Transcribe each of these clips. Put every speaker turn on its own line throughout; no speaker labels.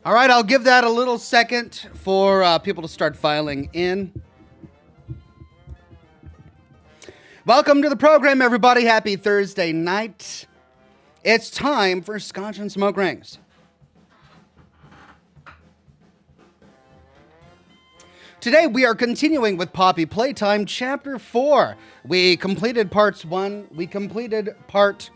All right, I'll give that a little second for people to start filing in. Welcome to the program, everybody. Happy Thursday night. It's time for Scotch and Smoke Rings. Today we are continuing with Poppy Playtime Chapter 4. We completed parts 1, we completed part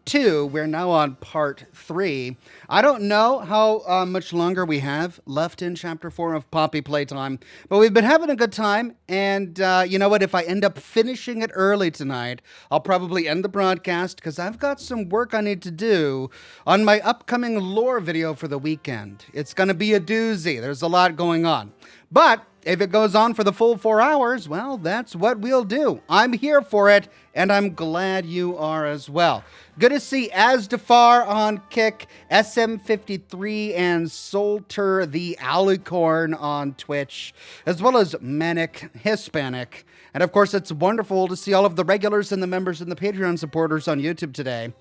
2, we're now on part 3. I don't know how much longer we have left in Chapter 4 of Poppy Playtime, but we've been having a good time, and you know what, if I end up finishing it early tonight, I'll probably end the broadcast, because I've got some work I need to do on my upcoming lore video for the weekend. It's going to be a doozy, there's a lot going on. But if it goes on for the full 4 hours, well, that's what we'll do. I'm here for it, and I'm glad you are as well. Good to see Asdafar on Kick, SM53, and Solter the Alicorn on Twitch, as well as Manic Hispanic. And of course, it's wonderful to see all of the regulars and the members and the Patreon supporters on YouTube today.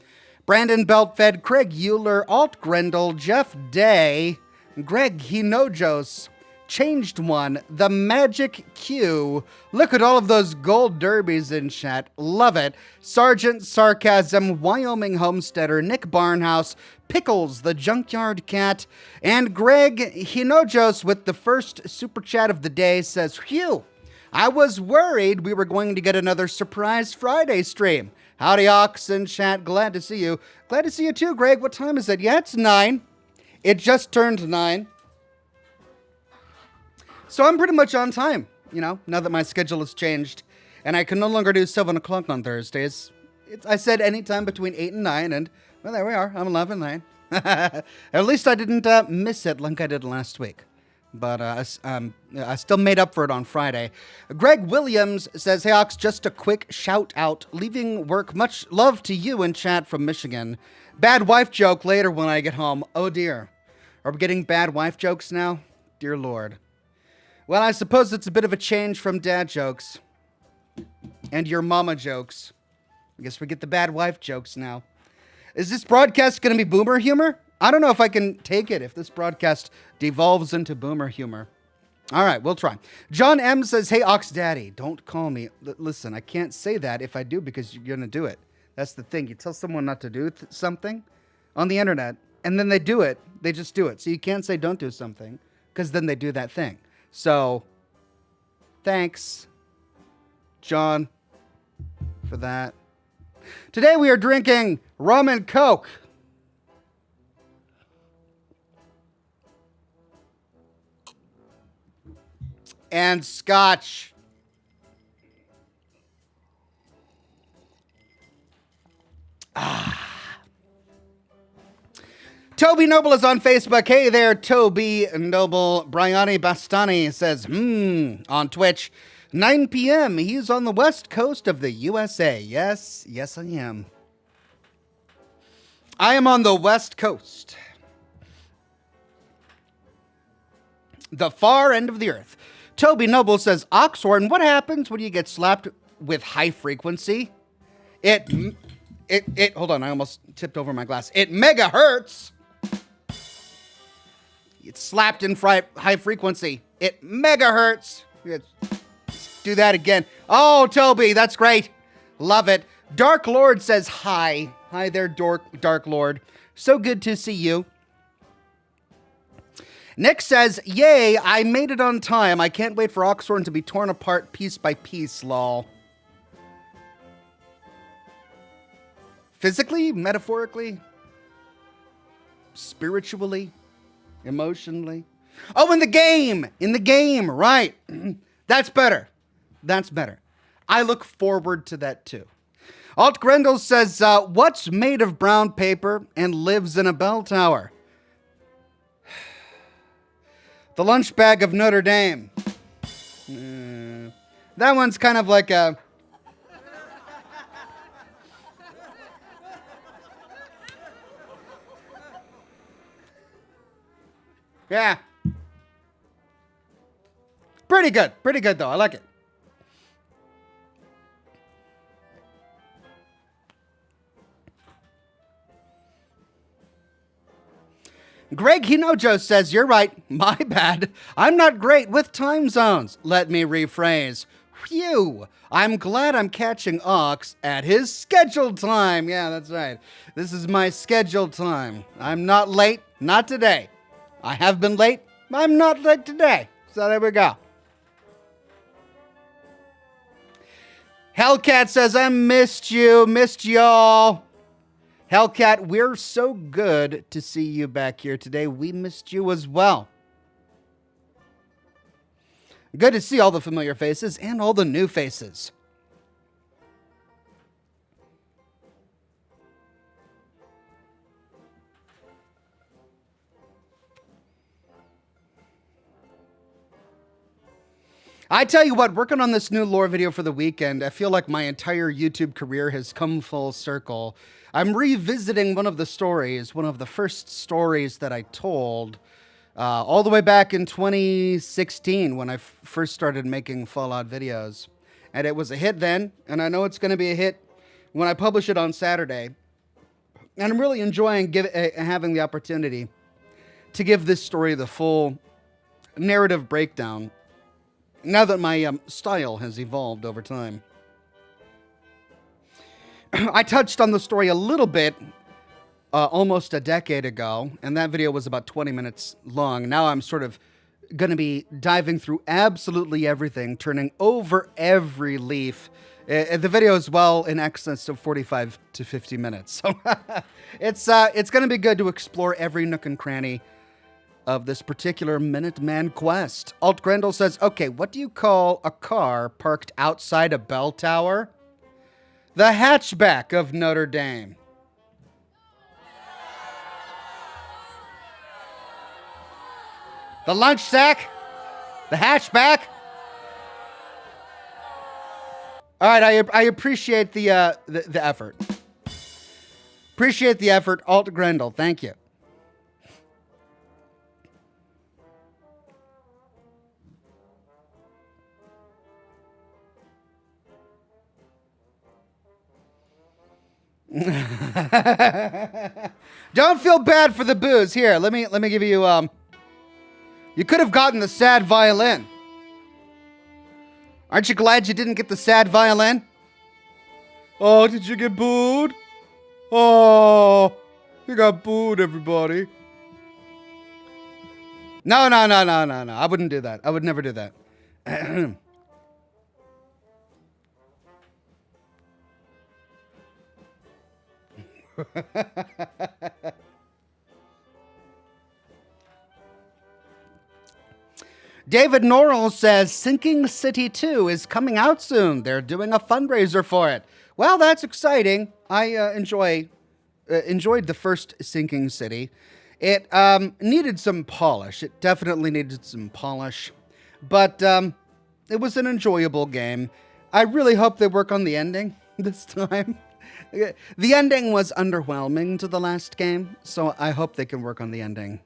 Brandon Beltfed, Craig Euler, Alt Grendel, Jeff Day, Greg Hinojos, Changed One, The Magic Q. Look at all of those gold derbies in chat. Love it. Sergeant Sarcasm, Wyoming Homesteader, Nick Barnhouse, Pickles, the Junkyard Cat, and Greg Hinojos with the first super chat of the day says, "Phew, I was worried we were going to get another surprise Friday stream. Howdy, Ox in chat. Glad to see you. Glad to see you too, Greg. What time is it? Yeah, it's 9. It just turned 9. So I'm pretty much on time, you know, now that my schedule has changed, and I can no longer do 7 o'clock on Thursdays. I said anytime between 8 and 9, and, well, there we are. I'm 11:09. At least I didn't miss it like I did last week. But I still made up for it on Friday. Greg Williams says, "Hey, Ox, just a quick shout out. Leaving work. Much love to you in chat from Michigan. Bad wife joke later when I get home. Oh, dear. Are we getting bad wife jokes now? Dear Lord. Well, I suppose it's a bit of a change from dad jokes and your mama jokes. I guess we get the bad wife jokes now. Is this broadcast going to be boomer humor? I don't know if I can take it if this broadcast devolves into boomer humor. All right, we'll try. John M. says, "Hey, Ox Daddy, don't call me." Listen, I can't say that if I do because you're going to do it. That's the thing. You tell someone not to do something on the internet, and then they do it. They just do it. So you can't say don't do something because then they do that thing. So, thanks, John, for that. Today we are drinking rum and Coke. And Scotch. Toby Noble is on Facebook. Hey there, Toby Noble. Briani Bastani says, on Twitch. 9 p.m. He's on the west coast of the USA. Yes, I am. I am on the west coast. The far end of the earth. Toby Noble says, Oxhorn, what happens when you get slapped with high frequency? It, hold on, I almost tipped over my glass. It mega hurts. It's slapped in high frequency. It mega hurts. Do that again. Oh, Toby, that's great. Love it. Dark Lord says hi. Hi there, Dark Lord. So good to see you. Nick says, yay, I made it on time. I can't wait for Oxhorn to be torn apart piece by piece, lol. Physically, metaphorically, spiritually, emotionally. Oh, in the game, right. That's better. I look forward to that too. Alt Grendel says, what's made of brown paper and lives in a bell tower? The lunch bag of Notre Dame. That one's kind of like a... Yeah. Pretty good though. I like it. Greg Hinojo says, you're right. My bad. I'm not great with time zones. Let me rephrase. Phew. I'm glad I'm catching Ox at his scheduled time. Yeah, that's right. This is my scheduled time. I'm not late. Not today. I have been late. I'm not late today. So there we go. Hellcat says, I missed you. Missed y'all. Hellcat, we're so good to see you back here today. We missed you as well. Good to see all the familiar faces and all the new faces. I tell you what, working on this new lore video for the weekend, I feel like my entire YouTube career has come full circle. I'm revisiting one of the stories, one of the first stories that I told, all the way back in 2016 when I first started making Fallout videos. And it was a hit then, and I know it's going to be a hit when I publish it on Saturday. And I'm really enjoying having the opportunity to give this story the full narrative breakdown, now that my style has evolved over time. I touched on the story a little bit almost a decade ago, and that video was about 20 minutes long. Now I'm sort of going to be diving through absolutely everything, turning over every leaf. The video is well in excess of 45 to 50 minutes. So it's going to be good to explore every nook and cranny of this particular Minuteman quest. Alt Grendel says, okay, what do you call a car parked outside a bell tower? The hatchback of Notre Dame. The lunch sack? The hatchback? All right, I appreciate the effort. Appreciate the effort, Alt Grendel. Thank you. Don't feel bad for the booze. Here, let me give you you could have gotten the sad violin. Aren't you glad you didn't get the sad violin? Oh, did you get booed? Oh, you got booed, everybody. No. I wouldn't do that. I would never do that. David Norrell says Sinking City 2 is coming out soon. They're doing a fundraiser for it. Well, that's exciting. I enjoyed the first Sinking City. It needed some polish. It definitely needed some polish. But it was an enjoyable game. I really hope they work on the ending this time. The ending was underwhelming to the last game, so I hope they can work on the ending.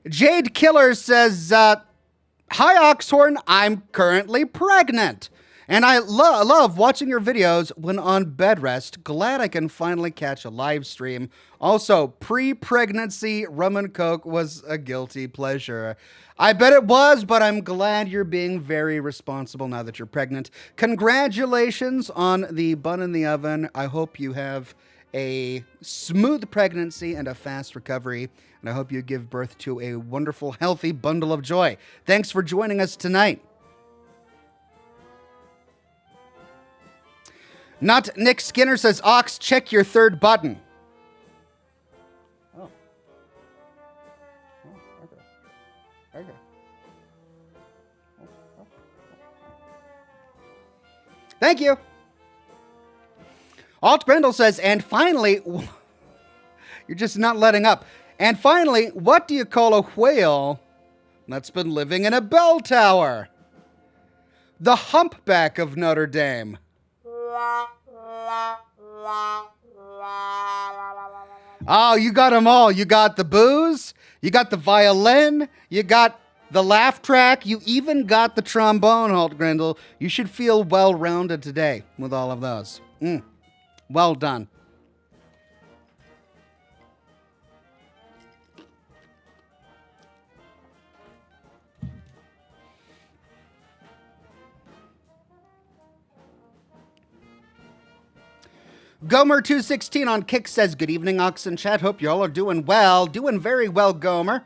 Jade Killer says, hi, Oxhorn, I'm currently pregnant. And I love watching your videos when on bed rest. Glad I can finally catch a live stream. Also, pre-pregnancy rum and coke was a guilty pleasure. I bet it was, but I'm glad you're being very responsible now that you're pregnant. Congratulations on the bun in the oven. I hope you have a smooth pregnancy and a fast recovery. And I hope you give birth to a wonderful, healthy bundle of joy. Thanks for joining us tonight. Not Nick Skinner says, Ox, check your third button. Oh. Okay. Thank you. Alt Grendel says, and finally, you're just not letting up. And finally, what do you call a whale that's been living in a bell tower? The humpback of Notre Dame. Oh, you got them all. You got the booze, You got the violin, you got the laugh track, you even got the trombone, Halt Grindle. You should feel well-rounded today with all of those. Well done. Gomer216 on Kick says, good evening, Ox and chat. Hope y'all are doing well. Doing very well, Gomer.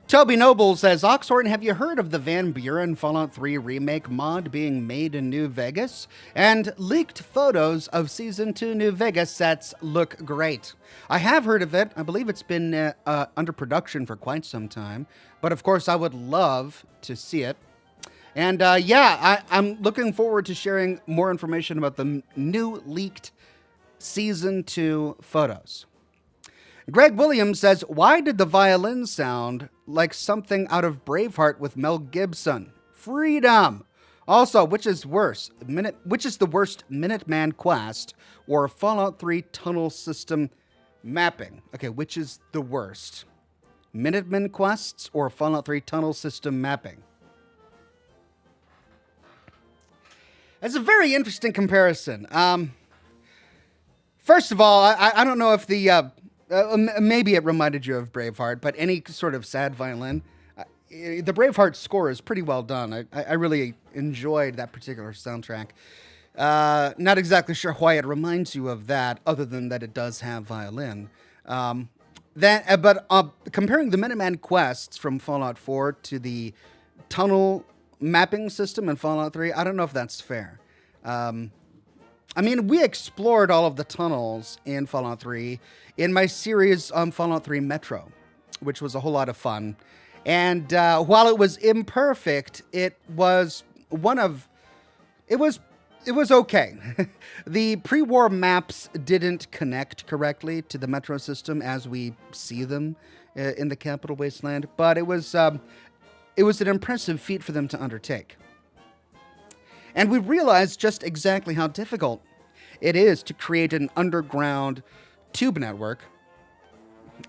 Toby Noble says, Oxhorn, have you heard of the Van Buren Fallout 3 remake mod being made in New Vegas? And leaked photos of Season 2 New Vegas sets look great. I have heard of it. I believe it's been under production for quite some time. But of course, I would love to see it. And I'm looking forward to sharing more information about the new leaked Season 2 photos. Greg Williams says, why did the violin sound like something out of Braveheart with Mel Gibson? Freedom! Also, which is the worst, Minuteman Quest or Fallout 3 tunnel system mapping? Okay, which is the worst? Minuteman Quests or Fallout 3 tunnel system mapping? It's a very interesting comparison. First of all, I don't know if the... maybe it reminded you of Braveheart, but any sort of sad violin, the Braveheart score is pretty well done. I really enjoyed that particular soundtrack. Not exactly sure why it reminds you of that, other than that it does have violin. Comparing the Minuteman quests from Fallout 4 to the tunnel mapping system in Fallout 3, I don't know if that's fair. I mean, we explored all of the tunnels in Fallout 3 in my series on Fallout 3 Metro, which was a whole lot of fun. And while it was imperfect, it was okay. The pre-war maps didn't connect correctly to the Metro system as we see them in the Capital Wasteland, but it was an impressive feat for them to undertake. And we realized just exactly how difficult it is to create an underground tube network,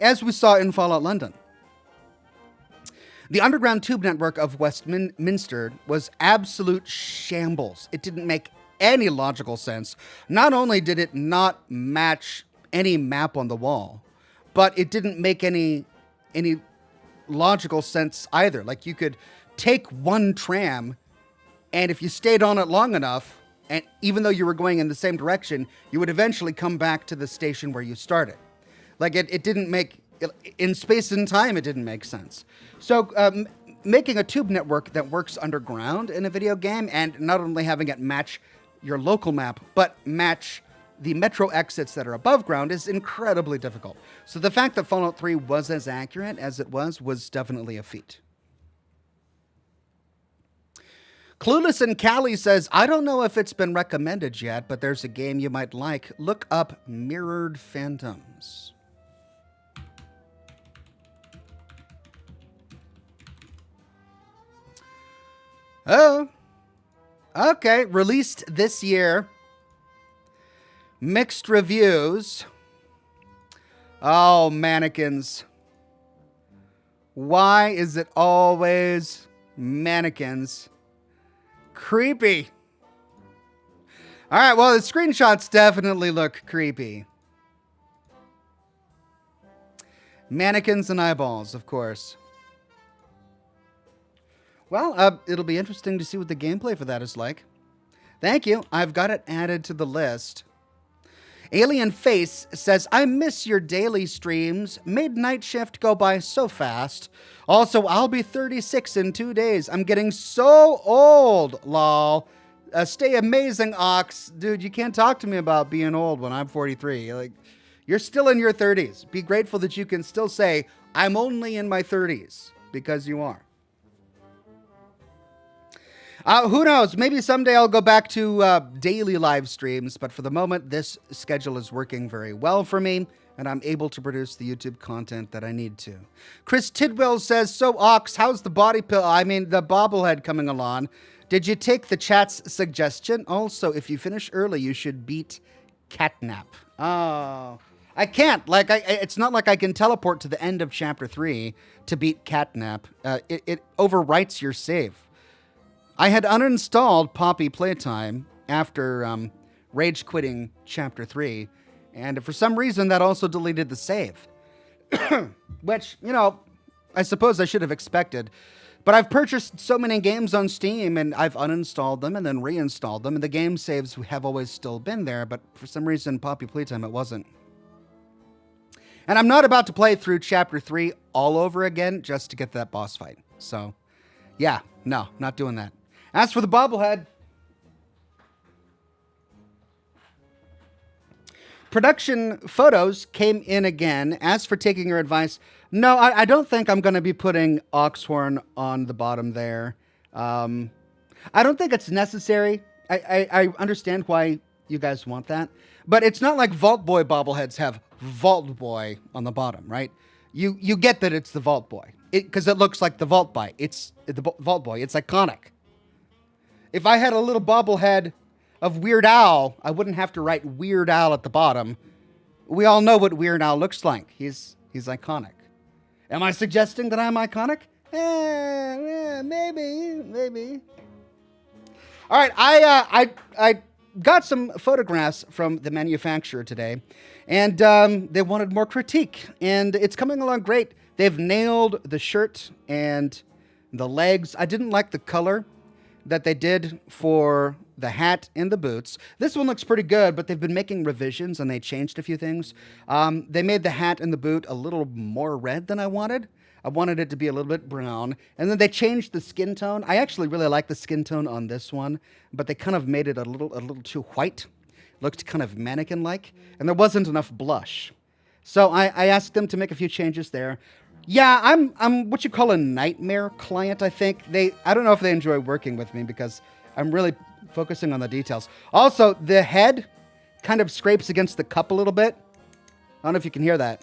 as we saw in Fallout London. The underground tube network of Westminster was absolute shambles. It didn't make any logical sense. Not only did it not match any map on the wall, but it didn't make any logical sense either. Like, you could take one tram, and if you stayed on it long enough, and even though you were going in the same direction, you would eventually come back to the station where you started. Like, it didn't make, in space and time, it didn't make sense. So making a tube network that works underground in a video game, and not only having it match your local map, but match the metro exits that are above ground, is incredibly difficult. So the fact that Fallout 3 was as accurate as it was definitely a feat. Clueless and Callie says, I don't know if it's been recommended yet, but there's a game you might like. Look up Mirrored Phantoms. Oh, okay. Released this year. Mixed reviews. Oh, mannequins. Why is it always mannequins? Creepy. All right, well, the screenshots definitely look creepy. Mannequins and eyeballs, of course. Well, it'll be interesting to see what the gameplay for that is like. Thank you. I've got it added to the list. Alien Face says, I miss your daily streams. Made night shift go by so fast. Also, I'll be 36 in 2 days. I'm getting so old, lol. Stay amazing, Ox. Dude, you can't talk to me about being old when I'm 43. Like, you're still in your 30s. Be grateful that you can still say, I'm only in my 30s, because you are. Who knows? Maybe someday I'll go back to daily live streams, but for the moment, this schedule is working very well for me, and I'm able to produce the YouTube content that I need to. Chris Tidwell says, so Ox, how's the the bobblehead coming along? Did you take the chat's suggestion? Also, if you finish early, you should beat Catnap. Oh, I can't. Like, it's not like I can teleport to the end of chapter 3 to beat Catnap. It overwrites your save. I had uninstalled Poppy Playtime after rage quitting chapter 3, and for some reason that also deleted the save. Which, I suppose I should have expected. But I've purchased so many games on Steam, and I've uninstalled them and then reinstalled them, and the game saves have always still been there, but for some reason, Poppy Playtime, it wasn't. And I'm not about to play through Chapter 3 all over again just to get that boss fight. So, yeah, no, not doing that. As for the Bobblehead, production photos came in again. As for taking your advice, no, I don't think I'm going to be putting Oxhorn on the bottom there. I don't think it's necessary. I understand why you guys want that. But it's not like Vault Boy bobbleheads have Vault Boy on the bottom, right? You get that it's the Vault Boy. Because it looks like the Vault Boy. It's the Vault Boy. It's iconic. If I had a little bobblehead of Weird Al, I wouldn't have to write Weird Al at the bottom. We all know what Weird Al looks like. He's iconic. Am I suggesting that I'm iconic? Maybe. All right, I got some photographs from the manufacturer today, and they wanted more critique, and it's coming along great. They've nailed the shirt and the legs. I didn't like the color that they did for the hat and the boots. This one looks pretty good, but they've been making revisions and they changed a few things. They made the hat and the boot a little more red than I wanted. I wanted it to be a little bit brown. And then they changed the skin tone. I actually really like the skin tone on this one, but they kind of made it a little too white. Looked kind of mannequin-like, and there wasn't enough blush. So I asked them to make a few changes there. Yeah, I'm what you call a nightmare client, I think. I don't know if they enjoy working with me because I'm really focusing on the details. Also, the head kind of scrapes against the cup a little bit. I don't know if you can hear that.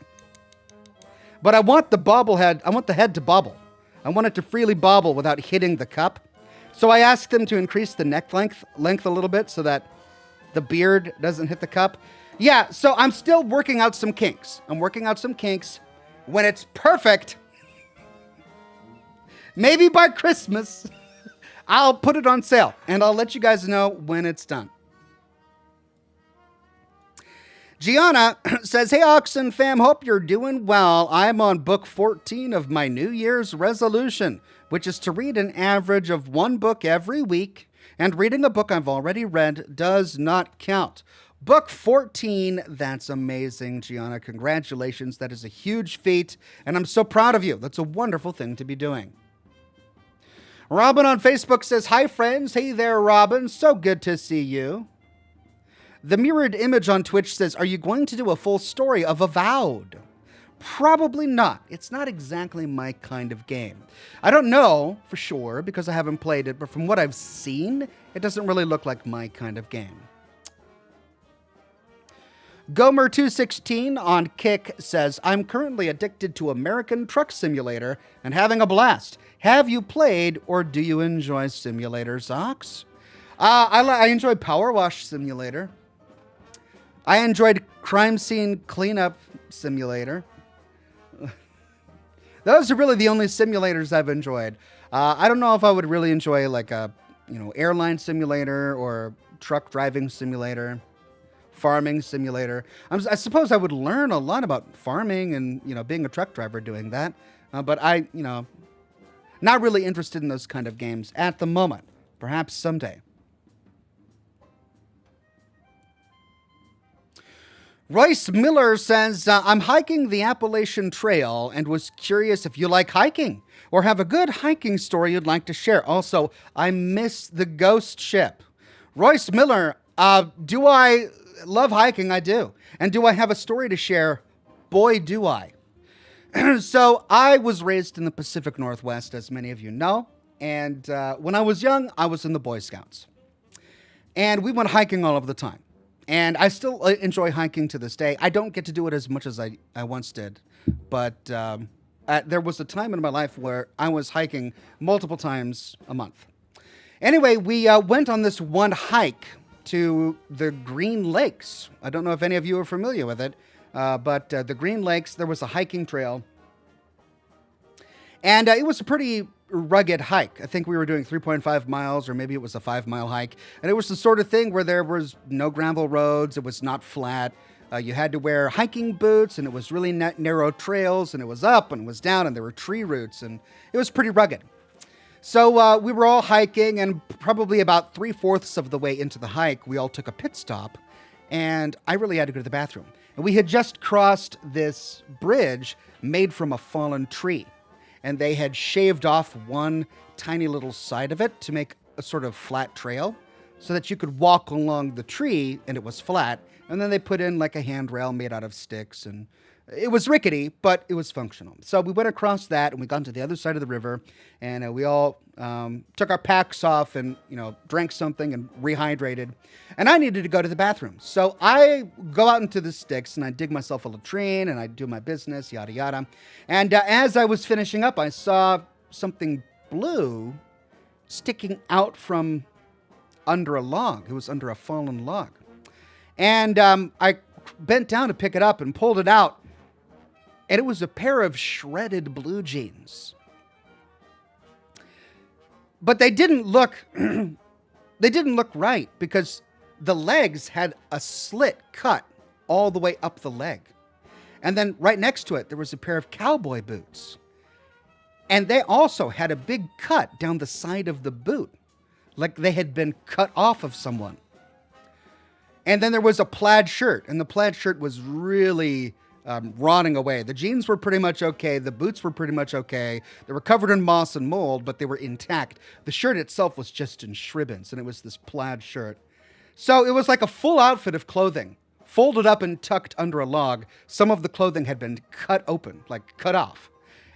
But I want the bobblehead, I want the head to bobble. I want it to freely bobble without hitting the cup. So I asked them to increase the neck length a little bit so that the beard doesn't hit the cup. Yeah, so I'm still working out some kinks. When it's perfect, maybe by Christmas, I'll put it on sale, and I'll let you guys know when it's done. Gianna says, hey, Oxen fam, hope you're doing well. I'm on book 14 of my New Year's resolution, which is to read an average of one book every week, and reading a book I've already read does not count. Book 14, that's amazing, Gianna. Congratulations. That is a huge feat, and I'm so proud of you. That's a wonderful thing to be doing. Robin on Facebook says, hi, friends. Hey there, Robin. So good to see you. The mirrored image on Twitch says, are you going to do a full story of Avowed? Probably not. It's not exactly my kind of game. I don't know for sure because I haven't played it, but from what I've seen, it doesn't really look like my kind of game. Gomer216 on Kick says, I'm currently addicted to American Truck Simulator and having a blast. Have you played or do you enjoy simulators, Ox? I enjoy Power Wash Simulator. I enjoyed Crime Scene Cleanup Simulator. Those are really the only simulators I've enjoyed. I don't know if I would really enjoy like a, airline simulator or truck driving simulator. Farming simulator. I suppose I would learn a lot about farming and, being a truck driver doing that. But I, not really interested in those kind of games at the moment. Perhaps someday. Royce Miller says, I'm hiking the Appalachian Trail and was curious if you like hiking or have a good hiking story you'd like to share. Also, I miss the ghost ship. Royce Miller, do I love hiking? I do. And do I have a story to share? Boy, do I. So I was raised in the Pacific Northwest, as many of you know. And when I was young, I was in the Boy Scouts. And we went hiking all of the time. And I still enjoy hiking to this day. I don't get to do it as much as I once did. But there was a time in my life where I was hiking multiple times a month. Anyway, we went on this one hike to the Green Lakes. I don't know if any of you are familiar with it. but the Green Lakes, there was a hiking trail. And it was a pretty rugged hike. I think we were doing 3.5 miles, or maybe it was a 5-mile hike. And it was the sort of thing where there was no gravel roads. It was not flat. You had to wear hiking boots, and it was really narrow trails, and it was up and it was down, and there were tree roots, and it was pretty rugged. So we were all hiking, and probably about 3/4 of the way into the hike, we all took a pit stop, and I really had to go to the bathroom. And we had just crossed this bridge made from a fallen tree, and they had shaved off one tiny little side of it to make a sort of flat trail so that you could walk along the tree and it was flat. And then they put in like a handrail made out of sticks, and it was rickety, but it was functional. So we went across that, and we got to the other side of the river, and we all took our packs off and, drank something and rehydrated. And I needed to go to the bathroom. So I go out into the sticks, and I dig myself a latrine, and I do my business, yada, yada. And as I was finishing up, I saw something blue sticking out from under a log. It was under a fallen log. And I bent down to pick it up and pulled it out. And it was a pair of shredded blue jeans. But they didn't look right, because the legs had a slit cut all the way up the leg. And then right next to it, there was a pair of cowboy boots. And they also had a big cut down the side of the boot, like they had been cut off of someone. And then there was a plaid shirt, and the plaid shirt was really rotting away. The jeans were pretty much okay. The boots were pretty much okay. They were covered in moss and mold, but they were intact. The shirt itself was just in shribbins, and it was this plaid shirt. So it was like a full outfit of clothing, folded up and tucked under a log. Some of the clothing had been cut open, like cut off.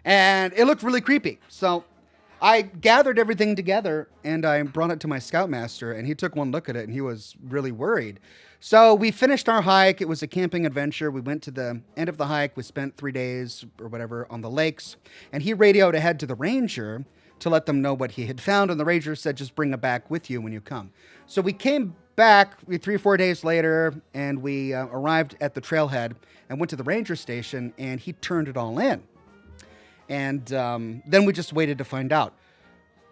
And it looked really creepy. So I gathered everything together, and I brought it to my scoutmaster, and he took one look at it, and he was really worried. So we finished our hike. It was a camping adventure. We went to the end of the hike. We spent 3 days or whatever on the lakes, and he radioed ahead to the ranger to let them know what he had found, and the ranger said, just bring it back with you when you come. So we came back 3 or 4 days later, and we arrived at the trailhead and went to the ranger station, and he turned it all in. And then we just waited to find out.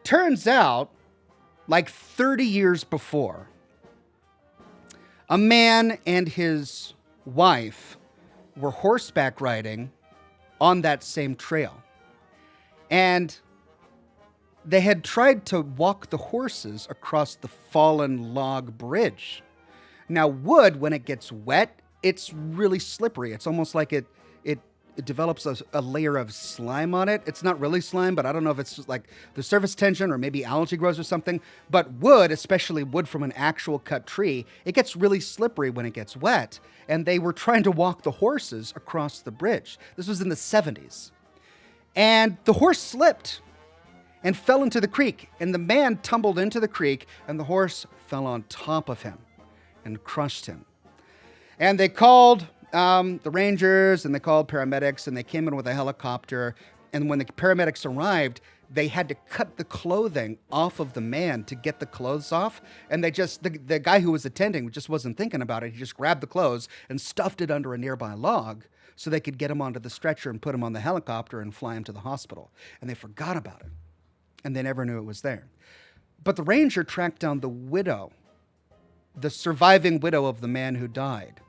Turns out, like 30 years before, a man and his wife were horseback riding on that same trail. And they had tried to walk the horses across the fallen log bridge. Now, wood, when it gets wet, it's really slippery. It's almost like it develops a layer of slime on it. It's not really slime, but I don't know if it's just like the surface tension or maybe algae grows or something. But wood, especially wood from an actual cut tree, it gets really slippery when it gets wet. And they were trying to walk the horses across the bridge. This was in the 70s. And the horse slipped and fell into the creek. And the man tumbled into the creek, and the horse fell on top of him and crushed him. And they called the rangers, and they called paramedics, and they came in with a helicopter. And when the paramedics arrived, they had to cut the clothing off of the man to get the clothes off. And they just, the guy who was attending just wasn't thinking about it. He just grabbed the clothes and stuffed it under a nearby log so they could get him onto the stretcher and put him on the helicopter and fly him to the hospital. And they forgot about it. And they never knew it was there. But the ranger tracked down the widow, the surviving widow of the man who died,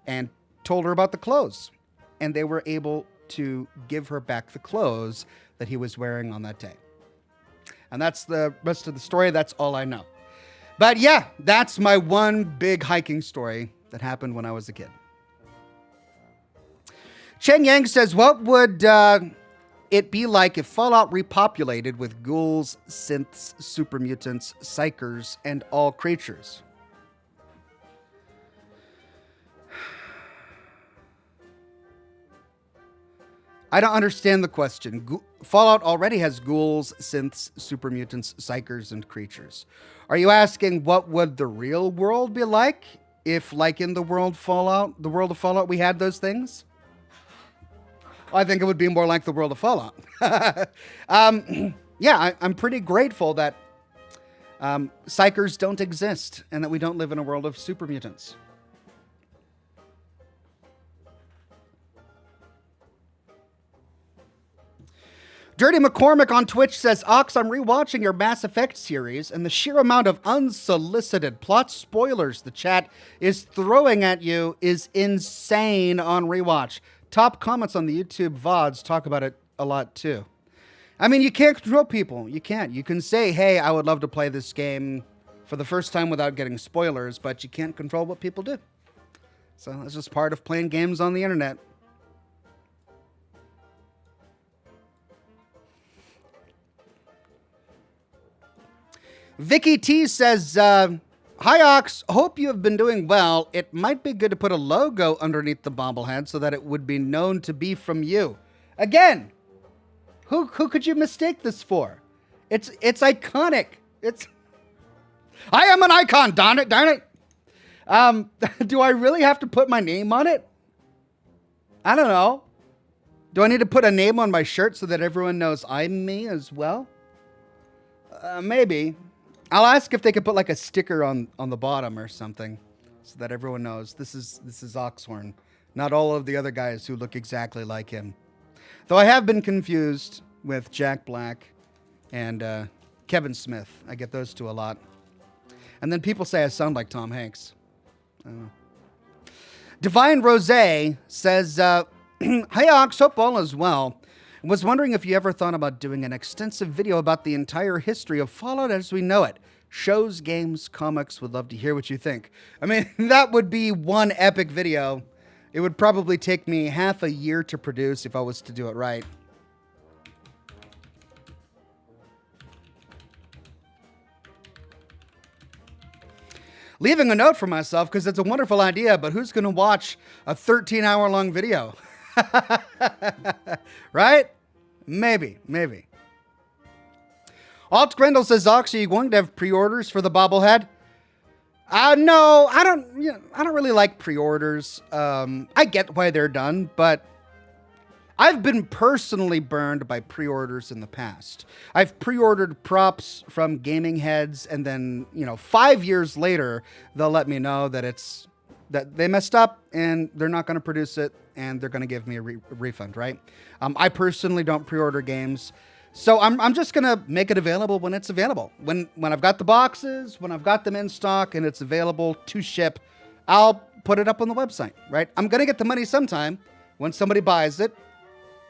and told her about the clothes. And they were able to give her back the clothes that he was wearing on that day. And that's the rest of the story. That's all I know. But yeah, that's my one big hiking story that happened when I was a kid. Cheng Yang says, what would it be like if Fallout repopulated with ghouls, synths, super mutants, psychers, and all creatures? I don't understand the question. Fallout already has ghouls, synths, super mutants, psychers, and creatures. Are you asking what would the real world be like if, like in the world of Fallout, we had those things? I think it would be more like the world of Fallout. Yeah, I'm pretty grateful that psychers don't exist and that we don't live in a world of super mutants. Dirty McCormick on Twitch says, Ox, I'm rewatching your Mass Effect series, and the sheer amount of unsolicited plot spoilers the chat is throwing at you is insane on rewatch. Top comments on the YouTube VODs talk about it a lot too. I mean, you can't control people. You can't. You can say, hey, I would love to play this game for the first time without getting spoilers, but you can't control what people do. So that's just part of playing games on the internet. Vicky T says, hi, Ox. Hope you have been doing well. It might be good to put a logo underneath the bobblehead so that it would be known to be from you. Again, who could you mistake this for? It's iconic. I am an icon, darn it. Do I really have to put my name on it? I don't know. Do I need to put a name on my shirt so that everyone knows I'm me as well? Maybe. I'll ask if they could put like a sticker on the bottom or something so that everyone knows this is Oxhorn, not all of the other guys who look exactly like him. Though I have been confused with Jack Black and Kevin Smith. I get those two a lot. And then people say I sound like Tom Hanks. I don't know. Divine Rose says, hey Ox, hope all is well. Was wondering if you ever thought about doing an extensive video about the entire history of Fallout as we know it. Shows, games, comics, would love to hear what you think. I mean, that would be one epic video. It would probably take me half a year to produce if I was to do it right. Leaving a note for myself because it's a wonderful idea, but who's going to watch a 13-hour-long video? Right? Maybe. Alt Grendel says, Ox, are you going to have pre-orders for the bobblehead? No, I don't really like pre-orders. I get why they're done, but I've been personally burned by pre-orders in the past. I've pre-ordered props from gaming heads, and then 5 years later they'll let me know that that they messed up and they're not going to produce it and they're going to give me a refund, right? I personally don't pre-order games. So I'm just going to make it available when it's available. When I've got the boxes, when I've got them in stock and it's available to ship, I'll put it up on the website, right? I'm going to get the money sometime when somebody buys it.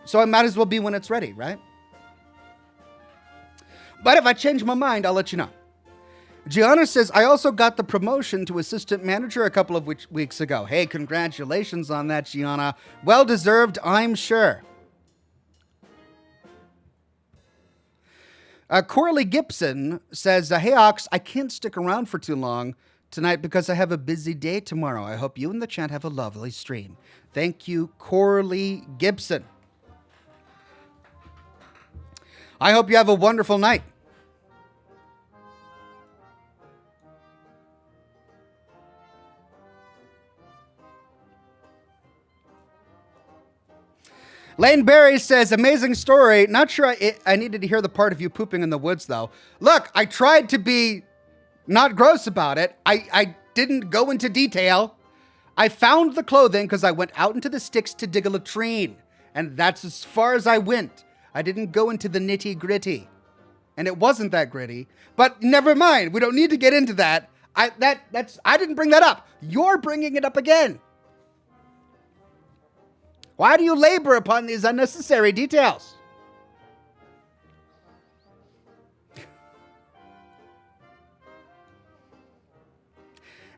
So it might as well be when it's ready, right? But if I change my mind, I'll let you know. Gianna says, I also got the promotion to assistant manager a couple of weeks ago. Hey, congratulations on that, Gianna. Well deserved, I'm sure. Corley Gibson says, hey, Ox, I can't stick around for too long tonight because I have a busy day tomorrow. I hope you and the chat have a lovely stream. Thank you, Corley Gibson. I hope you have a wonderful night. Lane Berry says, amazing story. Not sure I needed to hear the part of you pooping in the woods, though. Look, I tried to be not gross about it. I didn't go into detail. I found the clothing because I went out into the sticks to dig a latrine. And that's as far as I went. I didn't go into the nitty gritty. And it wasn't that gritty. But never mind. We don't need to get into that. I didn't bring that up. You're bringing it up again. Why do you labor upon these unnecessary details?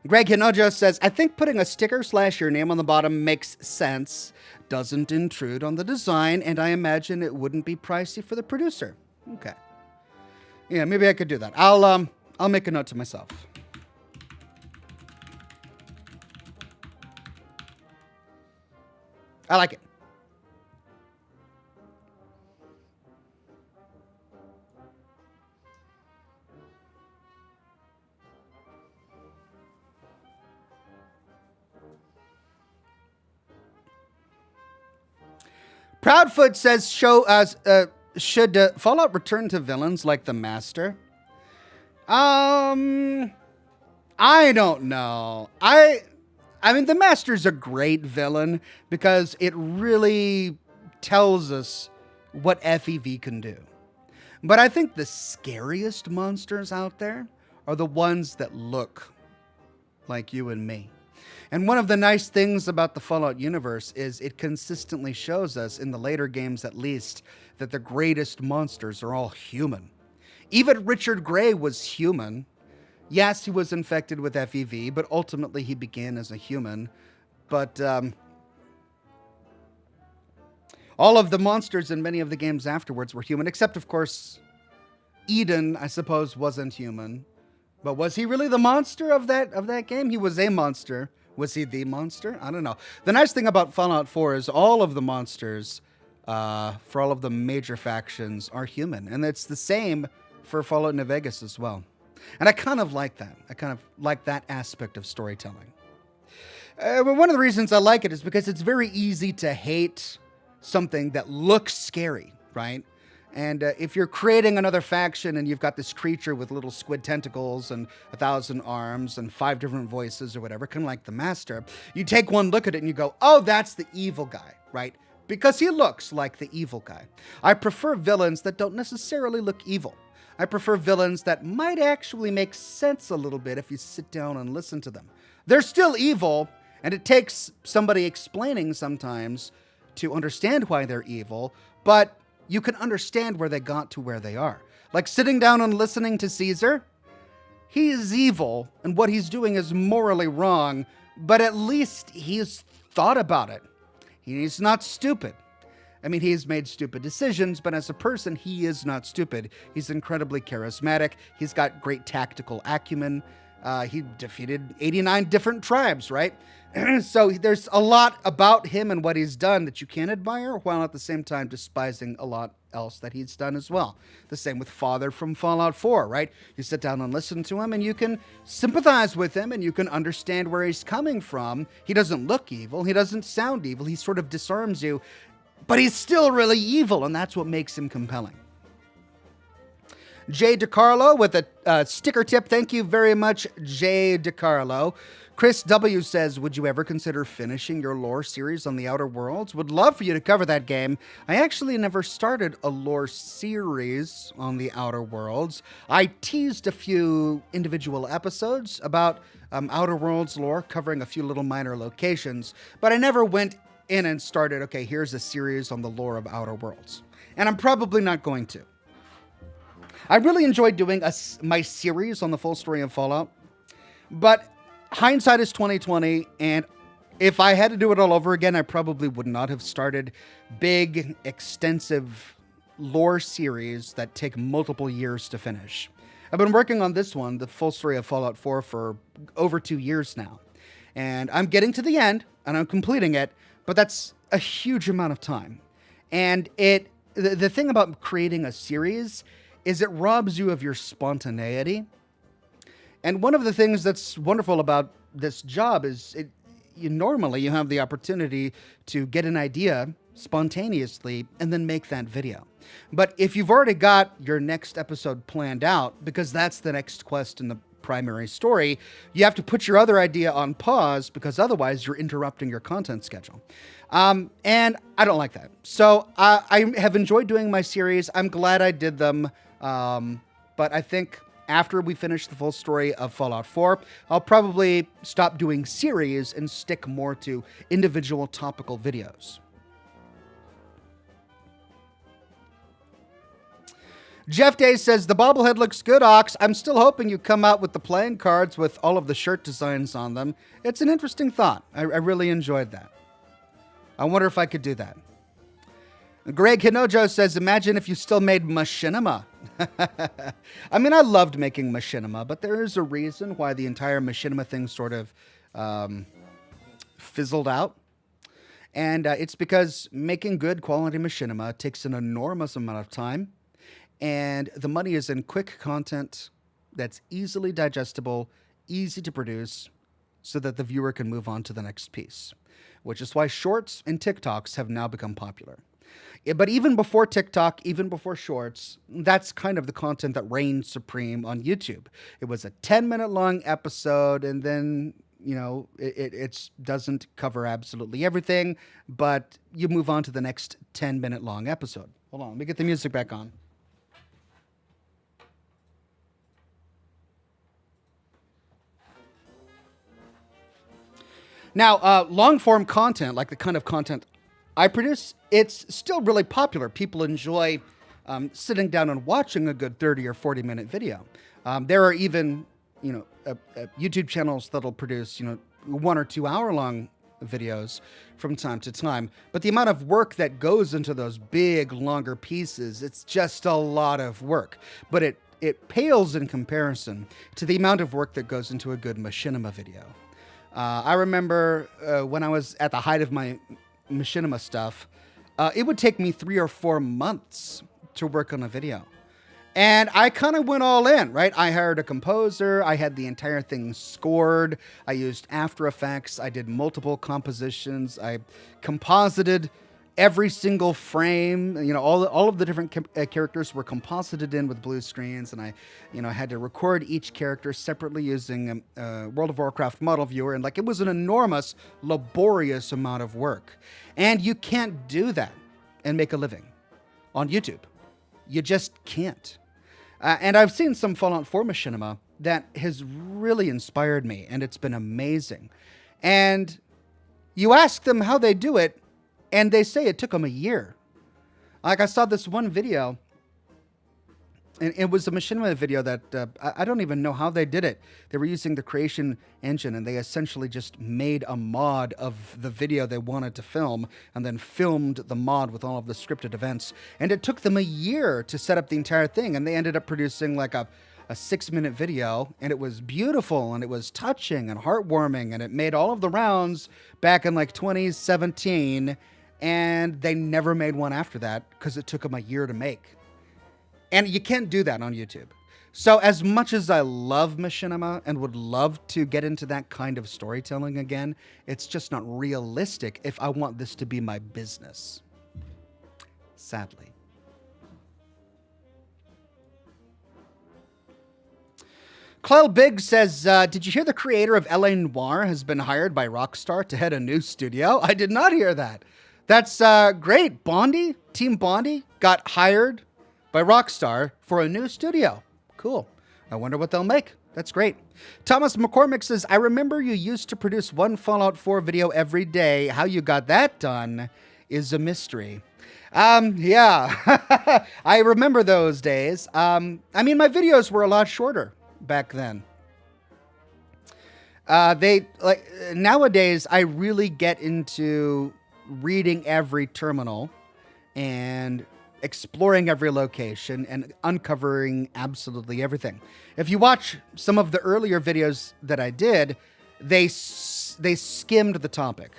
Greg Hinojo says, I think putting a sticker / your name on the bottom makes sense. Doesn't intrude on the design, and I imagine it wouldn't be pricey for the producer. Okay. Yeah, maybe I could do that. I'll make a note to myself. I like it. Proudfoot says, should Fallout return to villains like the Master? I don't know. I mean, the Master's a great villain because it really tells us what FEV can do. But I think the scariest monsters out there are the ones that look like you and me. And one of the nice things about the Fallout universe is it consistently shows us, in the later games at least, that the greatest monsters are all human. Even Richard Gray was human. Yes, he was infected with FEV, but ultimately he began as a human. But all of the monsters in many of the games afterwards were human, except, of course, Eden, I suppose, wasn't human. But was he really the monster of that game? He was a monster. Was he the monster? I don't know. The nice thing about Fallout 4 is all of the monsters, for all of the major factions, are human. And it's the same for Fallout New Vegas as well. And I kind of like that. I kind of like that aspect of storytelling. One of the reasons I like it is because it's very easy to hate something that looks scary, right? And if you're creating another faction and you've got this creature with little squid tentacles and 1,000 arms and 5 different voices or whatever, kind of like the Master, you take one look at it and you go, oh, that's the evil guy, right? Because he looks like the evil guy. I prefer villains that don't necessarily look evil. I prefer villains that might actually make sense a little bit if you sit down and listen to them. They're still evil, and it takes somebody explaining sometimes to understand why they're evil, but you can understand where they got to where they are. Like sitting down and listening to Caesar, he is evil, and what he's doing is morally wrong, but at least he's thought about it. He's not stupid. I mean, he's made stupid decisions, but as a person, he is not stupid. He's incredibly charismatic. He's got great tactical acumen. He defeated 89 different tribes, right? So there's a lot about him and what he's done that you can admire, while at the same time despising a lot else that he's done as well. The same with Father from Fallout 4, right? You sit down and listen to him, and you can sympathize with him, and you can understand where he's coming from. He doesn't look evil. He doesn't sound evil. He sort of disarms you, but he's still really evil, and that's what makes him compelling. Jay DiCarlo with a sticker tip. Thank you very much, Jay DiCarlo. Chris W. says, would you ever consider finishing your lore series on the Outer Worlds? Would love for you to cover that game. I actually never started a lore series on the Outer Worlds. I teased a few individual episodes about Outer Worlds lore, covering a few little minor locations, but I never went in and started, okay, here's a series on the lore of Outer Worlds. And I'm probably not going to. I really enjoyed doing my series on the full story of Fallout, but hindsight is 2020, and if I had to do it all over again, I probably would not have started big, extensive lore series that take multiple years to finish. I've been working on this one, the full story of Fallout 4, for over 2 years now, and I'm getting to the end, and I'm completing it, but that's a huge amount of time. And the thing about creating a series is it robs you of your spontaneity. And one of the things that's wonderful about this job is normally you have the opportunity to get an idea spontaneously and then make that video. But if you've already got your next episode planned out, because that's the next quest in the primary story, you have to put your other idea on pause, because otherwise you're interrupting your content schedule. And I don't like that. So I have enjoyed doing my series. I'm glad I did them. But I think after we finish the full story of Fallout 4, I'll probably stop doing series and stick more to individual topical videos. Jeff Day says, the bobblehead looks good, Ox. I'm still hoping you come out with the playing cards with all of the shirt designs on them. It's an interesting thought. I really enjoyed that. I wonder if I could do that. Greg Hinojo says, imagine if you still made machinima. I mean, I loved making machinima, but there is a reason why the entire machinima thing sort of fizzled out. And it's because making good quality machinima takes an enormous amount of time. And the money is in quick content that's easily digestible, easy to produce, so that the viewer can move on to the next piece. Which is why shorts and TikToks have now become popular. But even before TikTok, even before shorts, that's kind of the content that reigned supreme on YouTube. It was a 10-minute long episode, and then it doesn't cover absolutely everything, but you move on to the next 10-minute long episode. Hold on, let me get the music back on. Now, long-form content, like the kind of content I produce, it's still really popular. People enjoy sitting down and watching a good 30 or 40-minute video. There are even, YouTube channels that'll produce, 1 or 2 hour-long videos from time to time. But the amount of work that goes into those big, longer pieces, it's just a lot of work. But it pales in comparison to the amount of work that goes into a good machinima video. I remember when I was at the height of my machinima stuff, it would take me 3 or 4 months to work on a video. And I kind of went all in, right? I hired a composer. I had the entire thing scored. I used After Effects. I did multiple compositions. I composited every single frame. All of the different characters were composited in with blue screens, and I had to record each character separately using World of Warcraft model viewer, and it was an enormous, laborious amount of work. And you can't do that and make a living on YouTube. You just can't. And I've seen some Fallout 4 machinima that has really inspired me, and it's been amazing. And you ask them how they do it, and they say it took them a year. Like, I saw this one video, and it was a machinima video that I don't even know how they did it. They were using the creation engine, and they essentially just made a mod of the video they wanted to film, and then filmed the mod with all of the scripted events. And it took them a year to set up the entire thing, and they ended up producing like a 6-minute video, and it was beautiful, and it was touching and heartwarming, and it made all of the rounds back in 2017, and they never made one after that because it took them a year to make. And you can't do that on YouTube. So as much as I love machinima and would love to get into that kind of storytelling again, it's just not realistic if I want this to be my business. Sadly. Clell Big says, did you hear the creator of LA Noire has been hired by Rockstar to head a new studio? I did not hear that. That's great. Bondi, Team Bondi, got hired by Rockstar for a new studio. Cool. I wonder what they'll make. That's great. Thomas McCormick says, I remember you used to produce one Fallout 4 video every day. How you got that done is a mystery. Yeah, I remember those days. My videos were a lot shorter back then. Nowadays, I really get into reading every terminal and exploring every location and uncovering absolutely everything. If you watch some of the earlier videos that I did, they skimmed the topic.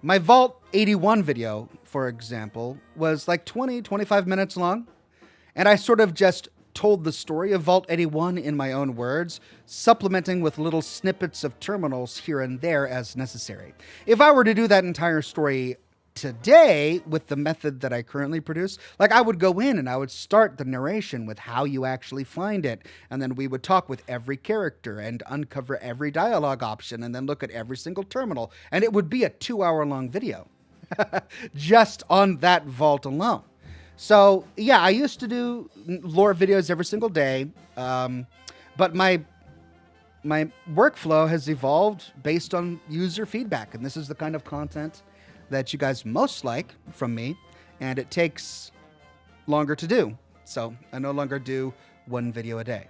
My Vault 81 video, for example, was 25 minutes long, and I sort of just told the story of Vault 81 in my own words, supplementing with little snippets of terminals here and there as necessary. If I were to do that entire story today with the method that I currently produce, I would go in and I would start the narration with how you actually find it, and then we would talk with every character and uncover every dialogue option and then look at every single terminal, and it would be a 2-hour-long video just on that vault alone. So yeah, I used to do lore videos every single day, but my workflow has evolved based on user feedback, and this is the kind of content that you guys most like from me, and it takes longer to do. So I no longer do one video a day.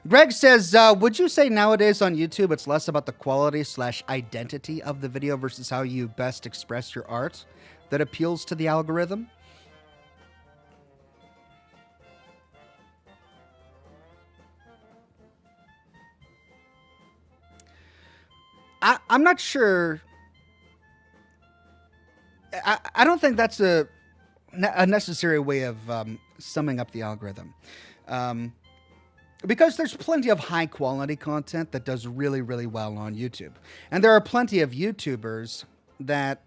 Greg says, would you say nowadays on YouTube it's less about the quality/identity of the video versus how you best express your art that appeals to the algorithm? I'm not sure. I don't think that's a necessary way of summing up the algorithm. Because there's plenty of high quality content that does really, really well on YouTube. And there are plenty of YouTubers that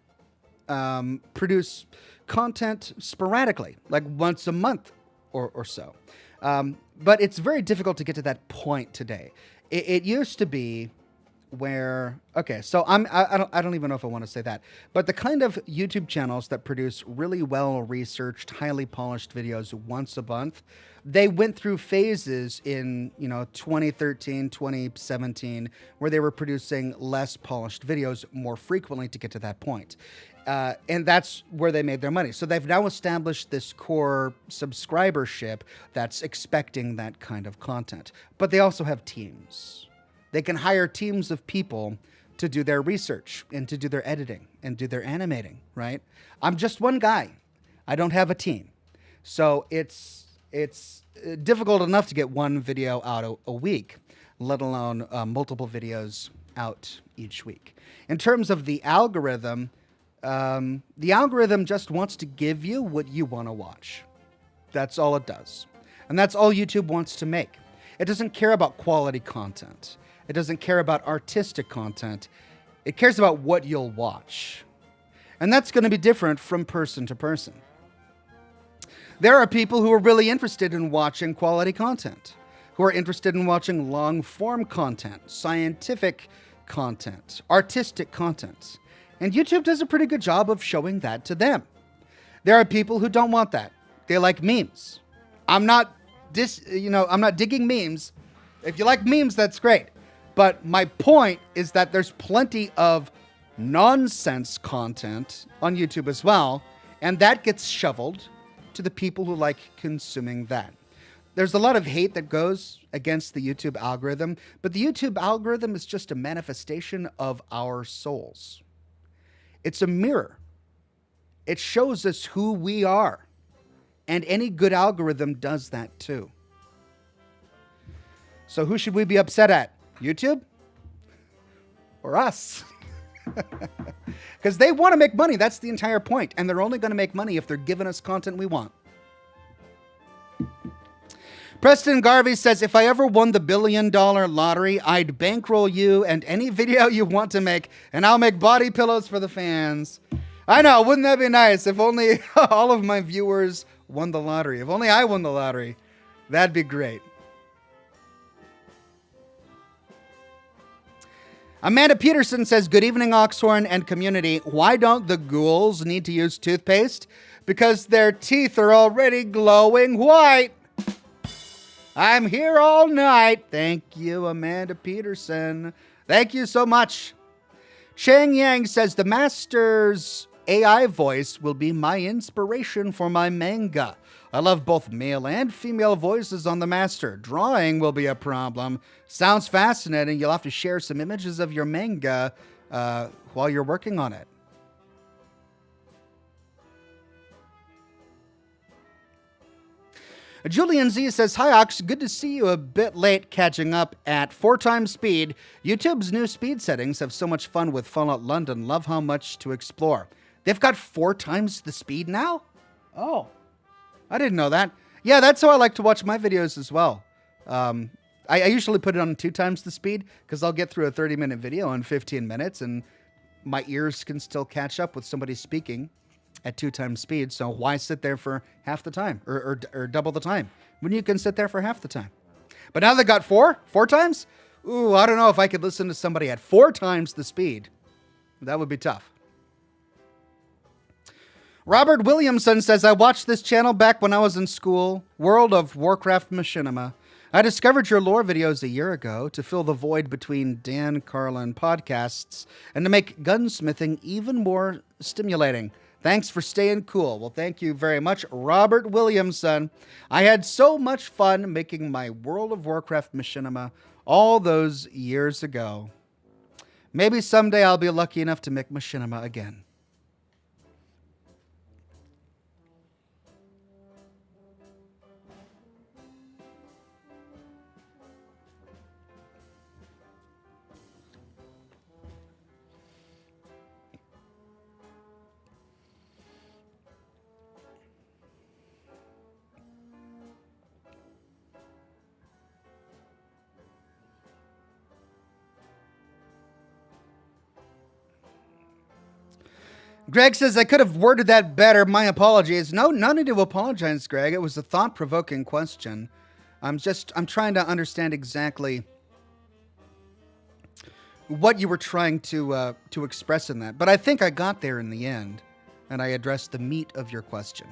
produce content sporadically, once a month or so. But it's very difficult to get to that point today. It used to be where, okay, so I don't even know if I want to say that, but the kind of YouTube channels that produce really well researched, highly polished videos once a month, they went through phases in 2013, 2017, where they were producing less polished videos more frequently to get to that point. And that's where they made their money. So they've now established this core subscribership that's expecting that kind of content. But they also have teams. They can hire teams of people to do their research and to do their editing and do their animating, right? I'm just one guy. I don't have a team. So it's difficult enough to get one video out a week, let alone multiple videos out each week. In terms of the algorithm just wants to give you what you want to watch. That's all it does. And that's all YouTube wants to make. It doesn't care about quality content. It doesn't care about artistic content. It cares about what you'll watch. And that's going to be different from person to person. There are people who are really interested in watching quality content, who are interested in watching long-form content, scientific content, artistic content. And YouTube does a pretty good job of showing that to them. There are people who don't want that. They like memes. I'm not digging memes. If you like memes, that's great. But my point is that there's plenty of nonsense content on YouTube as well, and that gets shoveled to the people who like consuming that. There's a lot of hate that goes against the YouTube algorithm, but the YouTube algorithm is just a manifestation of our souls. It's a mirror. It shows us who we are, and any good algorithm does that too. So who should we be upset at? YouTube? Or us? Because they want to make money. That's the entire point. And they're only going to make money if they're giving us content we want. Preston Garvey says, if I ever won the $1 billion lottery, I'd bankroll you and any video you want to make, and I'll make body pillows for the fans. I know, wouldn't that be nice if only all of my viewers won the lottery? If only I won the lottery, that'd be great. Amanda Peterson says, good evening, Oxhorn and community. Why don't the ghouls need to use toothpaste? Because their teeth are already glowing white. I'm here all night. Thank you, Amanda Peterson. Thank you so much. Chang Yang says, the master's AI voice will be my inspiration for my manga. I love both male and female voices on the master. Drawing will be a problem. Sounds fascinating. You'll have to share some images of your manga while you're working on it. Julian Z says, hi, Ox. Good to see you a bit late catching up at 4x speed. YouTube's new speed settings have so much fun with Fallout London. Love how much to explore. They've got 4 times the speed now? Oh, I didn't know that. Yeah, that's how I like to watch my videos as well. I usually put it on 2 times the speed because I'll get through a 30-minute video in 15 minutes and my ears can still catch up with somebody speaking at 2 times speed. So why sit there for half the time or double the time when you can sit there for half the time? But now they got 4 times? Ooh, I don't know if I could listen to somebody at 4 times the speed. That would be tough. Robert Williamson says, I watched this channel back when I was in school, World of Warcraft Machinima. I discovered your lore videos a year ago to fill the void between Dan Carlin podcasts and to make gunsmithing even more stimulating. Thanks for staying cool. Well, thank you very much, Robert Williamson. I had so much fun making my World of Warcraft Machinima all those years ago. Maybe someday I'll be lucky enough to make Machinima again. Greg says, I could have worded that better. My apologies. No need to apologize, Greg. It was a thought-provoking question. I'm trying to understand exactly what you were trying to express in that. But I think I got there in the end, and I addressed the meat of your question.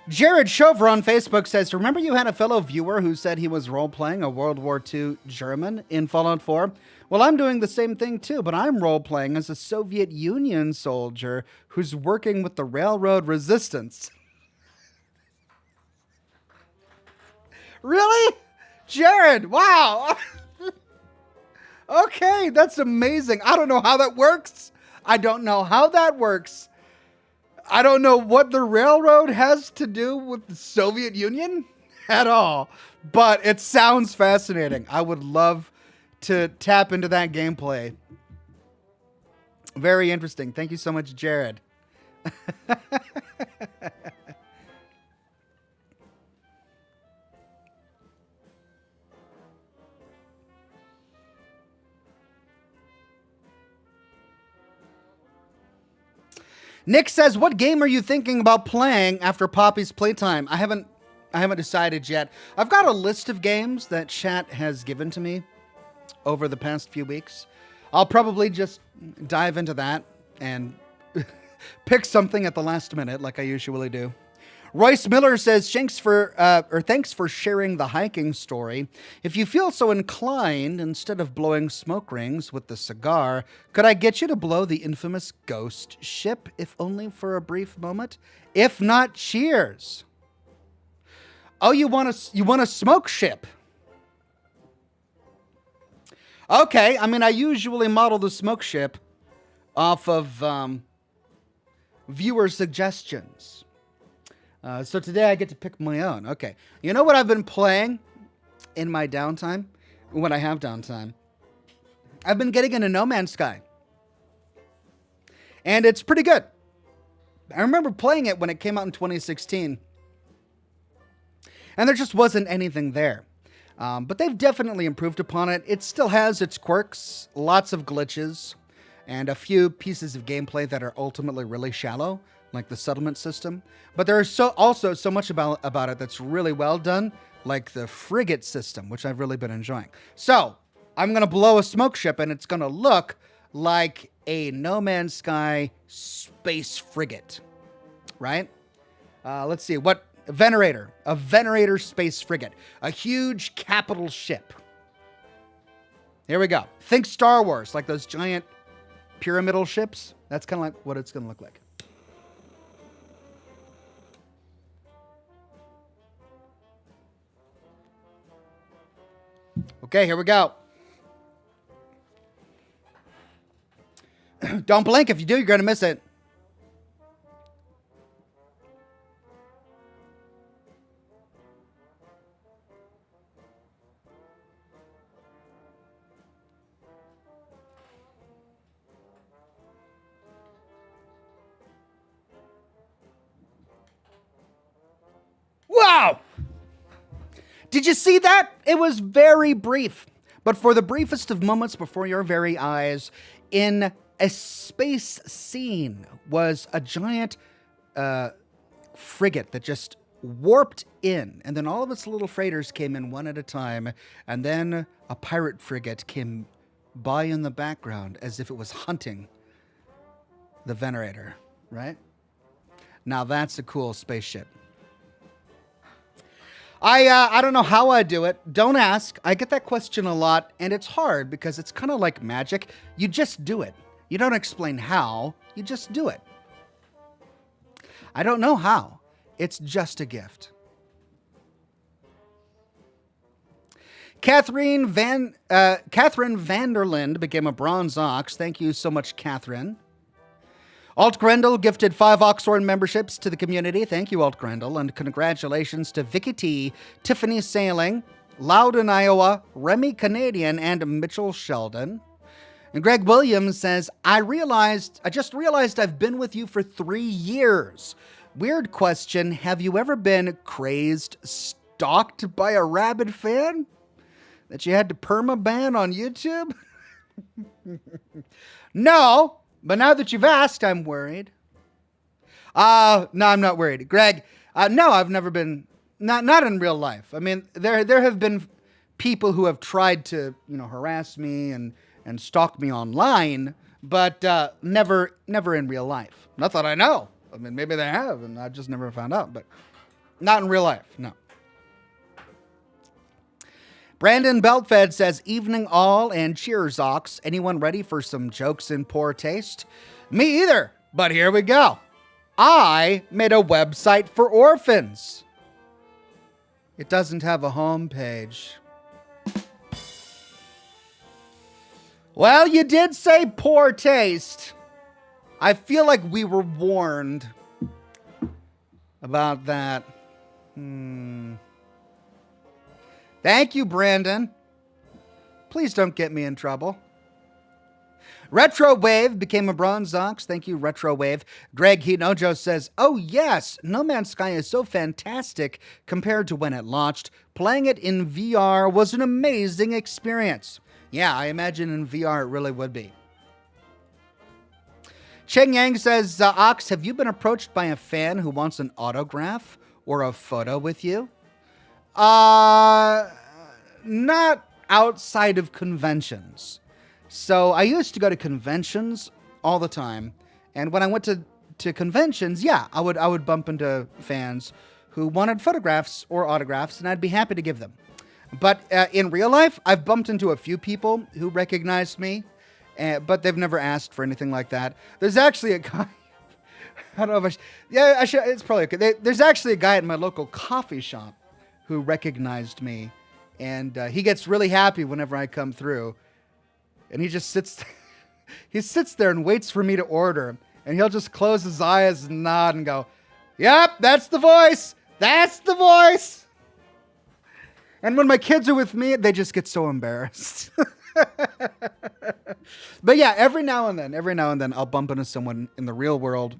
Jared Shover on Facebook says, remember you had a fellow viewer who said he was role-playing a World War II German in Fallout 4? Well, I'm doing the same thing too, but I'm role-playing as a Soviet Union soldier who's working with the railroad resistance. Really? Jared, wow. Okay, that's amazing. I don't know how that works. I don't know how that works. I don't know what the railroad has to do with the Soviet Union at all, but it sounds fascinating. I would love to tap into that gameplay. Very interesting. Thank you so much, Jared. Nick says, what game are you thinking about playing after Poppy's Playtime? I haven't decided yet. I've got a list of games that chat has given to me over the past few weeks. I'll probably just dive into that and pick something at the last minute like I usually do. Royce Miller says, thanks for sharing the hiking story. If you feel so inclined, instead of blowing smoke rings with the cigar, could I get you to blow the infamous ghost ship, if only for a brief moment? If not, cheers. Oh, you want a smoke ship? Okay, I mean, I usually model the smoke ship off of viewer suggestions. So today I get to pick my own. Okay. You know what I've been playing in my downtime? When I have downtime? I've been getting into No Man's Sky. And it's pretty good. I remember playing it when it came out in 2016. And there just wasn't anything there. But they've definitely improved upon it. It still has its quirks, lots of glitches, and a few pieces of gameplay that are ultimately really shallow, like the settlement system. But there is also so much about it that's really well done, like the frigate system, which I've really been enjoying. So, I'm going to blow a smoke ship, and it's going to look like a No Man's Sky space frigate, right? Let's see, what... A Venerator space frigate. A huge capital ship. Here we go. Think Star Wars, like those giant pyramidal ships. That's kind of like what it's going to look like. Okay, here we go. Don't blink. If you do, you're going to miss it. Wow! Did you see that? It was very brief. But for the briefest of moments before your very eyes, in a space scene was a giant frigate that just warped in. And then all of its little freighters came in one at a time. And then a pirate frigate came by in the background as if it was hunting the Venerator, right? Now that's a cool spaceship. I don't know how I do it. Don't ask. I get that question a lot, and it's hard because it's kind of like magic. You just do it. You don't explain how. You just do it. I don't know how. It's just a gift. Catherine Vanderland became a bronze ox. Thank you so much, Catherine. Alt Grendel gifted 5 Oxhorn memberships to the community. Thank you, Alt Grendel, and congratulations to Vicky T, Tiffany Sailing, Loudon, Iowa, Remy Canadian, and Mitchell Sheldon. And Greg Williams says, I just realized I've been with you for 3 years. Weird question, have you ever been crazed, stalked by a rabid fan? That you had to permaban on YouTube? No, but now that you've asked, I'm worried. No, I'm not worried. Greg, no, I've never been, not in real life. I mean, there have been people who have tried to, harass me and stalk me online, but never in real life. Not that I know. I mean, maybe they have, and I just never found out, but not in real life, no. Brandon Beltfed says, evening all and cheers, Ox. Anyone ready for some jokes in poor taste? Me either, but here we go. I made a website for orphans. It doesn't have a home page. Well, you did say poor taste. I feel like we were warned about that. Thank you, Brandon. Please don't get me in trouble. Retro Wave became a bronze ox. Thank you, Retro Wave. Greg Hinojo says, oh yes, No Man's Sky is so fantastic compared to when it launched. Playing it in VR was an amazing experience. Yeah, I imagine in VR it really would be. Cheng Yang says, Ox, have you been approached by a fan who wants an autograph or a photo with you? Not outside of conventions. So I used to go to conventions all the time. And when I went to conventions, yeah, I would bump into fans who wanted photographs or autographs, and I'd be happy to give them. But in real life, I've bumped into a few people who recognized me, but they've never asked for anything like that. There's actually a guy... I don't know if I should... It's probably okay. There's actually a guy at my local coffee shop who recognized me, and he gets really happy whenever I come through, and he just sits there and waits for me to order, and he'll just close his eyes and nod and go, yep, that's the voice, and when my kids are with me, they just get so embarrassed. But yeah, every now and then I'll bump into someone in the real world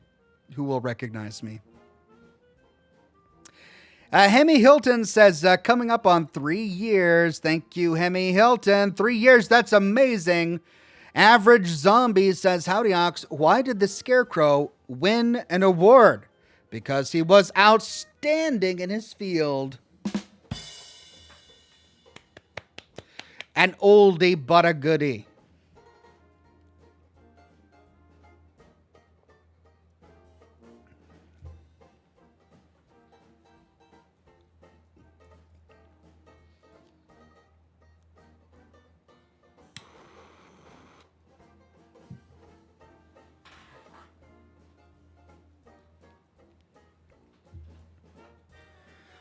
who will recognize me. Hemi Hilton says, coming up on 3 years. Thank you, Hemi Hilton. 3 years, that's amazing. Average Zombie says, howdy, Ox. Why did the Scarecrow win an award? Because he was outstanding in his field. An oldie but a goodie.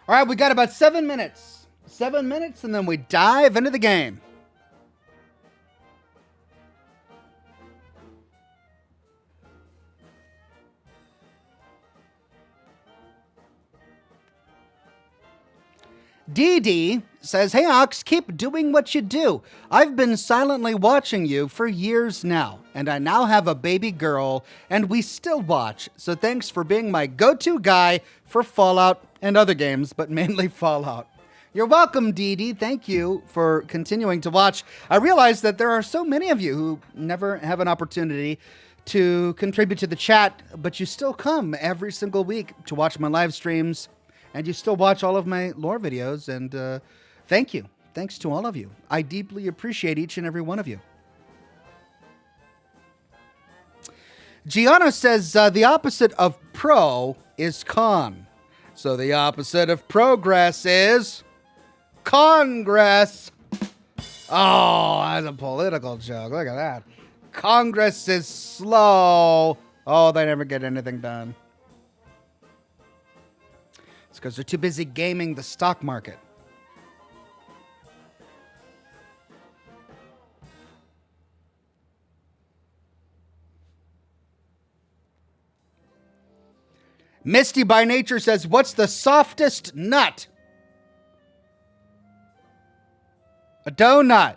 All right, we got about 7 minutes. 7 minutes, and then we dive into the game. DD says, hey, Ox, keep doing what you do. I've been silently watching you for years now, and I now have a baby girl, and we still watch. So thanks for being my go-to guy for Fallout and other games, but mainly Fallout. You're welcome, DD. Thank you for continuing to watch. I realize that there are so many of you who never have an opportunity to contribute to the chat, but you still come every single week to watch my live streams. And you still watch all of my lore videos, and thank you. Thanks to all of you. I deeply appreciate each and every one of you. Gianna says, the opposite of pro is con. So the opposite of progress is Congress. Oh, that's a political joke. Look at that. Congress is slow. Oh, they never get anything done. Because they're too busy gaming the stock market. Misty by Nature says, what's the softest nut? A donut.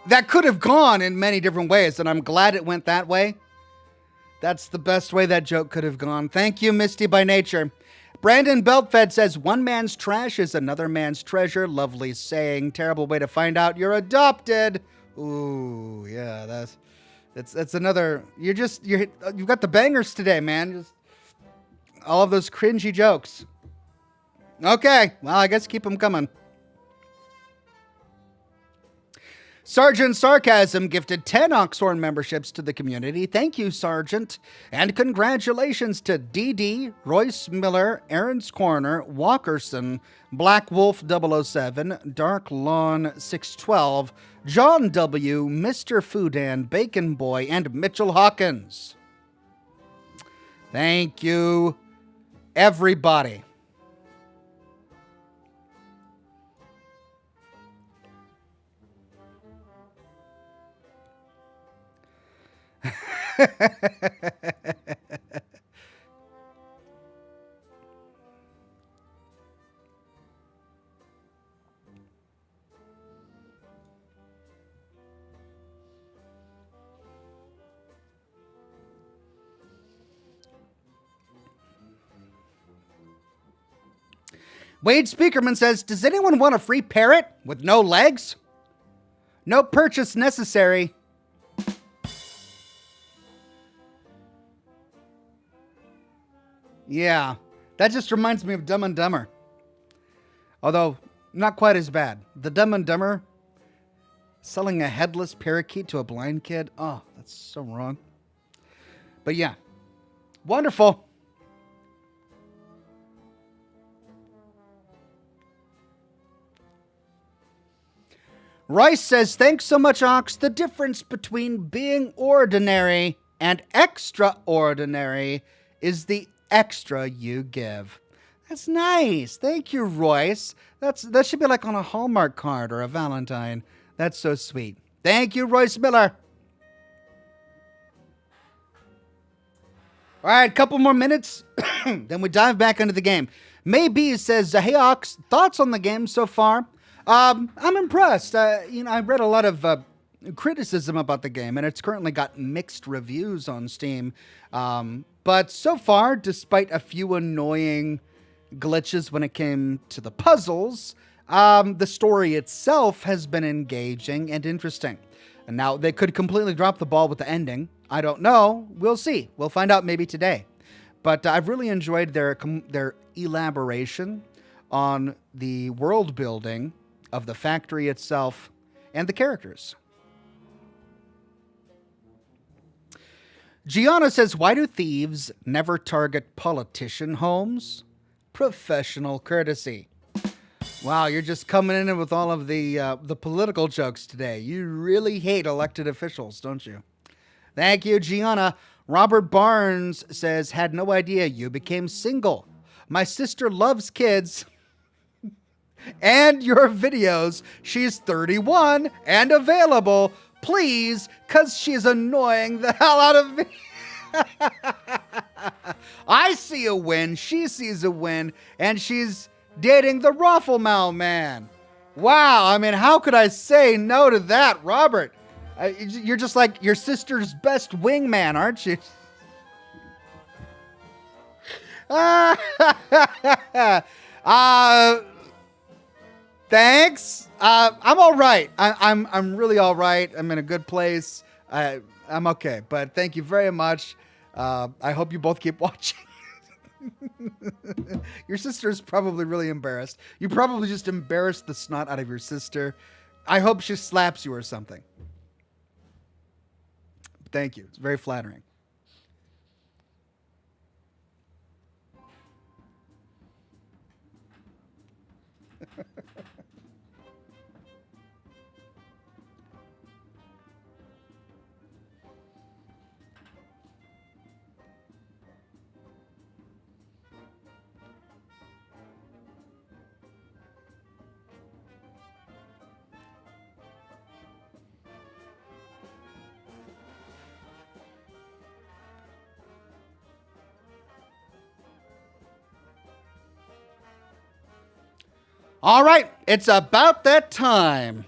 That could have gone in many different ways, and I'm glad it went that way. That's the best way that joke could have gone. Thank you, Misty by Nature. Brandon Beltfed says, one man's trash is another man's treasure. Lovely saying. Terrible way to find out you're adopted. Ooh, yeah, that's another. You've got the bangers today, man. Just all of those cringy jokes. Okay, well, I guess keep them coming. Sergeant Sarcasm gifted 10 Oxhorn memberships to the community. Thank you, Sergeant. And congratulations to DD, Royce Miller, Aaron's Corner, Walkerson, Black Wolf 007, Dark Lawn 612, John W., Mr. Foodan, Bacon Boy, and Mitchell Hawkins. Thank you, everybody. Wade Speakerman says, does anyone want a free parrot with no legs? No purchase necessary. Yeah, that just reminds me of Dumb and Dumber. Although, not quite as bad. The Dumb and Dumber selling a headless parakeet to a blind kid. Oh, that's so wrong. But yeah, wonderful. Rice says, thanks so much, Ox. The difference between being ordinary and extraordinary is the extra you give. That's nice. Thank you, Royce. That should be like on a Hallmark card or a Valentine. That's so sweet. Thank you, Royce Miller. All right, a couple more minutes, then we dive back into the game. Maybe says, hey, Ox, thoughts on the game so far? I'm impressed. I read a lot of criticism about the game, and it's currently got mixed reviews on Steam. But so far, despite a few annoying glitches when it came to the puzzles, the story itself has been engaging and interesting. And now they could completely drop the ball with the ending. I don't know. We'll see. We'll find out maybe today. But I've really enjoyed their elaboration on the world building of the factory itself and the characters. Gianna says, why do thieves never target politician homes? Professional courtesy. Wow, you're just coming in with all of the political jokes today. You really hate elected officials, don't you? Thank you, Gianna. Robert Barnes says, had no idea you became single. My sister loves kids and your videos. She's 31 and available. Please, because she's annoying the hell out of me. I see a win. She sees a win. And she's dating the Rafflemow man. Wow. I mean, how could I say no to that, Robert? You're just like your sister's best wingman, aren't you? Thanks. I'm all right. I'm really all right. I'm in a good place. I'm okay. But thank you very much. I hope you both keep watching. Your sister's probably really embarrassed. You probably just embarrassed the snot out of your sister. I hope she slaps you or something. Thank you. It's very flattering. All right, it's about that time.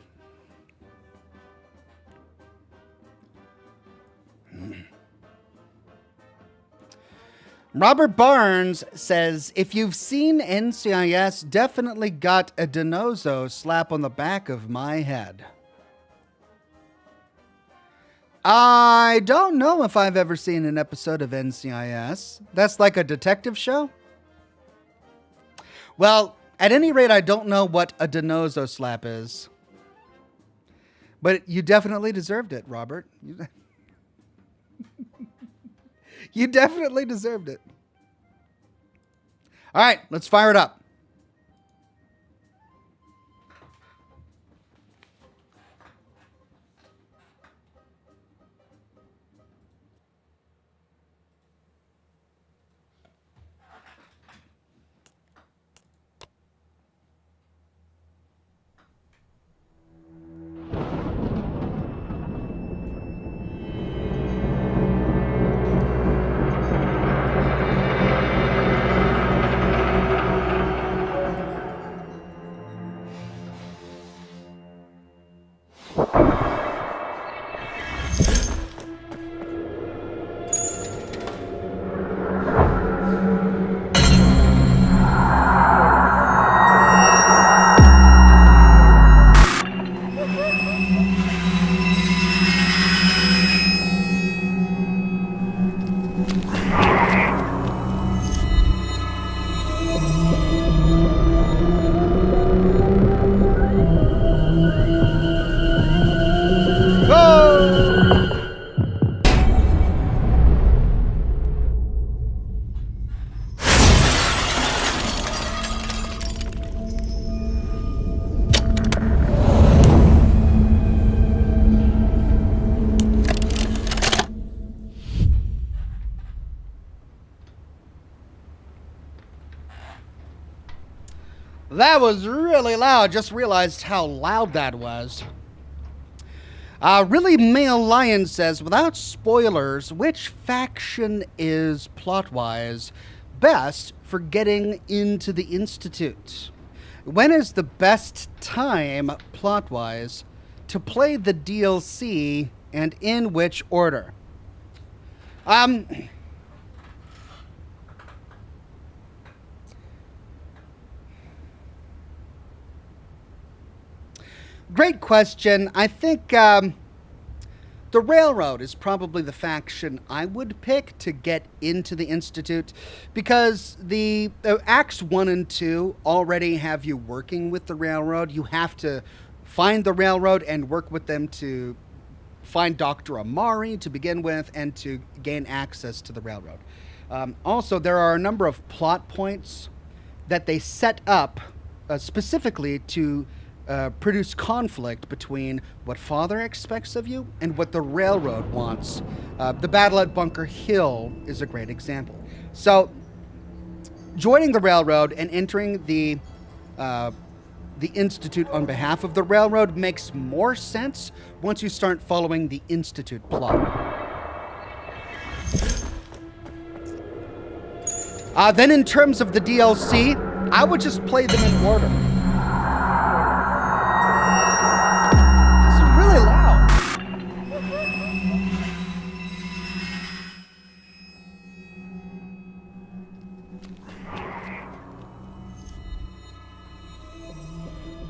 Robert Barnes says, if you've seen NCIS, definitely got a Denozo slap on the back of my head. I don't know if I've ever seen an episode of NCIS. That's like a detective show? Well, at any rate, I don't know what a Denozo slap is. But you definitely deserved it, Robert. You definitely deserved it. All right, let's fire it up. That was really loud. Just realized how loud that was. Really Male Lion says, without spoilers, which faction is plot-wise best for getting into the Institute? When is the best time, plot-wise, to play the DLC, and in which order? Great question. I think the Railroad is probably the faction I would pick to get into the Institute, because the Acts 1 and 2 already have you working with the Railroad. You have to find the Railroad and work with them to find Dr. Amari to begin with and to gain access to the Railroad. Also, there are a number of plot points that they set up specifically to produce conflict between what Father expects of you and what the Railroad wants. The battle at Bunker Hill is a great example. So, joining the Railroad and entering the Institute on behalf of the Railroad makes more sense once you start following the Institute plot. Then in terms of the DLC, I would just play them in order.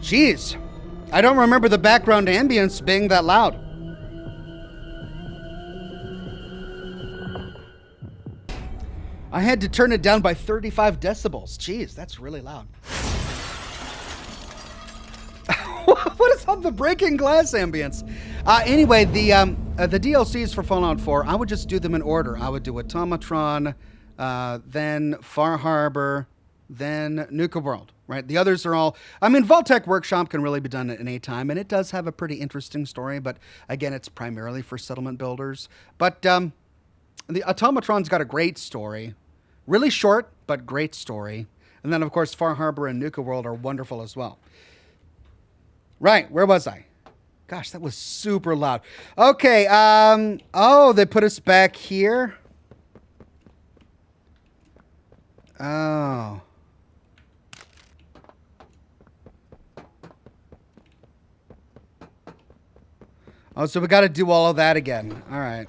Jeez, I don't remember the background ambience being that loud. I had to turn it down by 35 decibels. Jeez, that's really loud. What is all the breaking glass ambience? Anyway, the DLCs for Fallout 4, I would just do them in order. I would do Automatron, then Far Harbor, then Nuka World, right? The others are all... I mean, Vault-Tec Workshop can really be done at any time, and it does have a pretty interesting story, but again, it's primarily for settlement builders. But the Automatron's got a great story. Really short, but great story. And then, of course, Far Harbor and Nuka World are wonderful as well. Right, where was I? Gosh, that was super loud. Okay, oh, they put us back here. Oh. Oh, so we got to do all of that again. All right.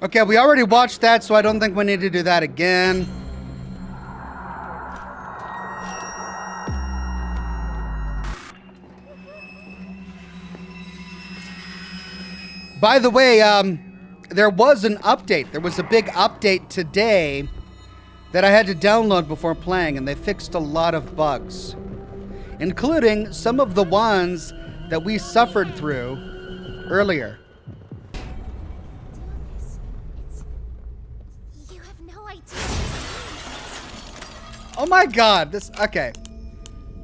Okay, we already watched that, so I don't think we need to do that again. By the way, there was an update. There was a big update today that I had to download before playing, and they fixed a lot of bugs, including some of the ones that we suffered through earlier.
You have no idea.
Oh my god, okay.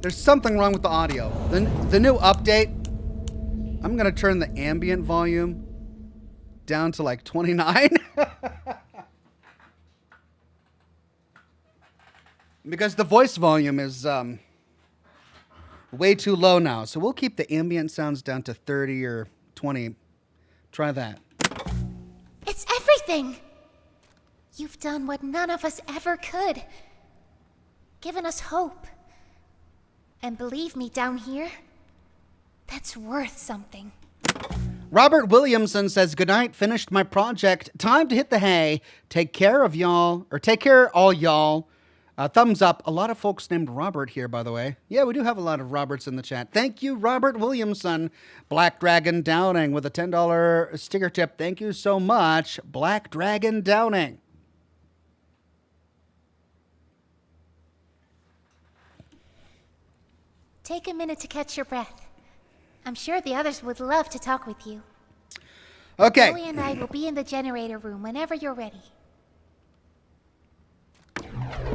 There's something wrong with the audio. The new update, I'm gonna turn the ambient volume down to like 29. Because the voice volume is way too low now. So we'll keep the ambient sounds down to 30 or 20. Try that.
It's everything. You've done what none of us ever could. Given us hope. And believe me, down here, that's worth something.
Robert Williamson says, "Good night, finished my project. Time to hit the hay. Take care of y'all, or take care all y'all. Thumbs up." A lot of folks named Robert here, by the way. Yeah, we do have a lot of Roberts in the chat. Thank you, Robert Williamson. Black Dragon Downing with a $10 sticker tip. Thank you so much, Black Dragon Downing.
Take a minute to catch your breath. I'm sure the others would love to talk with you.
Okay.
Doey and I will be in the generator room whenever you're ready.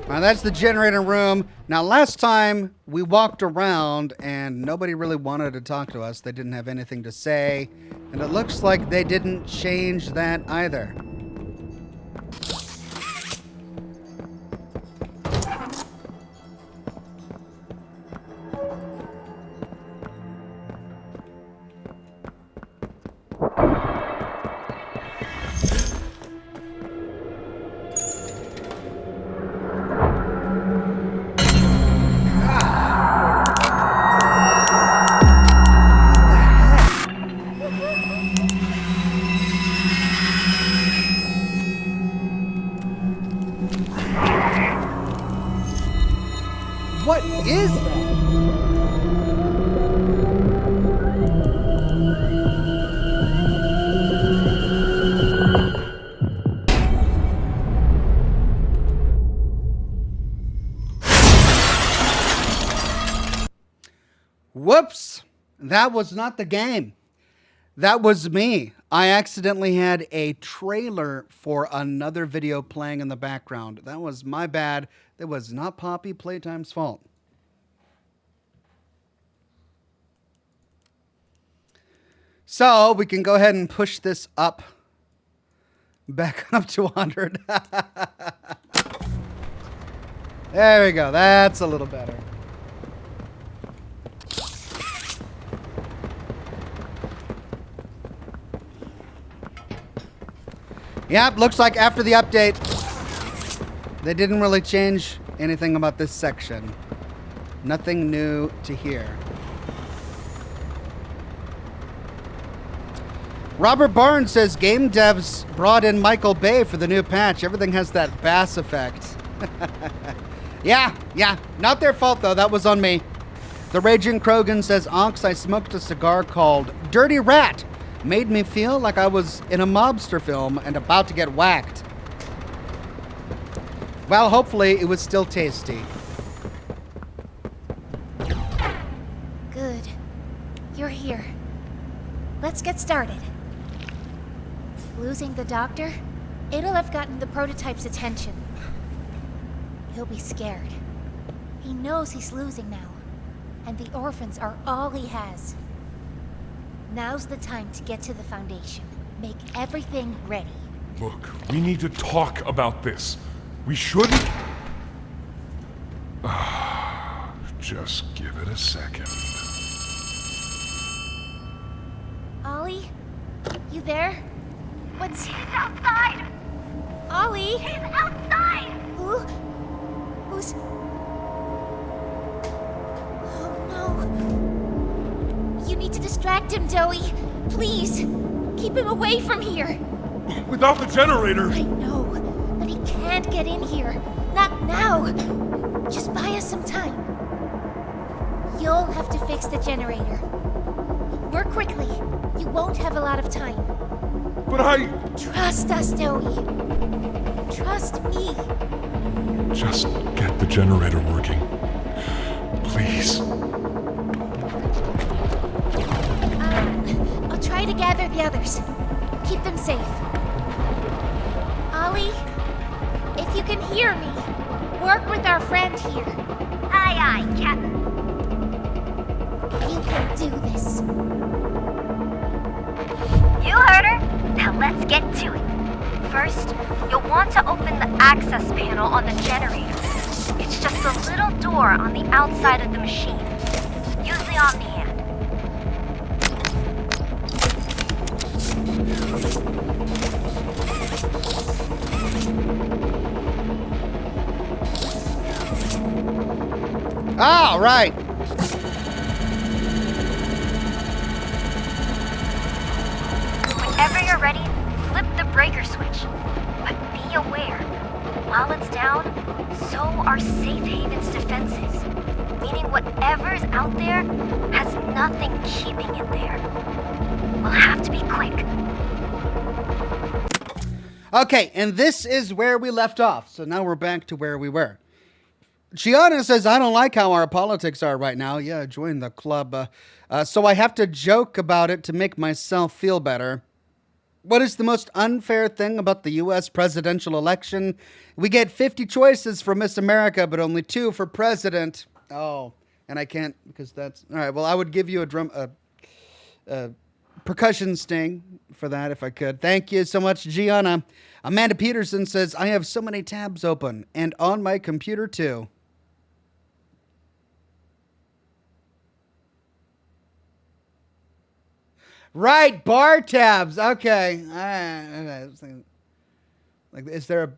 Now that's the generator room. Now last time we walked around and nobody really wanted to talk to us. They didn't have anything to say. And it looks like they didn't change that either. What is that? Whoops, that was not the game. That was me. I accidentally had a trailer for another video playing in the background. That was my bad. That was not Poppy Playtime's fault. So we can go ahead and push this up, back up to 100. There we go. That's a little better. Yep, looks like after the update, they didn't really change anything about this section. Nothing new to hear. Robert Barnes says, game devs brought in Michael Bay for the new patch. Everything has that bass effect. Yeah, not their fault though. That was on me. The Raging Krogan says, Ox, I smoked a cigar called Dirty Rat. Made me feel like I was in a mobster film and about to get whacked. Well, hopefully it was still tasty.
Good. You're here. Let's get started. Losing the doctor? It'll have gotten the prototype's attention. He'll be scared. He knows he's losing now, and the orphans are all he has. Now's the time to get to the Foundation. Make everything ready.
Look, we need to talk about this. We shouldn't... Just give it a second.
Ollie? You there? What's...
He's outside!
Ollie?
He's outside!
Who's... Oh no. You need to distract him, Doey. Please. Keep him away from here.
Without the generator...
I know, but he can't get in here. Not now. Just buy us some time. You'll have to fix the generator. Work quickly. You won't have a lot of time.
But I...
Trust us, Doey. Trust me.
Just get the generator working. Please.
I'll try to gather the others. Keep them safe. Ollie, if you can hear me, work with our friend here.
Aye, aye, Captain.
You can do this.
You heard her. Now let's get to it. First, you'll want to open the access panel on the generator. It's just a little door on the outside of the machine. Use the Omni hand.
All right.
Whenever you're ready, flip the breaker switch. But be aware, while it's down, so are Safe Haven's defenses. Meaning whatever's out there has nothing keeping it there. We'll have to be quick.
Okay, and this is where we left off. So now we're back to where we were. Gianna says, I don't like how our politics are right now. Yeah, join the club. So I have to joke about it to make myself feel better. What is the most unfair thing about the U.S. presidential election? We get 50 choices for Miss America, but only 2 for president. Oh, and I can't because that's... All right, well, I would give you a percussion sting for that if I could. Thank you so much, Gianna. Amanda Peterson says, I have so many tabs open and on my computer too. Right, bar tabs. Okay. Like, is there a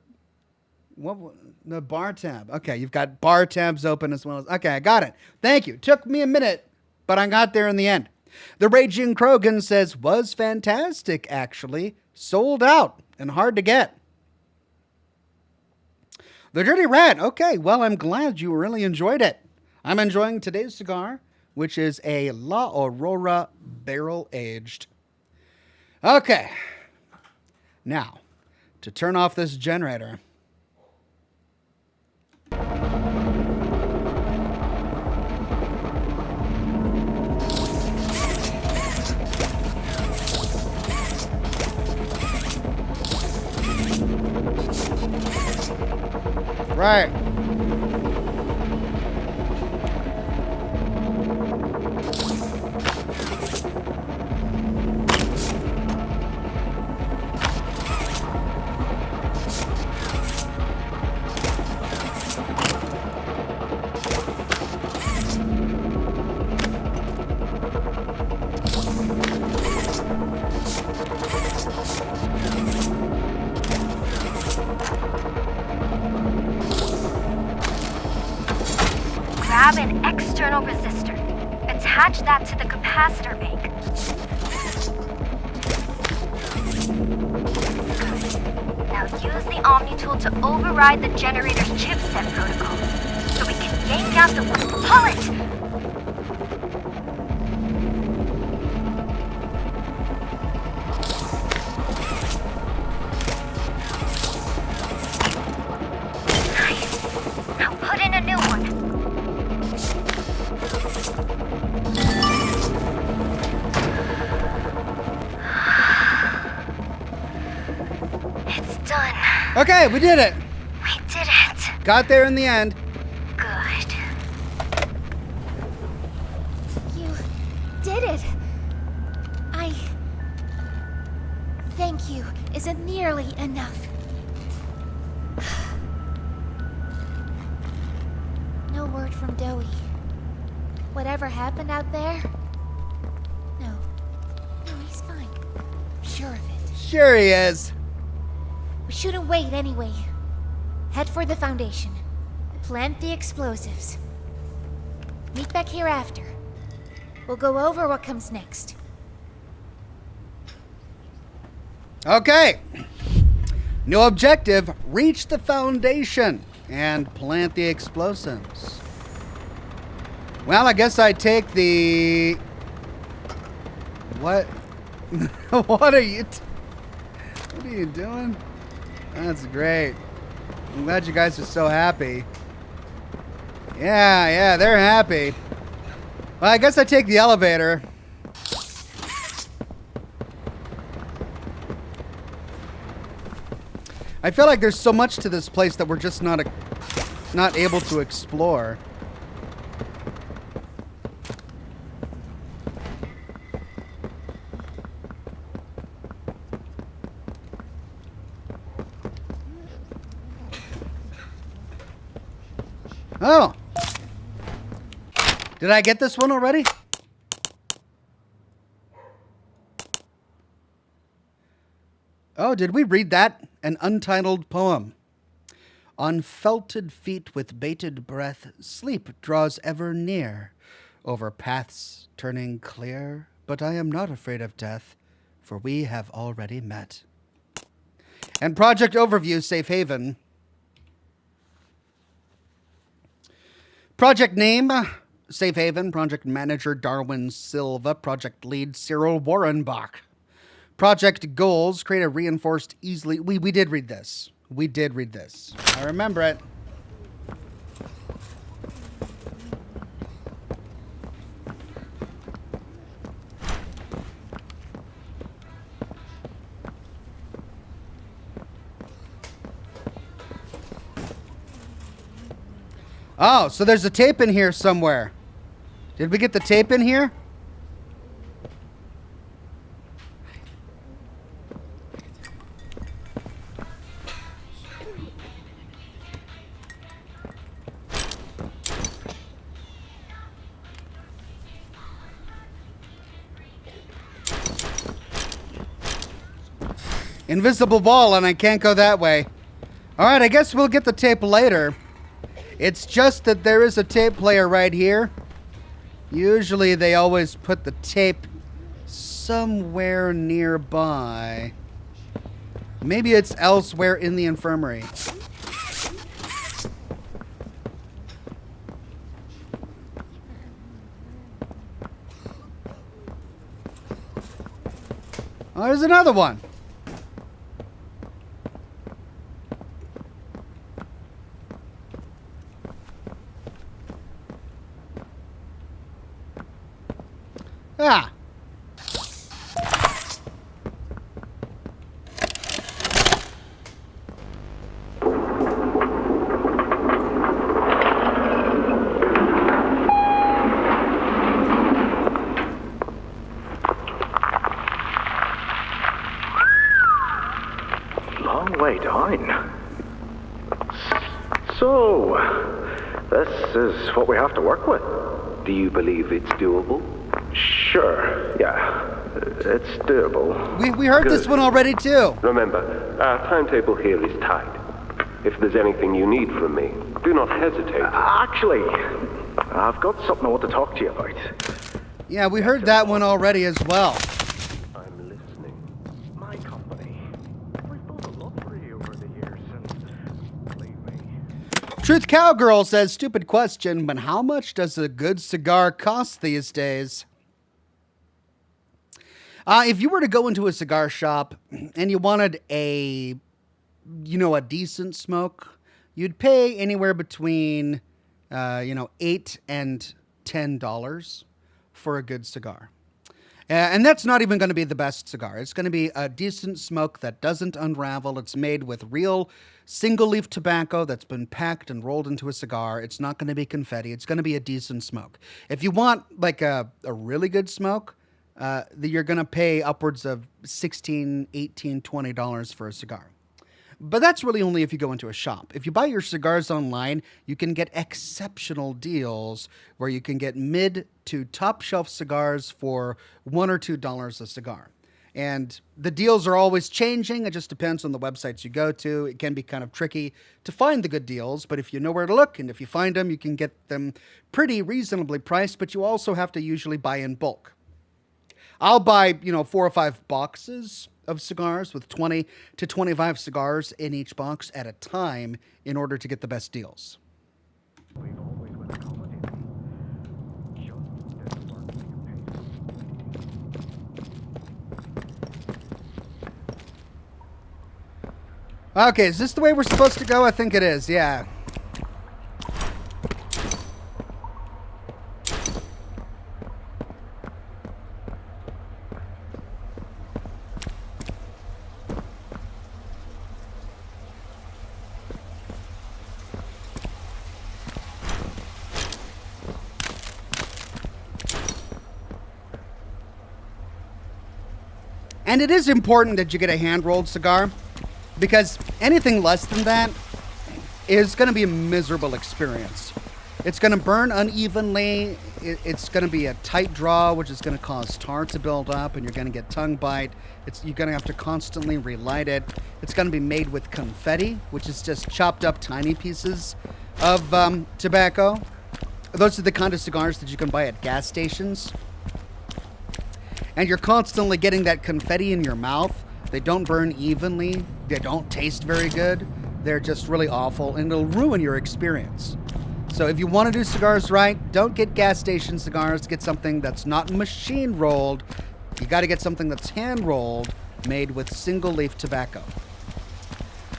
what? The bar tab. Okay, you've got bar tabs open as well as. Okay, I got it. Thank you. Took me a minute, but I got there in the end. The Raging Krogan says was fantastic. Actually, sold out and hard to get. The Dirty Rat. Okay, well, I'm glad you really enjoyed it. I'm enjoying today's cigar, which is a La Aurora barrel aged. Okay. Now, to turn off this generator. Right.
Grab an external resistor. Attach that to the capacitor bank. Good. Now use the Omni tool to override the generator's chipset protocol, so we can yank out the... Pull it! Nice. Now put in a new one. Done.
Okay, we did it.
We did it.
Got there in the end.
Good.
You did it. Thank you isn't nearly enough. No word from Doey. Whatever happened out there? No, he's fine. I'm sure of it.
Sure he is.
We shouldn't wait anyway. Head for the Foundation. Plant the explosives. Meet back here after. We'll go over what comes next.
Okay. New objective, reach the foundation and plant the explosives. Well, I guess I take the... What? What are you doing? That's great. I'm glad you guys are so happy. Yeah, they're happy. Well, I guess I take the elevator. I feel like there's so much to this place that we're just not able to explore. Oh. Did I get this one already? Oh, did we read that? An untitled poem. On felted feet with bated breath, sleep draws ever near, over paths turning clear. But I am not afraid of death, for we have already met. And project overview, Safe Haven. Project name, Safe Haven. Project manager, Darwin Silva. Project lead, Cyril Warrenbach. Project goals, create a reinforced easily... We did read this. We did read this. I remember it. Oh, so there's a tape in here somewhere. Did we get the tape in here? Invisible ball, and I can't go that way. All right, I guess we'll get the tape later. It's just that there is a tape player right here. Usually they always put the tape somewhere nearby. Maybe it's elsewhere in the infirmary. Oh, there's another one. Ah.
Long way down. So, this is what we have to work with. Do you believe it's doable? Sure, yeah. It's doable.
We heard this one already too.
Remember, our timetable here is tight. If there's anything you need from me, do not hesitate.
Actually, I've got something I want to talk to you about.
Yeah, we heard that one already as well.
I'm listening.
My company. We've done a lot for you over the years, and believe me.
Truth Cowgirl says, stupid question, but how much does a good cigar cost these days? If you were to go into a cigar shop and you wanted a decent smoke, you'd pay anywhere between, $8 and $10 for a good cigar. And that's not even going to be the best cigar. It's going to be a decent smoke that doesn't unravel. It's made with real single-leaf tobacco that's been packed and rolled into a cigar. It's not going to be confetti. It's going to be a decent smoke. If you want like a really good smoke, you're going to pay upwards of $16, $18, $20 for a cigar. But that's really only if you go into a shop. If you buy your cigars online, you can get exceptional deals where you can get mid to top shelf cigars for $1 or $2 a cigar. And the deals are always changing. It just depends on the websites you go to. It can be kind of tricky to find the good deals, but if you know where to look and if you find them, you can get them pretty reasonably priced, but you also have to usually buy in bulk. I'll buy, 4 or 5 boxes of cigars with 20 to 25 cigars in each box at a time in order to get the best deals. Okay, is this the way we're supposed to go? I think it is, yeah. And it is important that you get a hand-rolled cigar, because anything less than that is going to be a miserable experience. It's going to burn unevenly. It's going to be a tight draw, which is going to cause tar to build up, and you're going to get tongue bite. You're going to have to constantly relight it. It's going to be made with confetti, which is just chopped up tiny pieces of tobacco. Those are the kind of cigars that you can buy at gas stations. And you're constantly getting that confetti in your mouth. They don't burn evenly. They don't taste very good. They're just really awful, and it'll ruin your experience. So if you want to do cigars right, don't get gas station cigars. Get something that's not machine rolled. You got to get something that's hand rolled, made with single leaf tobacco.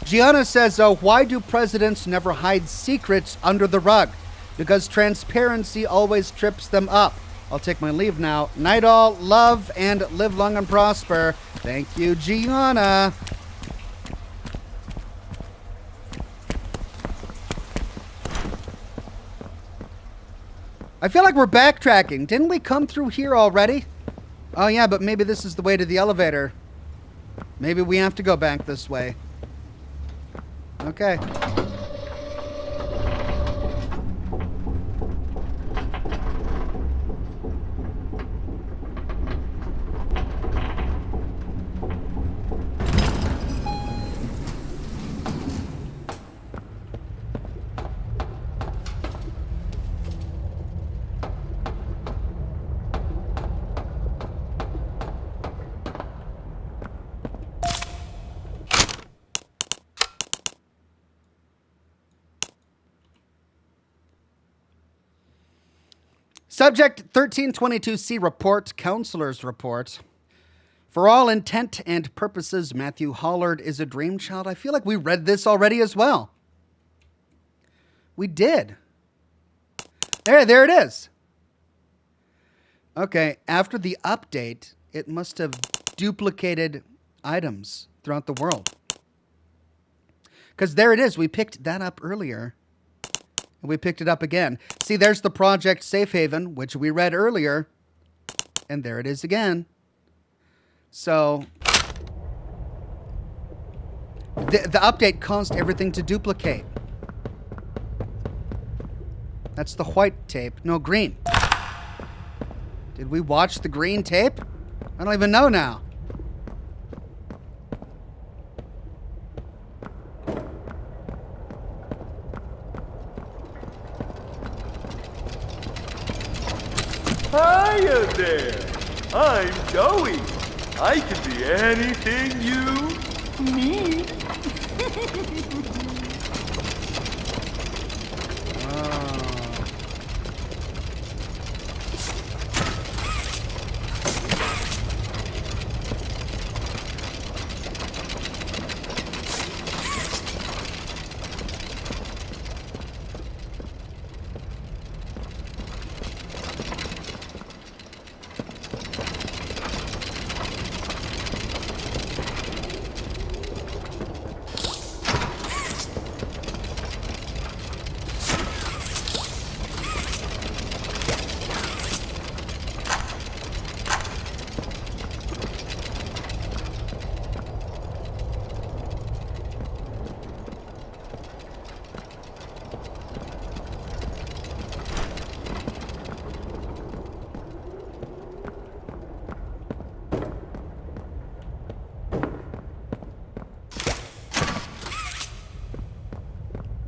Gianna says, why do presidents never hide secrets under the rug? Because transparency always trips them up. I'll take my leave now. Night all, love, and live long and prosper. Thank you, Gianna. I feel like we're backtracking. Didn't we come through here already? Oh yeah, but maybe this is the way to the elevator. Maybe we have to go back this way. Okay. Subject 1322C report, counselor's report. For all intent and purposes, Matthew Hollard is a dream child. I feel like we read this already as well. We did. There it is. Okay, after the update, it must have duplicated items throughout the world. Because there it is. We picked that up earlier. And we picked it up again. See, there's the Project Safe Haven, which we read earlier. And there it is again. So, the update caused everything to duplicate. That's the white tape. No, green. Did we watch the green tape? I don't even know now.
Hiya there! I'm Doey. I can be anything you need.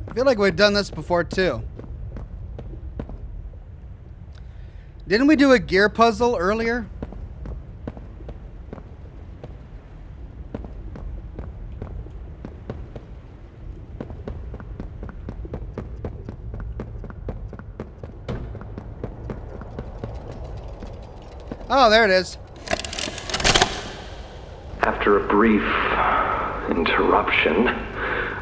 I feel like we've done this before, too. Didn't we do a gear puzzle earlier? Oh, there it is.
After a brief interruption,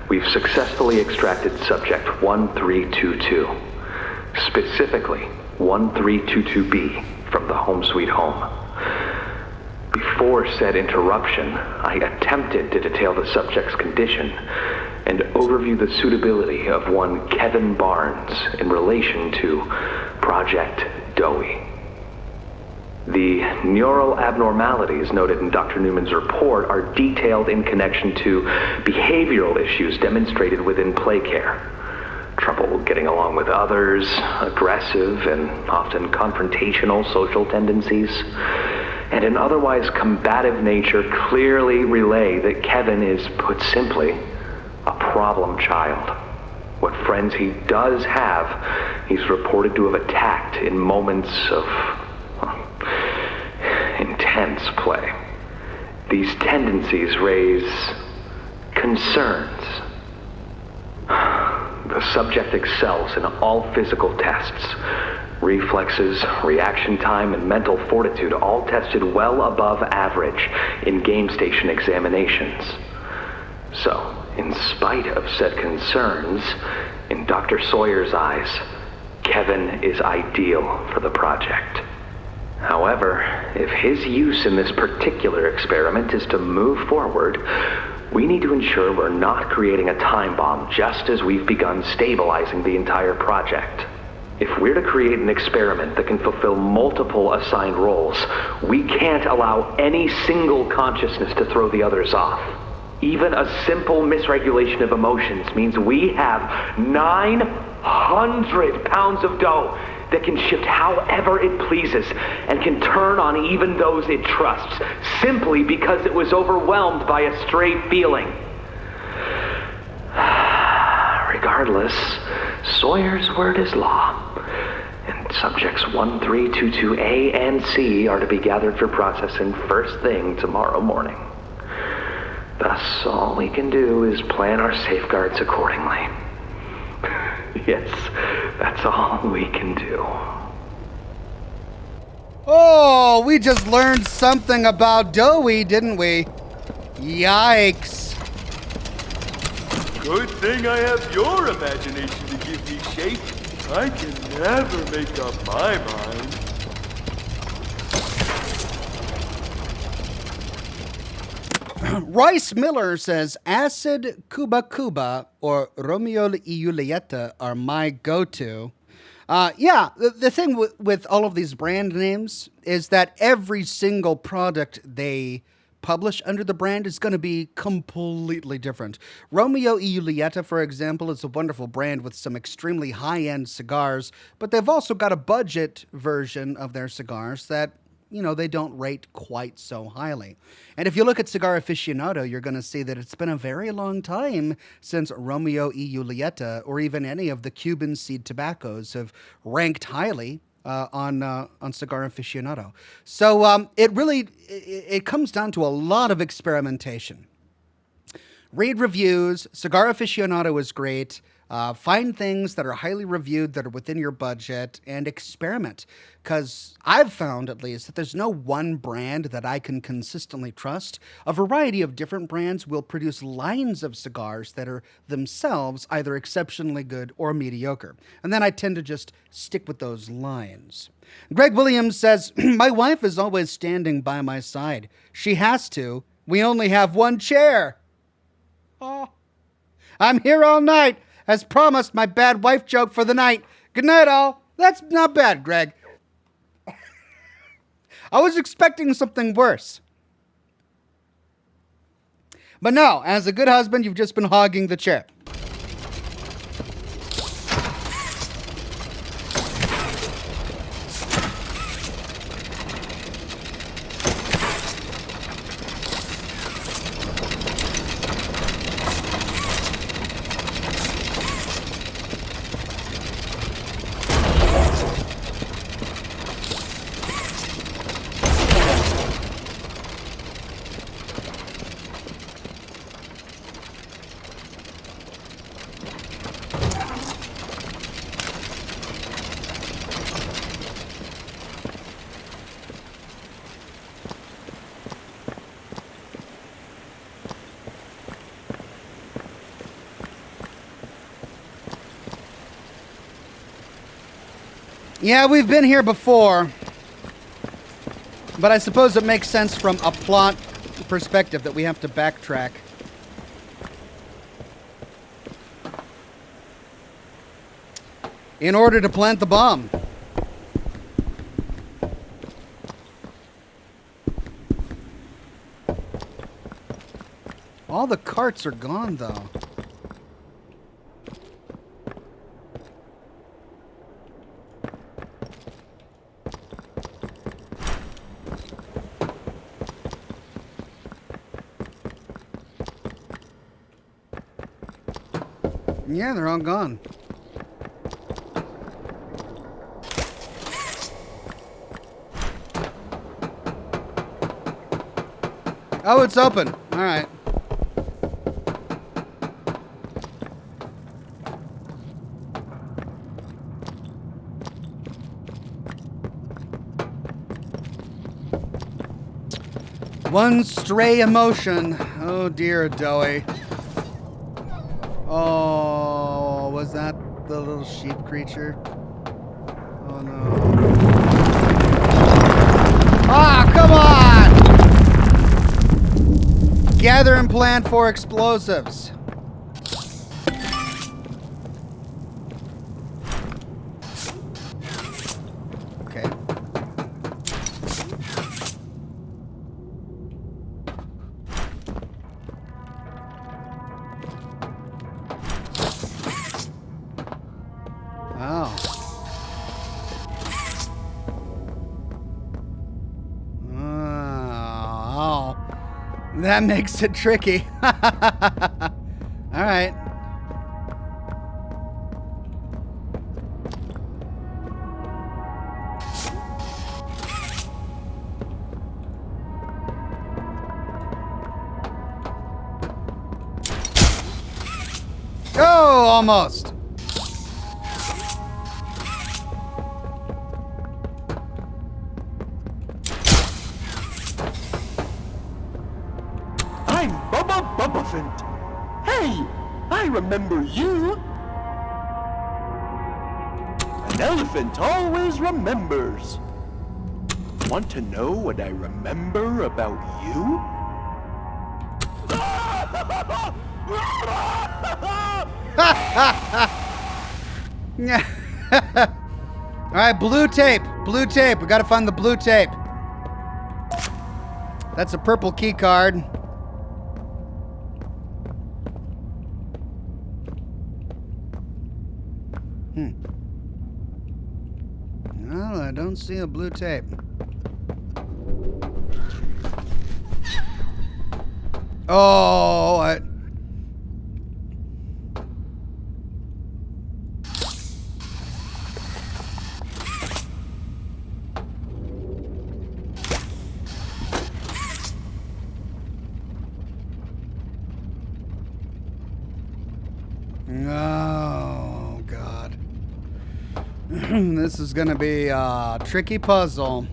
we've successfully extracted subject 1322, specifically 1322B from the home sweet home. Before said interruption, I attempted to detail the subject's condition and overview the suitability of one Kevin Barnes in relation to Project Doey. The neural abnormalities noted in Dr. Newman's report are detailed in connection to behavioral issues demonstrated within play care. Trouble getting along with others, aggressive and often confrontational social tendencies, and an otherwise combative nature clearly relay that Kevin is, put simply, a problem child. What friends he does have, he's reported to have attacked in moments of intense play. These tendencies raise concerns. The subject excels in all physical tests. Reflexes, reaction time, and mental fortitude all tested well above average in game station examinations. So, in spite of said concerns, in Dr. Sawyer's eyes, Kevin is ideal for the project. However, if his use in this particular experiment is to move forward, we need to ensure we're not creating a time bomb just as we've begun stabilizing the entire project. If we're to create an experiment that can fulfill multiple assigned roles, we can't allow any single consciousness to throw the others off. Even a simple misregulation of emotions means we have 900 pounds of dough that can shift however it pleases and can turn on even those it trusts, simply because it was overwhelmed by a stray feeling. Regardless, Sawyer's word is law, and subjects 1322A and C are to be gathered for processing first thing tomorrow morning. Thus, all we can do is plan our safeguards accordingly. Yes, that's all we can do.
Oh, we just learned something about Doey, didn't we? Yikes.
Good thing I have your imagination to give me shape. I can never make up my mind.
Rice Miller says, Acid Cuba Cuba or Romeo y Julieta are my go-to. The thing with all of these brand names is that every single product they publish under the brand is going to be completely different. Romeo y Julieta, for example, is a wonderful brand with some extremely high-end cigars, but they've also got a budget version of their cigars that, they don't rate quite so highly. And if you look at Cigar Aficionado, you're going to see that it's been a very long time since Romeo y Julieta or even any of the Cuban seed tobaccos have ranked highly on Cigar Aficionado. So it comes down to a lot of experimentation. Read reviews. Cigar Aficionado is great. Find things that are highly reviewed, that are within your budget, and experiment. Because I've found, at least, that there's no one brand that I can consistently trust. A variety of different brands will produce lines of cigars that are themselves either exceptionally good or mediocre. And then I tend to just stick with those lines. Greg Williams says, my wife is always standing by my side. She has to. We only have one chair. Oh. I'm here all night. As promised, my bad wife joke for the night. Good night, all. That's not bad, Greg. I was expecting something worse. But no, as a good husband, you've just been hogging the chair. Yeah, we've been here before. But I suppose it makes sense from a plot perspective that we have to backtrack. In order to plant the bomb. All the carts are gone, though. Yeah, they're all gone. Oh, it's open. All right. One stray emotion. Oh dear, Doey. Oh, was that the little sheep creature? Oh no. Ah, come on! Gather and plan for explosives. Okay. Oh, that makes it tricky. All right. Oh, almost.
I'm Bobblehead. Hey, I remember you. An elephant always remembers. Want to know what I remember about you?
All right, blue tape. Blue tape. We got to find the blue tape. That's a purple key card. No, I don't see a blue tape. Oh, oh, God. This is gonna be a tricky puzzle.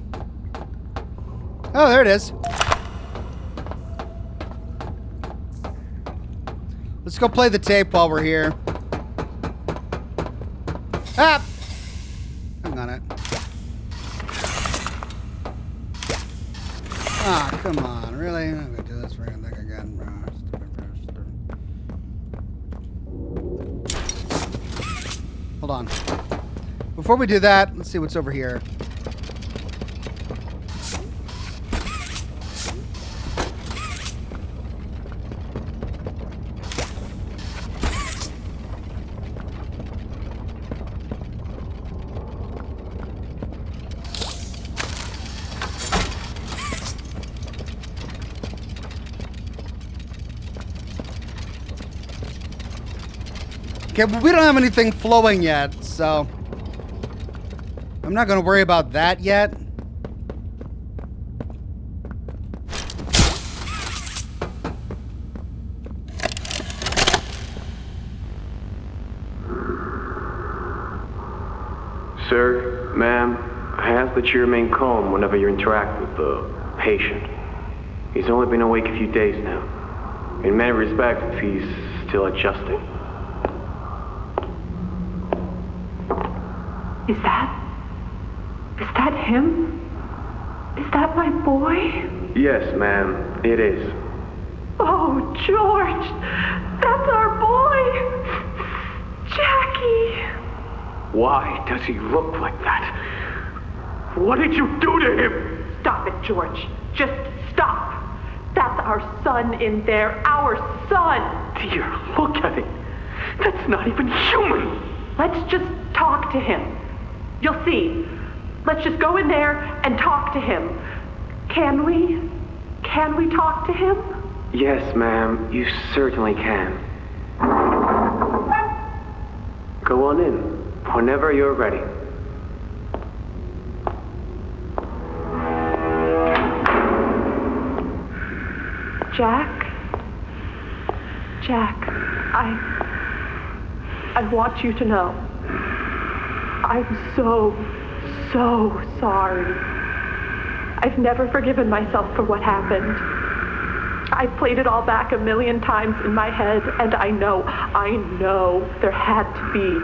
Oh, there it is. Let's go play the tape while we're here. Ah! Hang on it. Ah, come on. Really? I'm gonna do this for a thing again. Hold on. Before we do that, let's see what's over here. Okay, well, we don't have anything flowing yet, so I'm not going to worry about that yet.
Sir, ma'am, I ask that you remain calm whenever you interact with the patient. He's only been awake a few days now. In many respects, he's still adjusting.
Is that Is that him? Is that my boy?
Yes, ma'am, it is.
Oh, George! That's our boy! Jackie!
Why does he look like that? What did you do to him?
Stop it, George. Just stop. That's our son in there. Our son!
Dear, look at it. That's not even human.
Let's just talk to him. You'll see. Let's just go in there and talk to him. Can we? Can we talk to him?
Yes, ma'am, you certainly can. Go on in, whenever you're ready.
Jack, I want you to know, I'm so sorry. I've never forgiven myself for what happened. I've played it all back 1,000,000 times in my head, and I know there had to be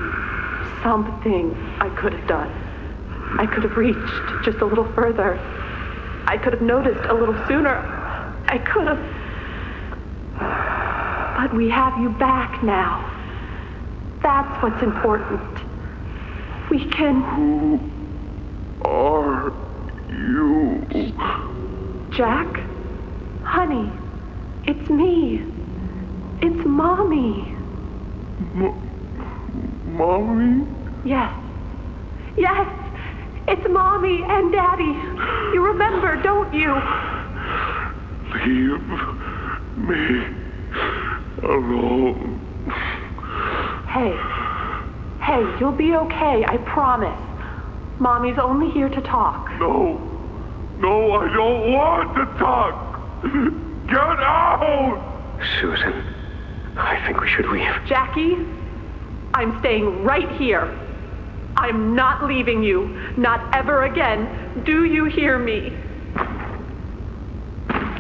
something I could have done. I could have reached just a little further. I could have noticed a little sooner. I could have... But we have you back now. That's what's important. We can...
Who are you?
Jack? Honey, it's me. It's Mommy.
Mommy?
Yes. Yes! It's Mommy and Daddy. You remember, don't you?
Leave me alone.
Hey, you'll be okay, I promise. Mommy's only here to talk.
No, I don't want to talk. Get out!
Susan, I think we should leave.
Jackie, I'm staying right here. I'm not leaving you, not ever again. Do you hear me?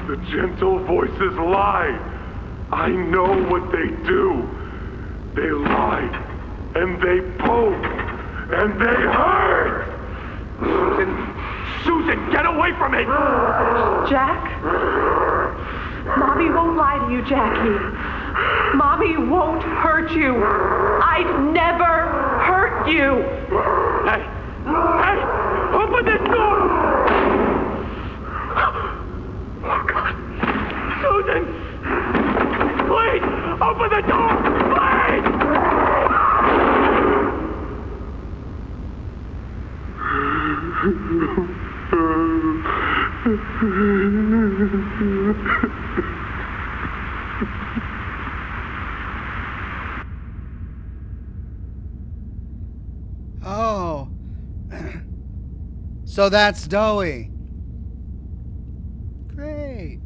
The gentle voices lie. I know what they do. They lie, and they poke, and they hurt. Susan, get away from me!
Jack? Mommy won't lie to you, Jackie. Mommy won't hurt you. I'd never hurt you.
Hey, open this door!
Oh, God.
Susan! Please, open the door!
Oh. So that's Doey. Great.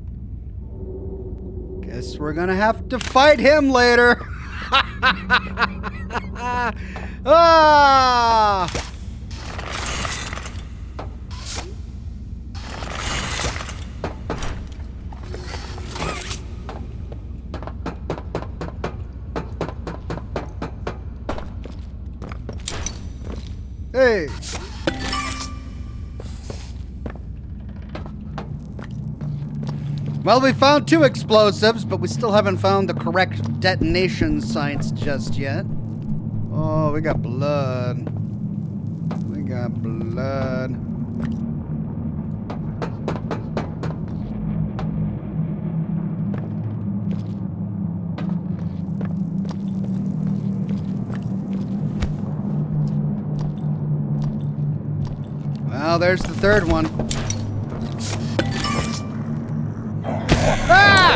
Guess we're gonna have to fight him later. Ah! Hey! Well, we found 2 explosives, but we still haven't found the correct detonation sites just yet. Oh, we got blood. We got blood. Well, there's the 3rd one. Ah!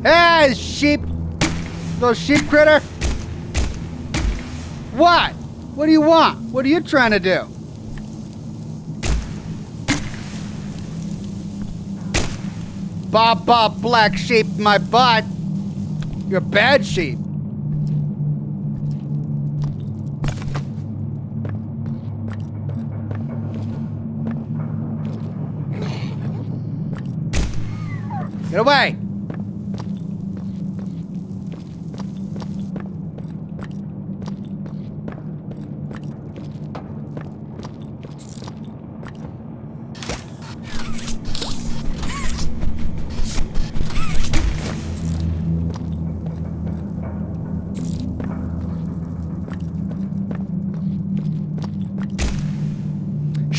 Hey, sheep! Little sheep critter! What? What do you want? What are you trying to do? Bob, black sheep, my butt. You're a bad sheep. Get away!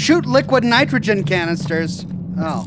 shoot liquid nitrogen canisters. Oh.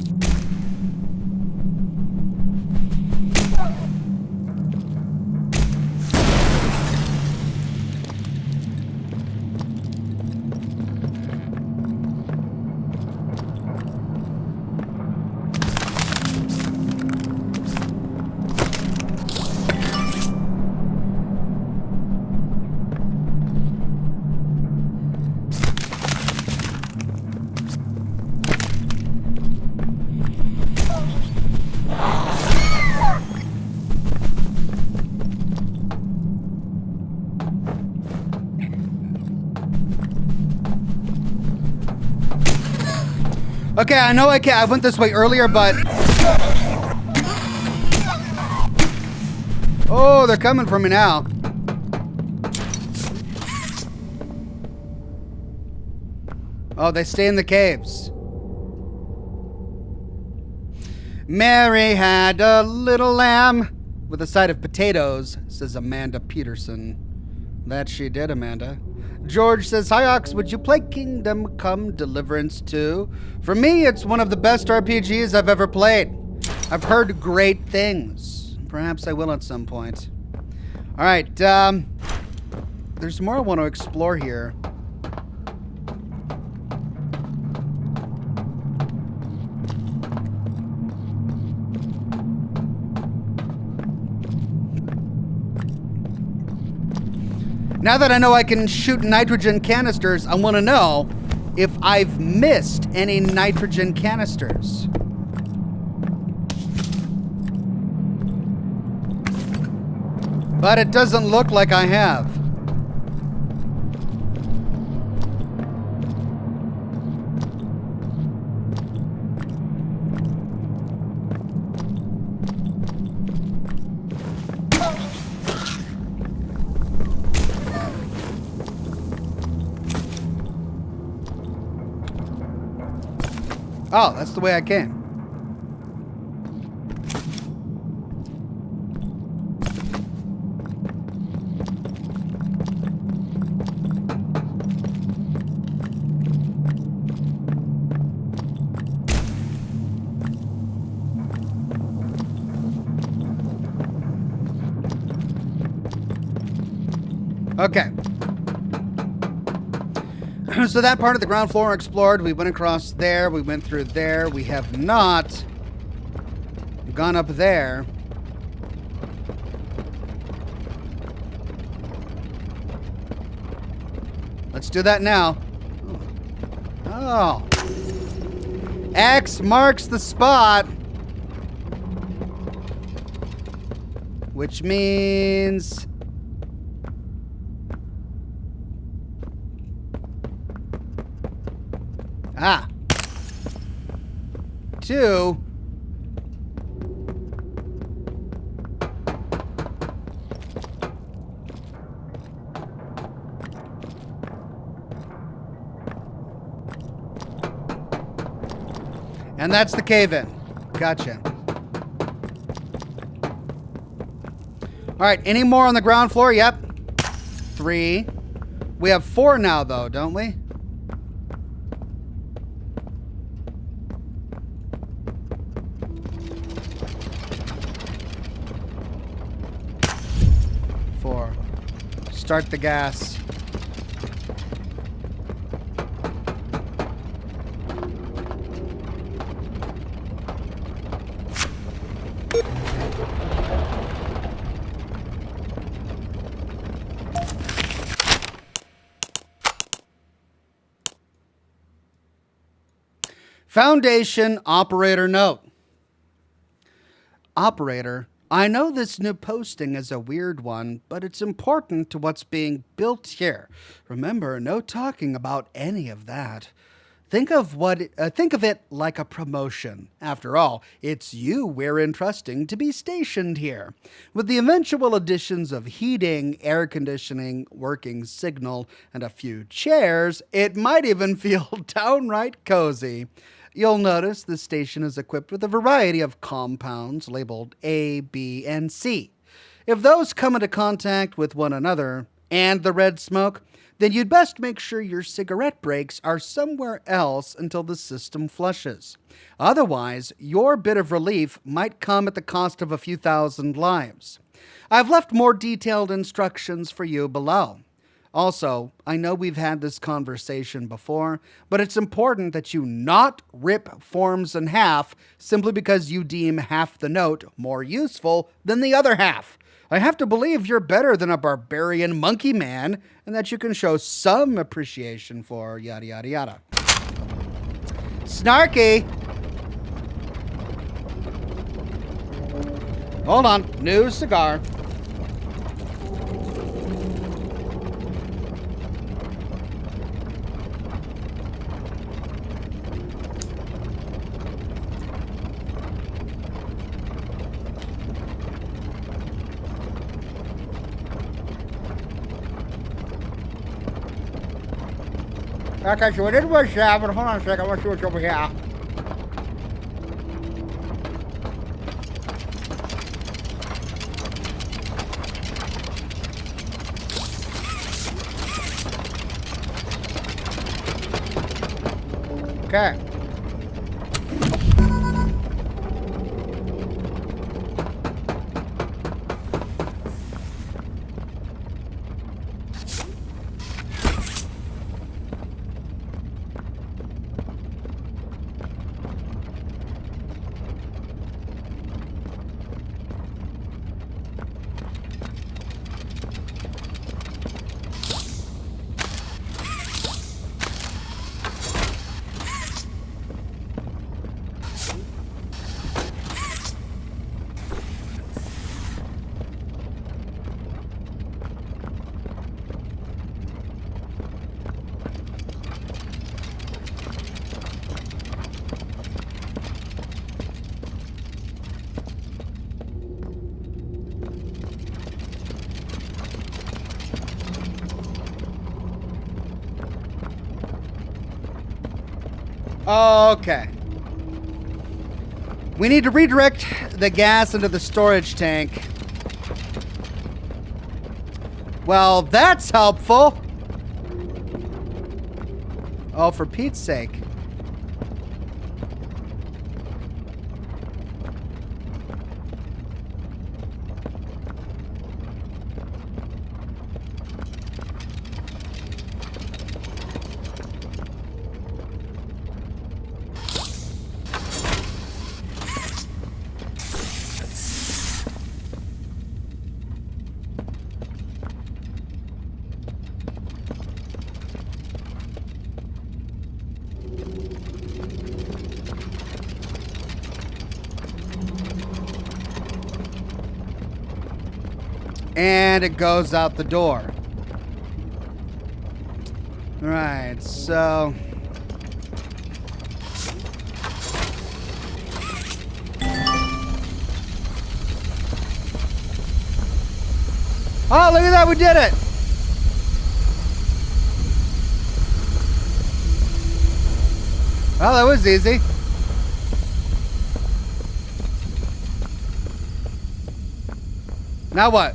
Okay, I know I went this way earlier, but... Oh, they're coming for me now. Oh, they stay in the caves. Mary had a little lamb with a side of potatoes, says Amanda Peterson. That she did, Amanda. George says, hi, Ox, would you play Kingdom Come Deliverance 2? For me, it's one of the best RPGs I've ever played. I've heard great things. Perhaps I will at some point. All right, there's more I want to explore here. Now that I know I can shoot nitrogen canisters, I want to know if I've missed any nitrogen canisters. But it doesn't look like I have. Oh, that's the way I came. Okay. So that part of the ground floor explored. We went across there. We went through there. We have not gone up there. Let's do that now. Oh. X marks the spot. Which means... Ah. 2. And that's the cave-in. Gotcha. All right, any more on the ground floor? Yep. 3. We have 4 now, though, don't we? Start the gas. Foundation operator note. Operator, I know this new posting is a weird one, but it's important to what's being built here. Remember, no talking about any of that. Think of it like a promotion. After all, it's you we're entrusting to be stationed here. With the eventual additions of heating, air conditioning, working signal, and a few chairs, it might even feel downright cozy. You'll notice the station is equipped with a variety of compounds labeled A, B, and C. If those come into contact with one another and the red smoke, then you'd best make sure your cigarette breaks are somewhere else until the system flushes. Otherwise, your bit of relief might come at the cost of a few thousand lives. I've left more detailed instructions for you below. Also, I know we've had this conversation before, but it's important that you not rip forms in half simply because you deem half the note more useful than the other half. I have to believe you're better than a barbarian monkey man and that you can show some appreciation for yada yada yada. Snarky! Hold on, new cigar. Okay, so we did was but hold on a second, I want to see what's over here. Okay. Okay. We need to redirect the gas into the storage tank. Well, that's helpful. Oh, for Pete's sake. And it goes out the door. All right, so... Oh, look at that, we did it! Oh, that was easy. Now what?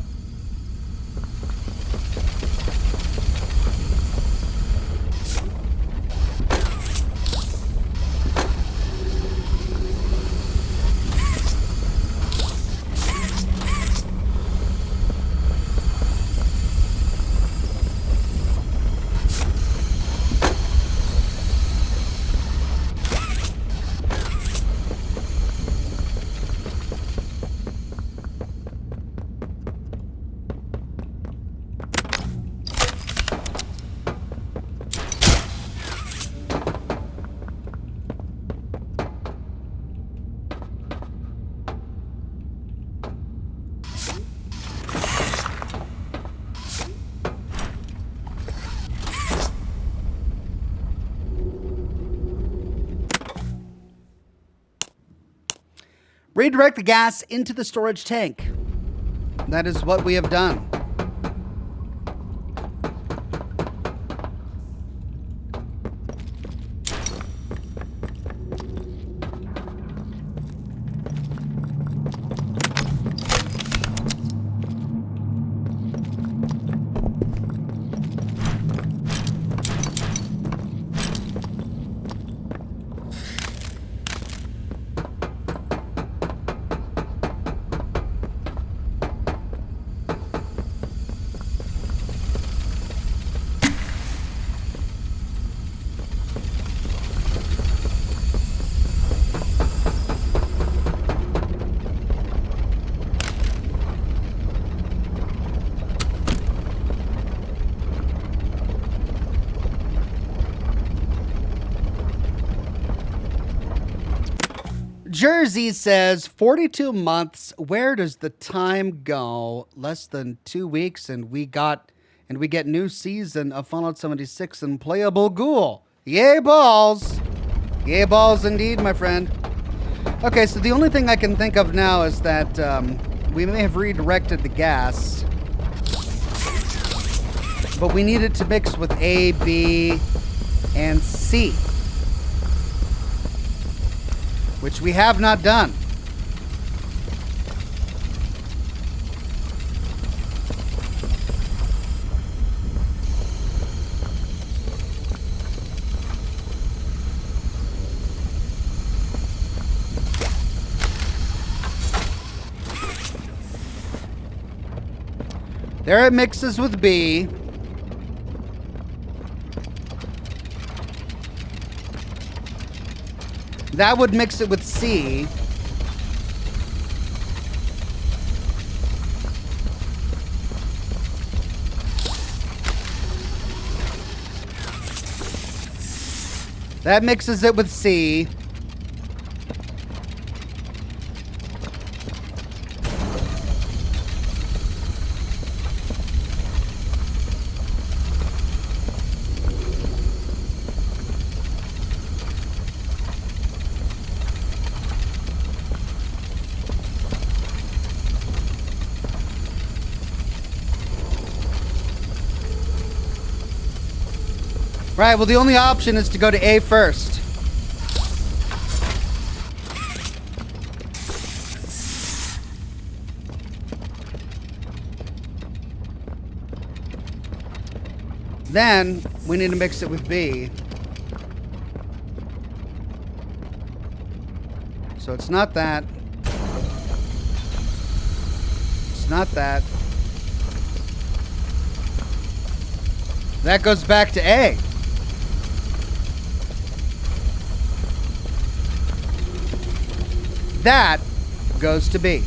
Redirect the gas into the storage tank. That is what we have done. Jersey says 42 months. Where does the time go? Less than 2 weeks, and we get new season of Fallout 76 and playable ghoul. Yay balls! Yay balls indeed, my friend. Okay, so the only thing I can think of now is that we may have redirected the gas, but we need it to mix with A, B, and C, which we have not done. There it mixes with B. That would mix it with C. That mixes it with C. Right, well, the only option is to go to A first. Then, we need to mix it with B. So it's not that. It's not that. That goes back to A. That goes to B.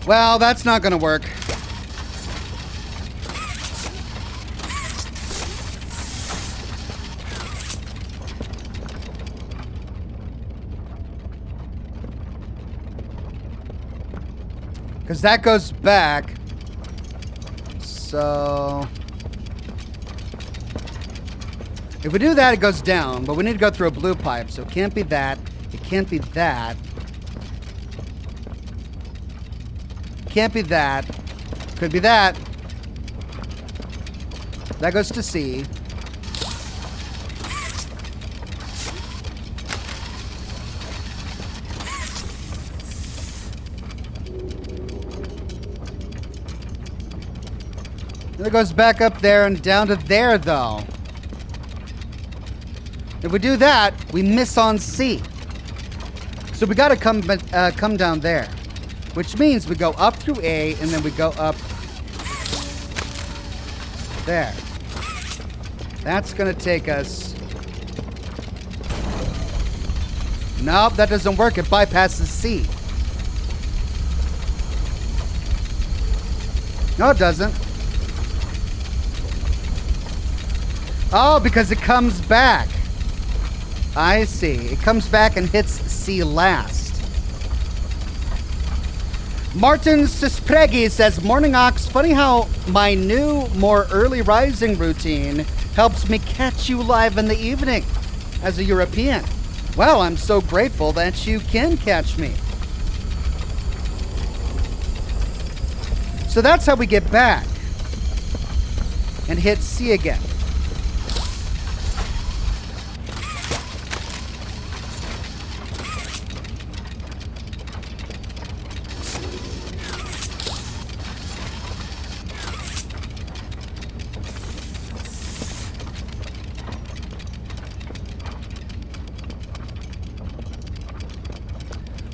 Well, that's not gonna work. Because that goes back. So if we do that, it goes down, but we need to go through a blue pipe, so it can't be that. It can't be that. Can't be that. Could be that. That goes to C. It goes back up there and down to there, though. If we do that, we miss on C. So we gotta come down there. Which means we go up through A and then we go up there. That's gonna take us... Nope, that doesn't work. It bypasses C. No, it doesn't. Oh, because it comes back. I see. It comes back and hits C last. Martin Sispregi says, Morning Ox, funny how my new, more early rising routine helps me catch you live in the evening as a European. Well, I'm so grateful that you can catch me. So that's how we get back and hit C again.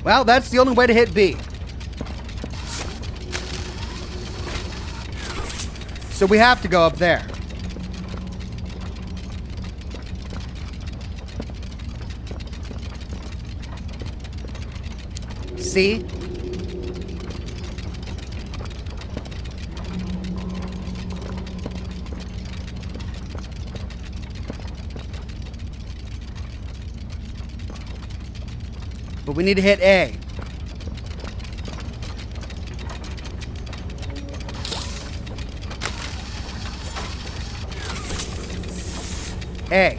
Well, that's the only way to hit B. So we have to go up there. C. But we need to hit A. A.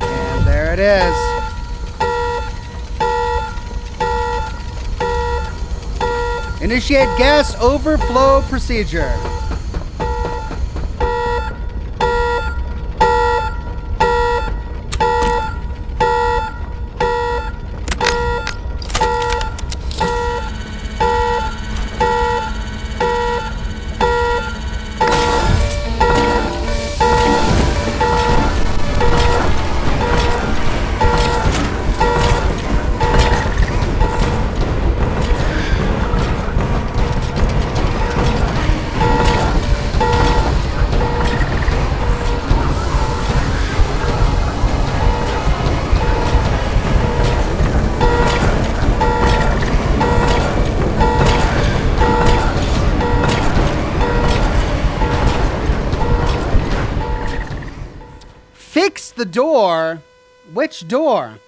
And there it is. Initiate gas overflow procedure. Fix the door? Which door?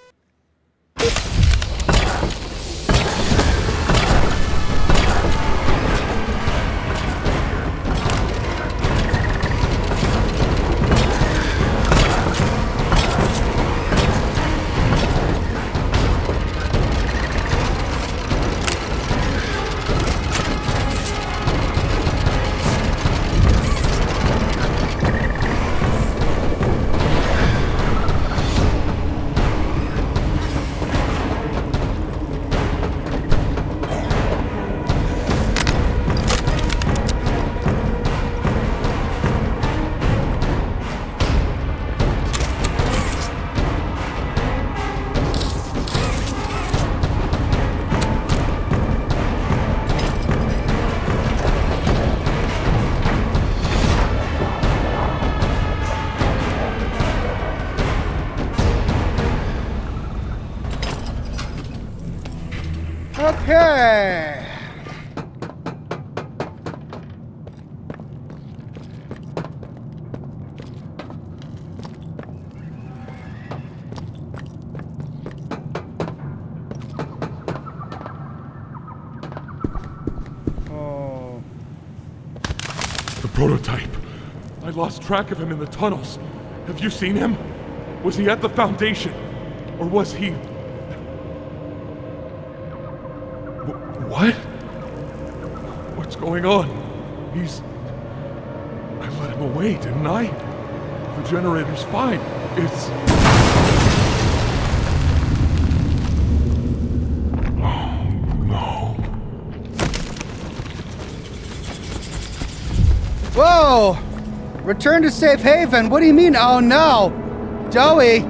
Okay. Oh.
The prototype. I lost track of him in the tunnels. Have you seen him? Was he at the Foundation? Or was he... What? What's going on? I let him away, didn't I? The generator's fine. It's... Oh, no.
Whoa! Return to safe haven? What do you mean? Oh no! Doey!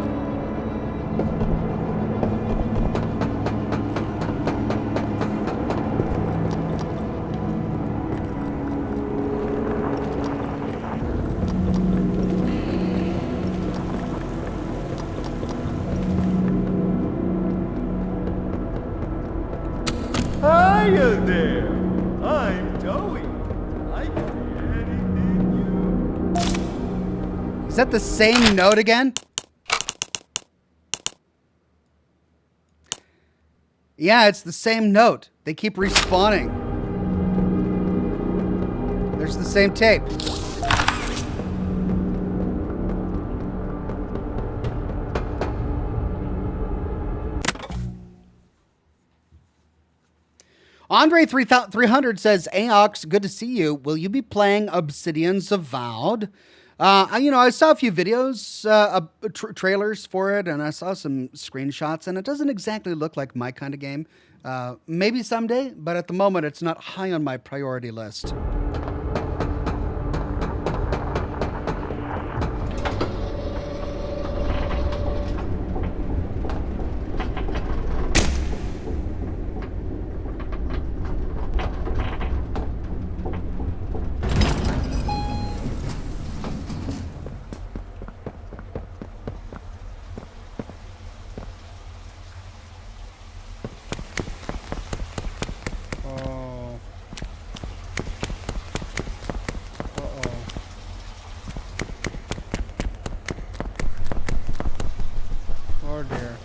Hiya there! I'm Doey. I can be anything you...
Is that the same note again? Yeah, it's the same note. They keep respawning. There's the same tape. Andre 300 says, Aox, good to see you. Will you be playing Obsidian's Avowed? I saw a few videos, trailers for it, and I saw some screenshots, and it doesn't exactly look like my kind of game. Maybe someday, but at the moment, it's not high on my priority list. Oh dear.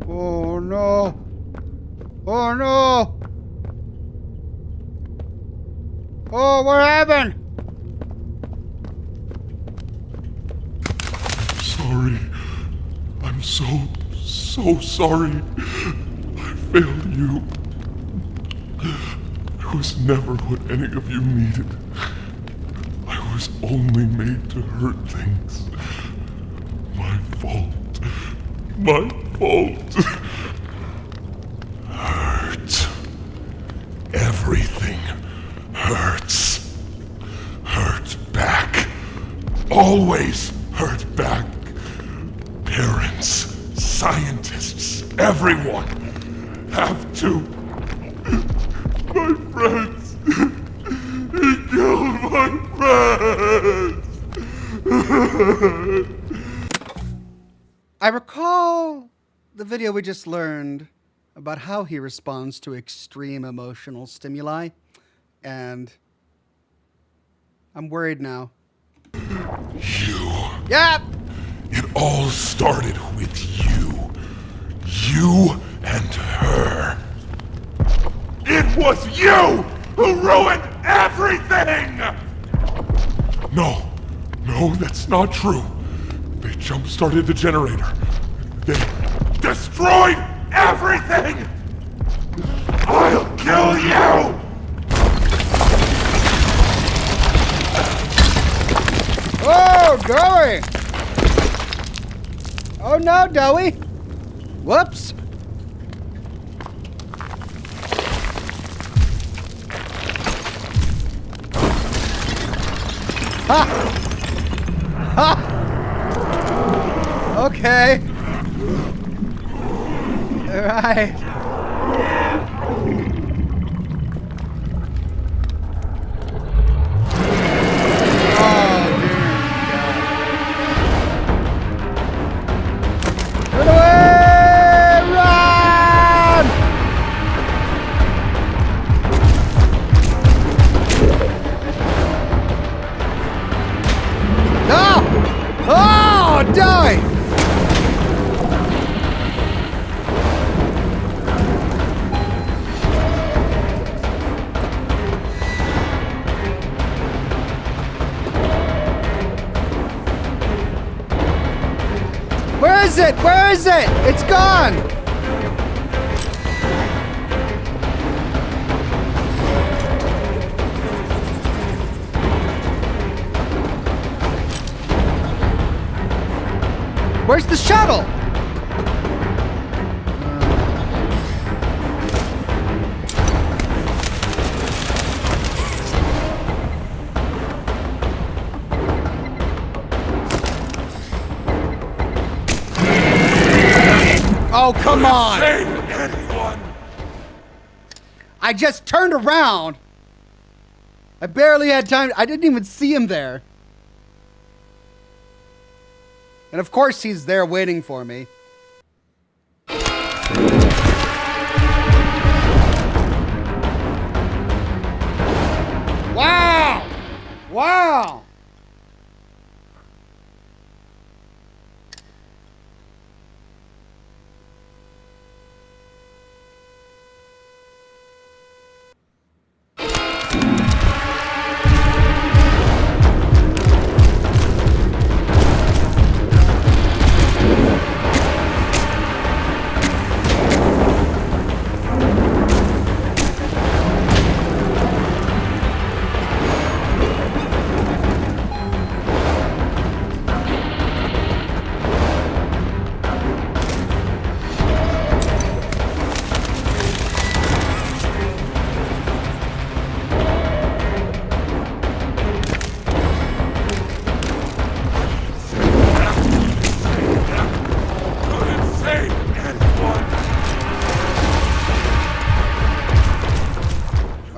Oh no. Oh no! Oh, what happened?
Sorry. I'm so sorry. I failed you. I was never what any of you needed. I was only made to hurt things. My fault. My fault. Hurt. Everything hurts. Hurt back. Always hurt back. Parents, scientists, everyone have to. My friends. He killed my friends.
I recall the video we just learned about how he responds to extreme emotional stimuli, and I'm worried now.
You.
Yep!
It all started with you. You and her. It was you who ruined everything! No, that's not true. They jump-started the generator. They destroyed everything! I'll kill you!
Oh, Doey! Oh no, Doey! Whoops! Ha! Ha! Okay. All right. Run away! Run! No! Oh, die! is it? Where is it? It's gone! Where's the shuttle? Oh, come on! I just turned around. I barely had time. I didn't even see him there. And of course he's there waiting for me. Wow! Wow!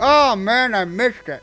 Oh man, I missed it.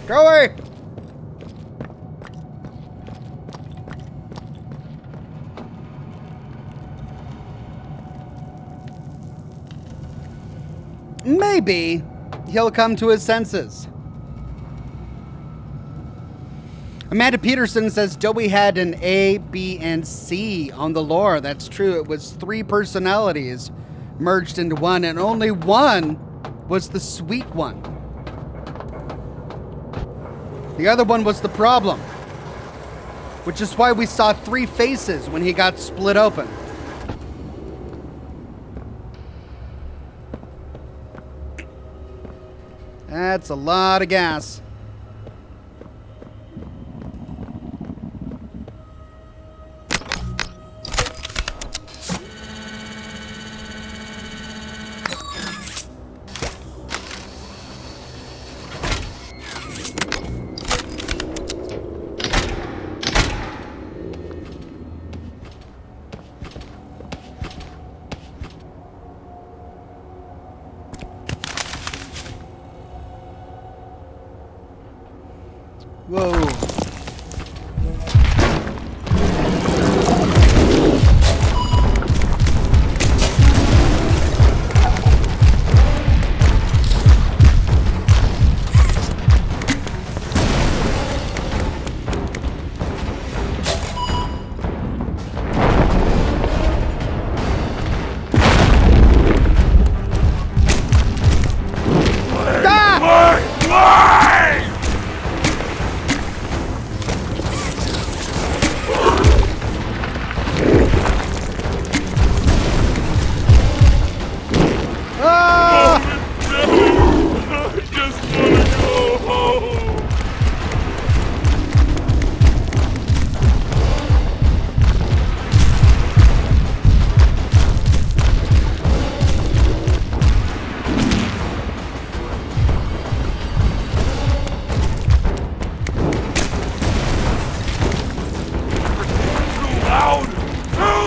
Doey! Maybe he'll come to his senses. Amanda Peterson says Doey had an A, B, and C on the lore. That's true. It was 3 personalities merged into one, and only one was the sweet one. The other one was the problem, which is why we saw 3 faces when he got split open. That's a lot of gas.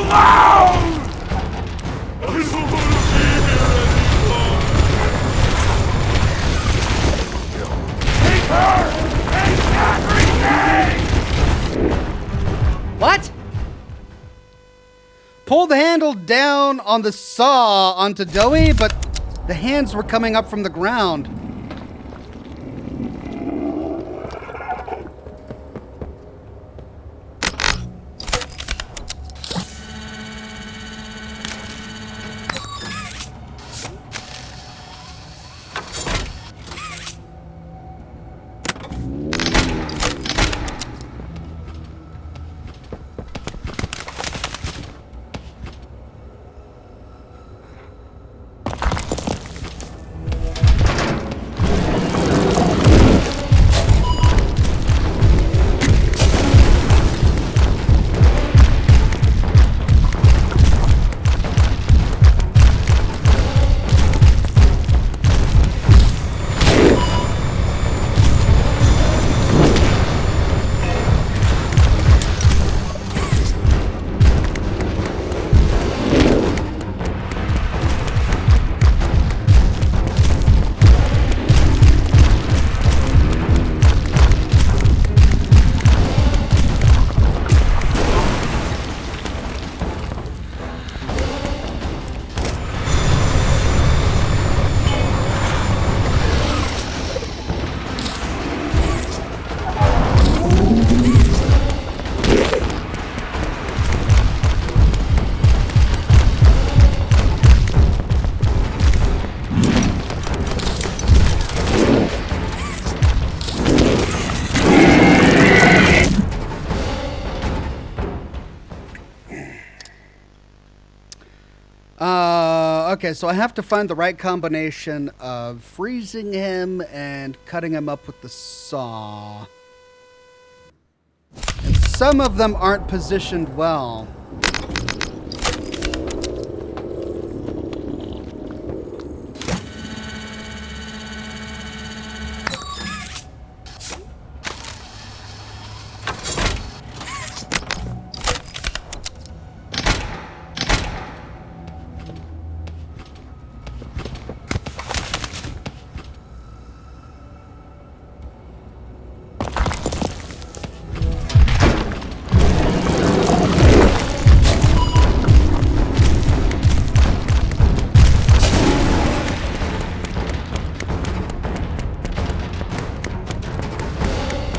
loud! I don't want to be here anymore! Take her! Take everything!
What? Pull the handle down on the saw onto Doey, but the hands were coming up from the ground. Okay, so I have to find the right combination of freezing him and cutting him up with the saw. And some of them aren't positioned well.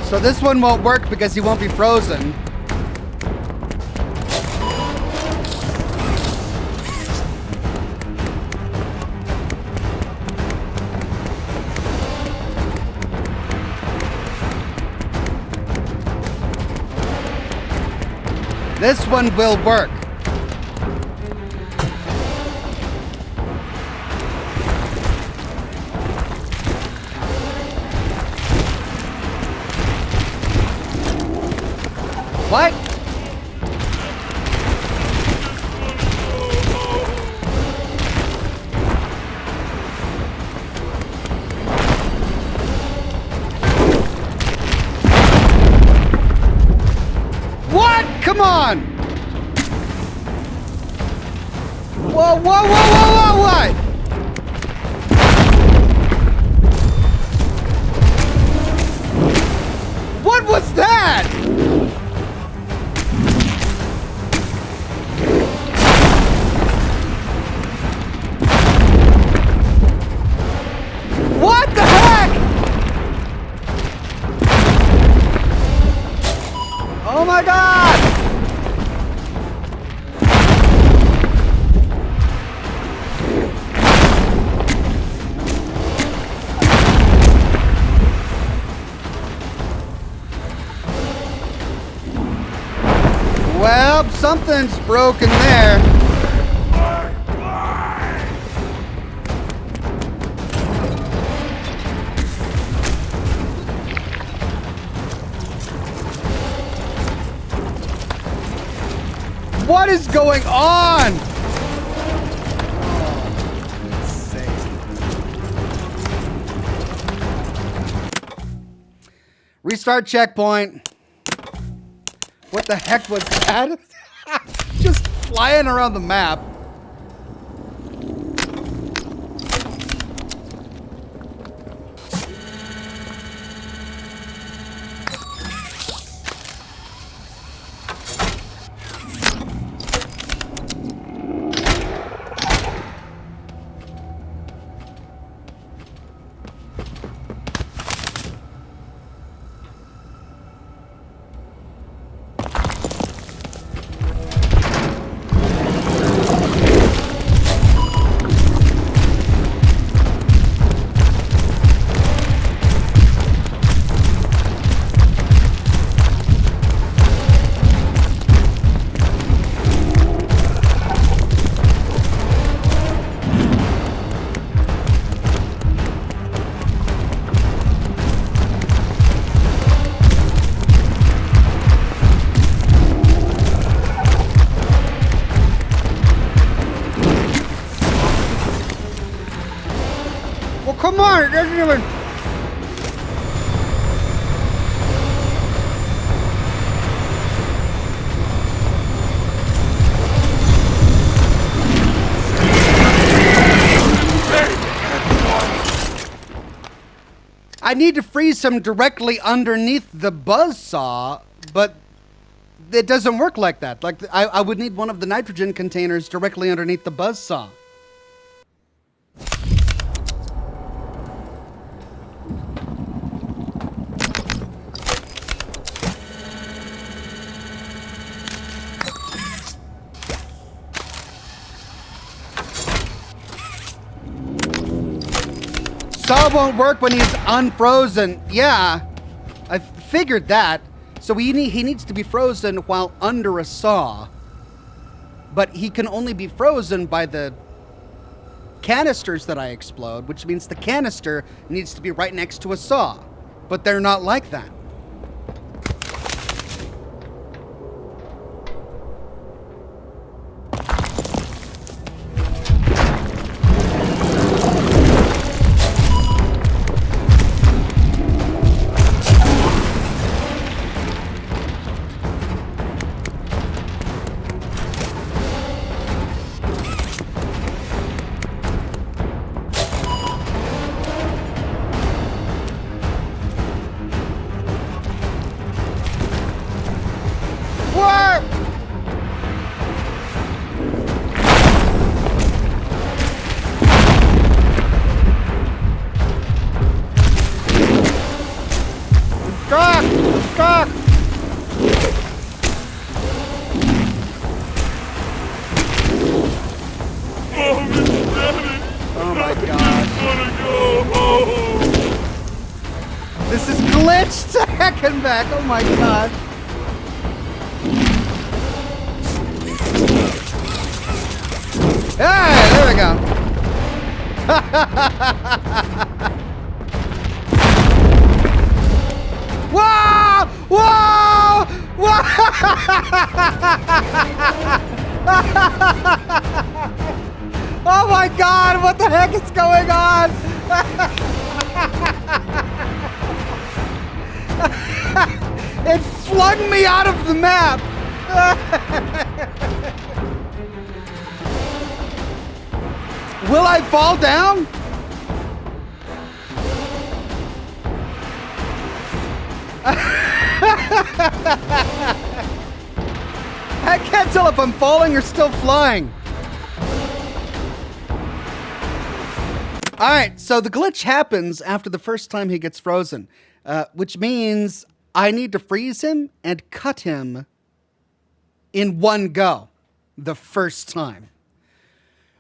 So this one won't work because he won't be frozen. This one will work. What? What? Come on! Whoa, whoa, whoa, whoa, whoa, what? What was that? What the heck? Oh my God! Well, something's broken there. What is going on? Restart checkpoint. What the heck was that? Just flying around the map. Come on, it doesn't even... I need to freeze him directly underneath the buzzsaw, but it doesn't work like that. Like, I would need one of the nitrogen containers directly underneath the buzzsaw. Saw won't work when he's unfrozen. Yeah, I figured that. So he needs to be frozen while under a saw. But he can only be frozen by the canisters that I explode, which means the canister needs to be right next to a saw. But they're not like that. Oh my god. This is glitched to heck and back. Oh my god. Hey, there we go. Whoa! Whoa! Whoa! Oh my god, what the heck is going on? It flung me out of the map. Will I fall down? I can't tell if I'm falling or still flying. Alright, so the glitch happens after the first time he gets frozen, which means I need to freeze him and cut him in one go the first time.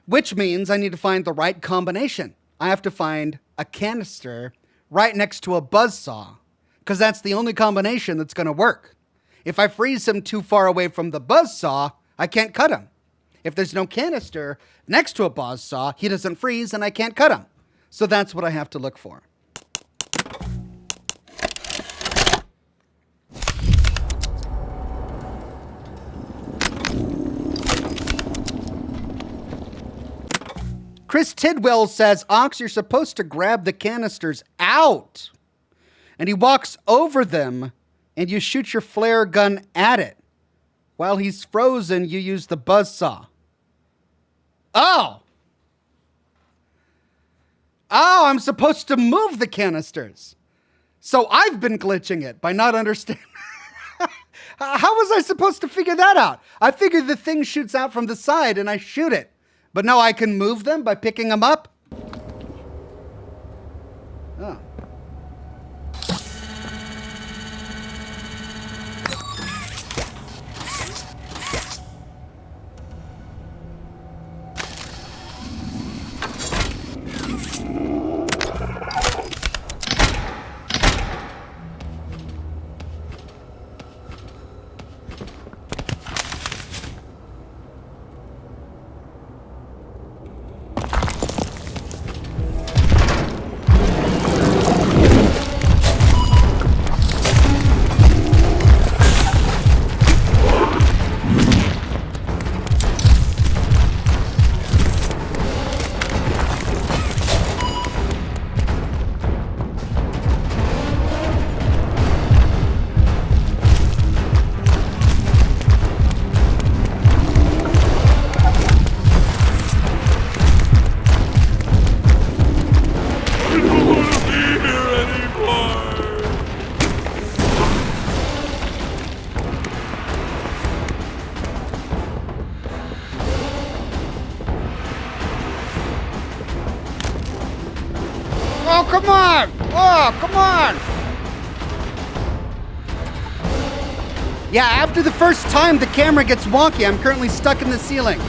Which means I need to find the right combination. I have to find a canister right next to a buzzsaw, because that's the only combination that's going to work. If I freeze him too far away from the buzzsaw, I can't cut him. If there's no canister next to a buzzsaw, he doesn't freeze and I can't cut him. So that's what I have to look for. Chris Tidwell says, Ox, you're supposed to grab the canisters out. And he walks over them and you shoot your flare gun at it. While he's frozen, you use the buzzsaw. Oh! Oh, I'm supposed to move the canisters. So I've been glitching it by not understanding. How was I supposed to figure that out? I figured the thing shoots out from the side and I shoot it. But now I can move them by picking them up? Oh. Oh, come on! Oh, come on! Yeah, after the first time the camera gets wonky, I'm currently stuck in the ceiling.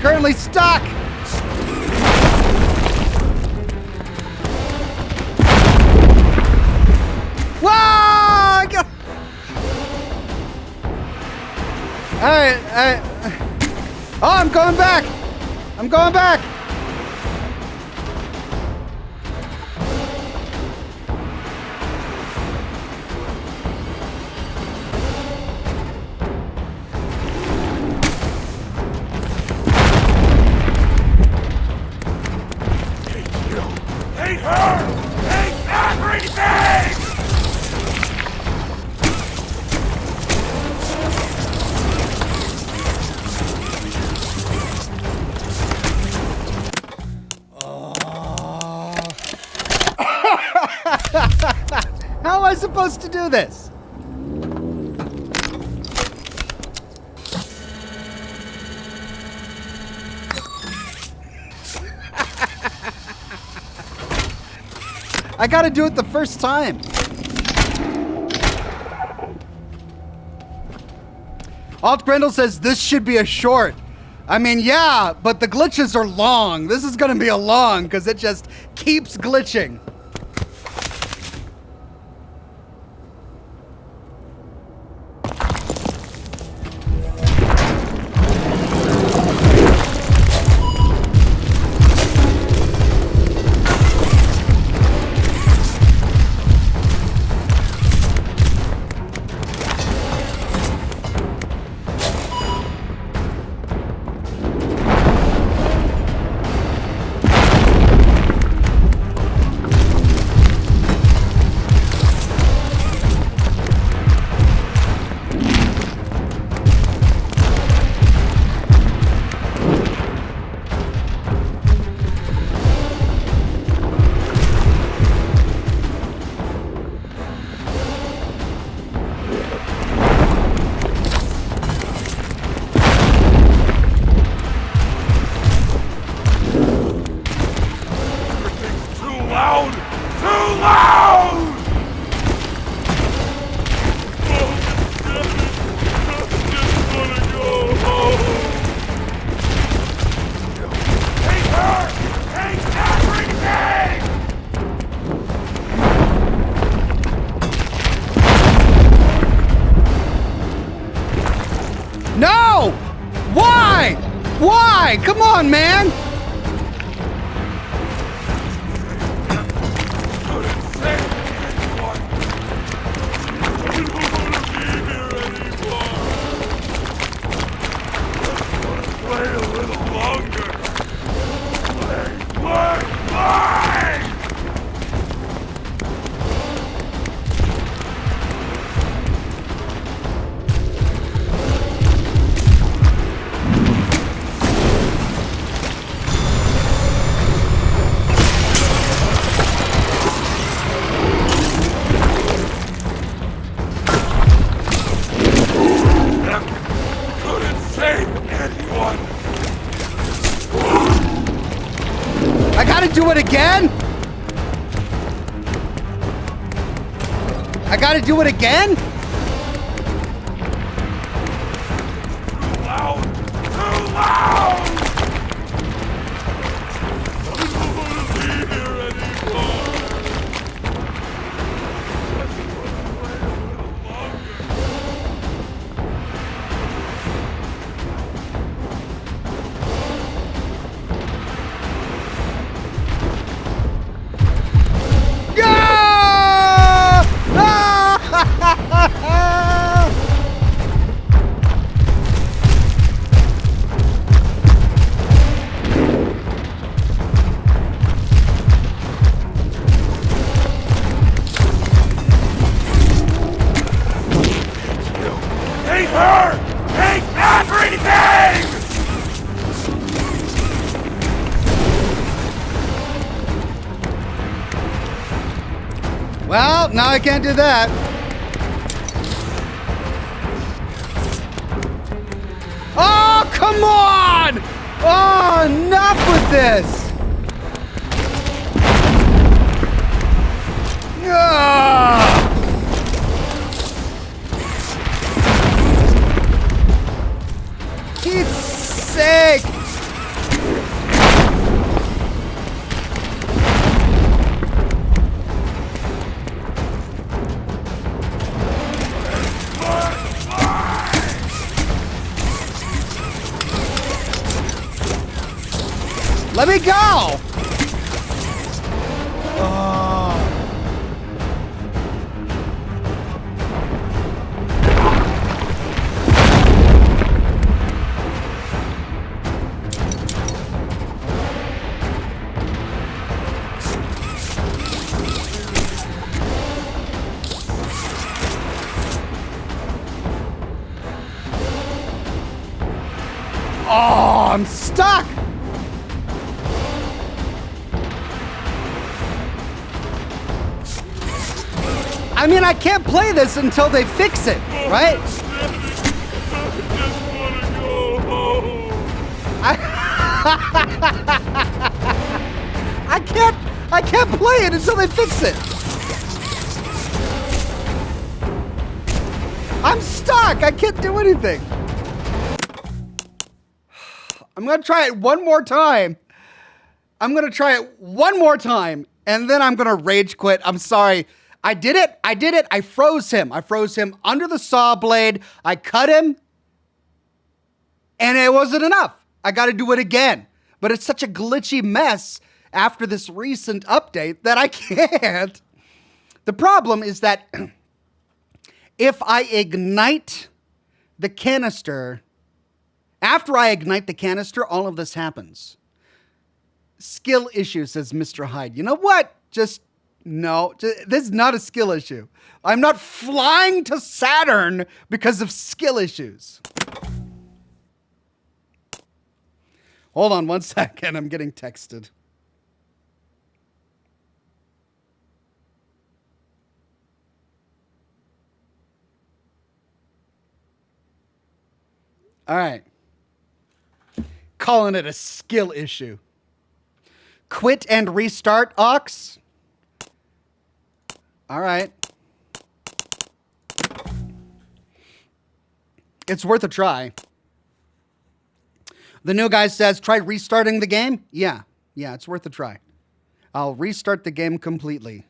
Currently stuck! Whoa! I got... Alright, oh, I'm going back! I'm going back! How am I supposed to do this? I gotta do it the first time. Alt Grendel says this should be a short. I mean, yeah, but the glitches are long. This is gonna be a long because it just keeps glitching. Why? Why? Come on, man.
Play a little longer. Play! Couldn't save anyone.
I gotta do it again? I gotta do it again?
Too loud! Too loud! I don't want to be here anymore. Just want to play a little longer. Take her! Take everything!
Well, now I can't do that. Oh, come on! Oh, enough with this! Ugh. Keith's sake! Let me go! Oh. Oh, I'm stuck! I mean, I can't play this until they fix it, right? I can't play it until they fix it. I'm stuck. I can't do anything. I'm going to try it one more time. And then I'm going to rage quit. I'm sorry. I did it. I froze him. Under the saw blade. I cut him. And it wasn't enough. I got to do it again. But it's such a glitchy mess after this recent update that I can't. The problem is that if I ignite the canister, after I ignite the canister, all of this happens. Skill issue, says Mr. Hyde. You know what? No, this is not a skill issue. I'm not flying to Saturn because of skill issues. Hold on 1 second. I'm getting texted. All right. Calling it a skill issue. Quit and restart, Ox. All right. It's worth a try. The new guy says, try restarting the game. Yeah, it's worth a try. I'll restart the game completely.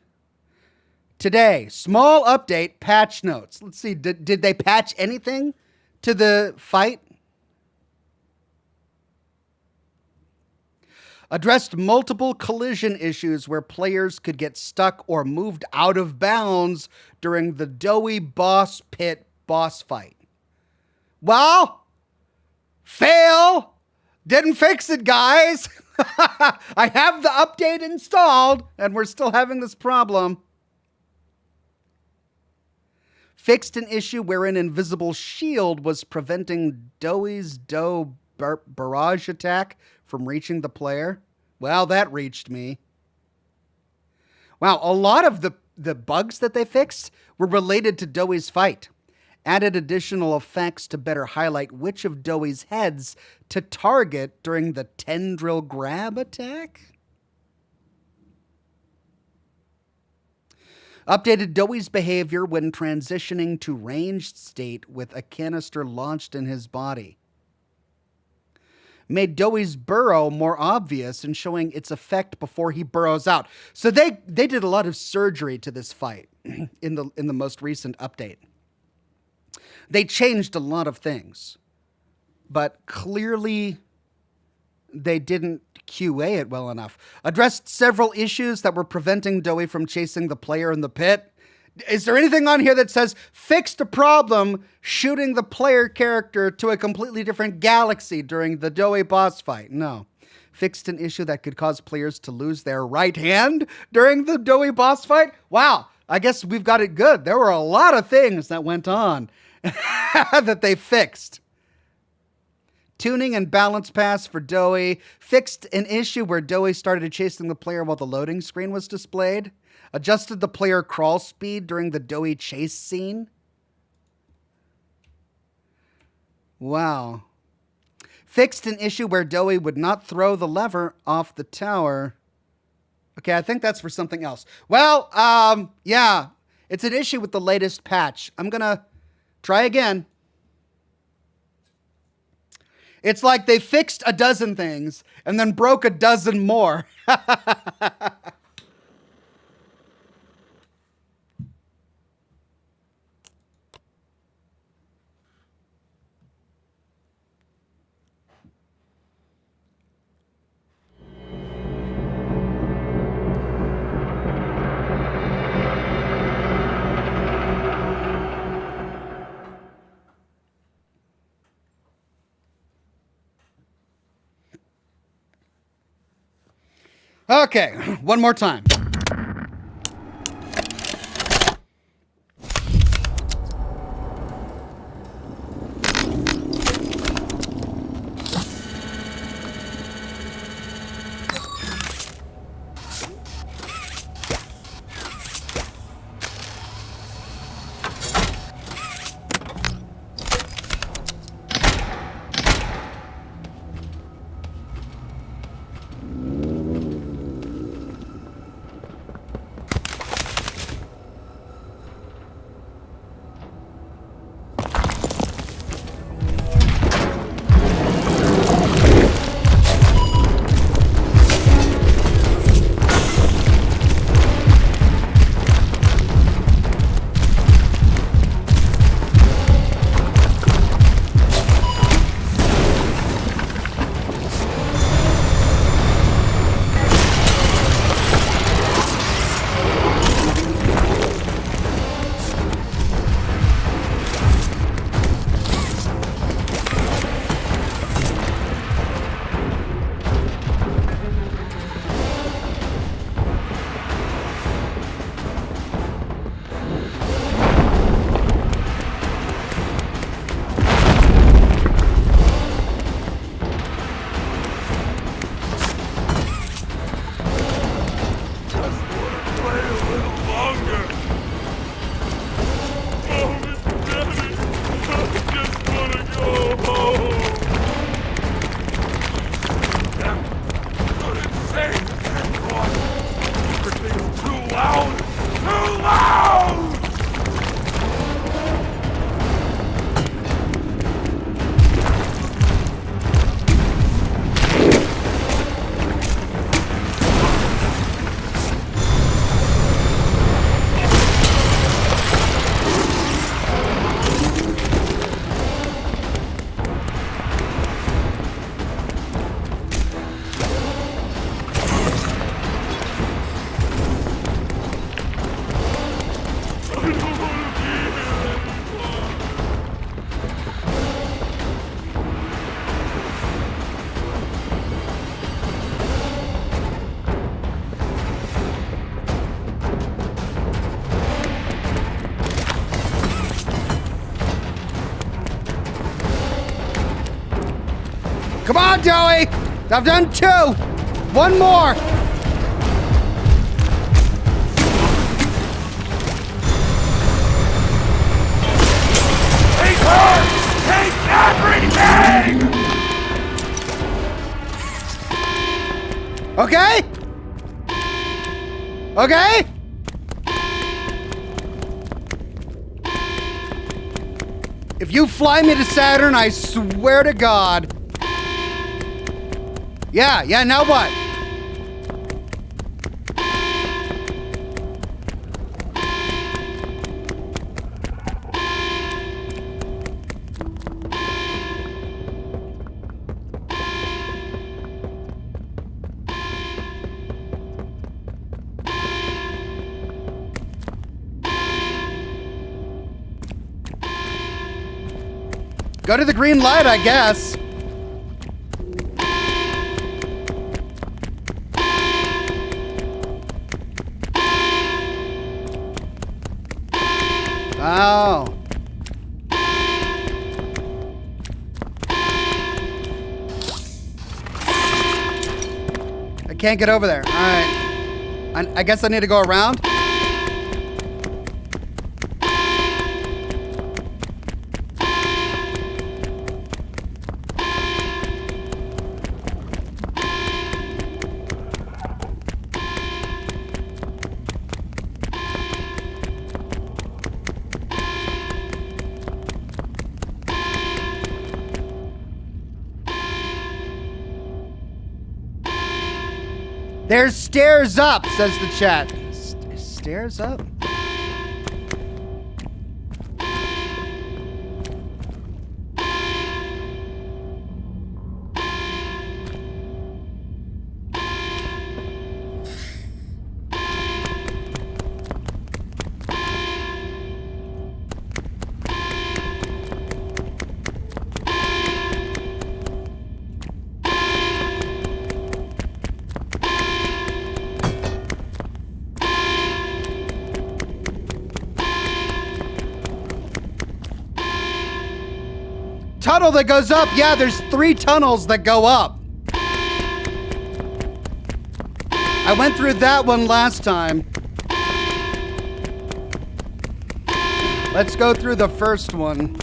Today, small update, patch notes. Let's see, did they patch anything to the fight? Addressed multiple collision issues where players could get stuck or moved out of bounds during the Doey boss pit boss fight. Well, fail. Didn't fix it, guys. I have the update installed, and we're still having this problem. Fixed an issue where an invisible shield was preventing Doey's barrage attack from reaching the player. Well, that reached me. Wow, a lot of the bugs that they fixed were related to Doey's fight. Added additional effects to better highlight which of Doey's heads to target during the tendril grab attack. Updated Doey's behavior when transitioning to ranged state with a canister launched in his body. Made Doey's burrow more obvious and showing its effect before he burrows out. So they did a lot of surgery to this fight in the most recent update. They changed a lot of things, but clearly they didn't QA it well enough. Addressed several issues that were preventing Doey from chasing the player in the pit. Is there anything on here that says fixed a problem shooting the player character to a completely different galaxy during the Doey boss fight? No. Fixed an issue that could cause players to lose their right hand during the Doey boss fight? Wow, I guess we've got it good. There were a lot of things that went on that they fixed. Tuning and balance pass for Doey. Fixed an issue where Doey started chasing the player while the loading screen was displayed. Adjusted the player crawl speed during the Doey chase scene. Wow. Fixed an issue where Doey would not throw the lever off the tower. Okay, I think that's for something else. Well, yeah, it's an issue with the latest patch. I'm gonna try again. It's like they fixed a dozen things and then broke a dozen more. Okay, one more time. Come on, Doey! I've done 2! 1 more!
Take her! Take everything!
Okay? Okay? If you fly me to Saturn, I swear to God. Yeah, now what? Go to the green light, I guess. Oh. I can't get over there. All right. I guess I need to go around. There's stairs up, says the chat. Stairs up? Tunnel that goes up. Yeah, there's 3 tunnels that go up. I went through that one last time. Let's go through the first one.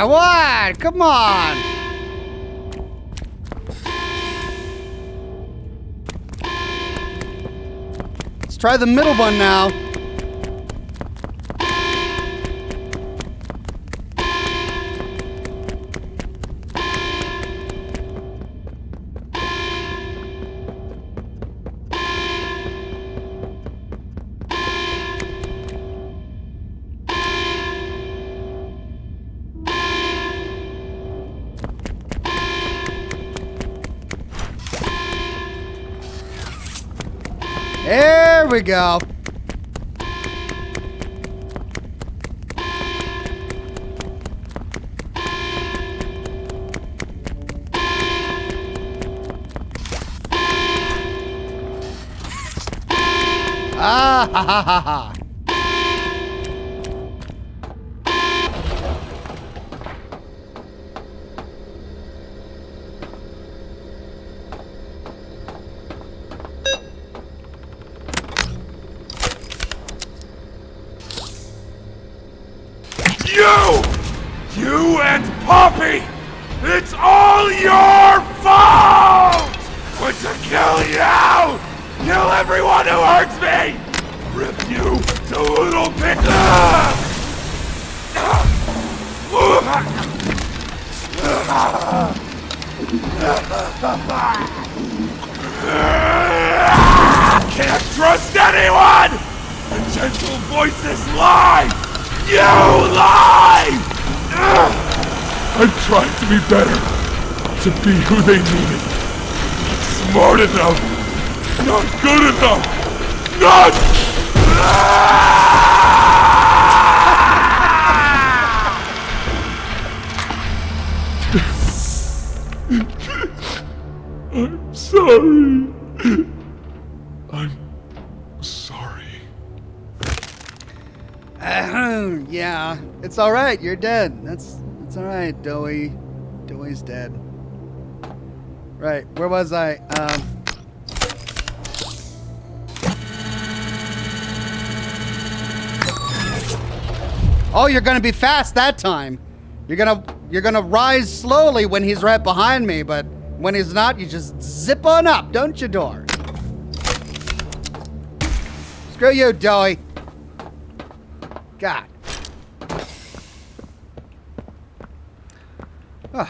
What? Come on. Let's try the middle one now. There we go. Ah ha ha ha ha.
You and Poppy! It's all your fault! Want to kill you! Kill everyone who hurts me! Rip you to little pieces! can't trust anyone! The gentle voices lie! You lie! I tried to be better, to be who they needed. Not smart enough, not good enough, not... I'm sorry. I'm sorry.
Yeah, it's all right. You're dead. It's all right, Doey. Doey's dead. Right, where was I? Oh, you're gonna be fast that time. You're gonna rise slowly when he's right behind me, but when he's not, you just zip on up, don't you, Door? Screw you, Doey. God. Oh.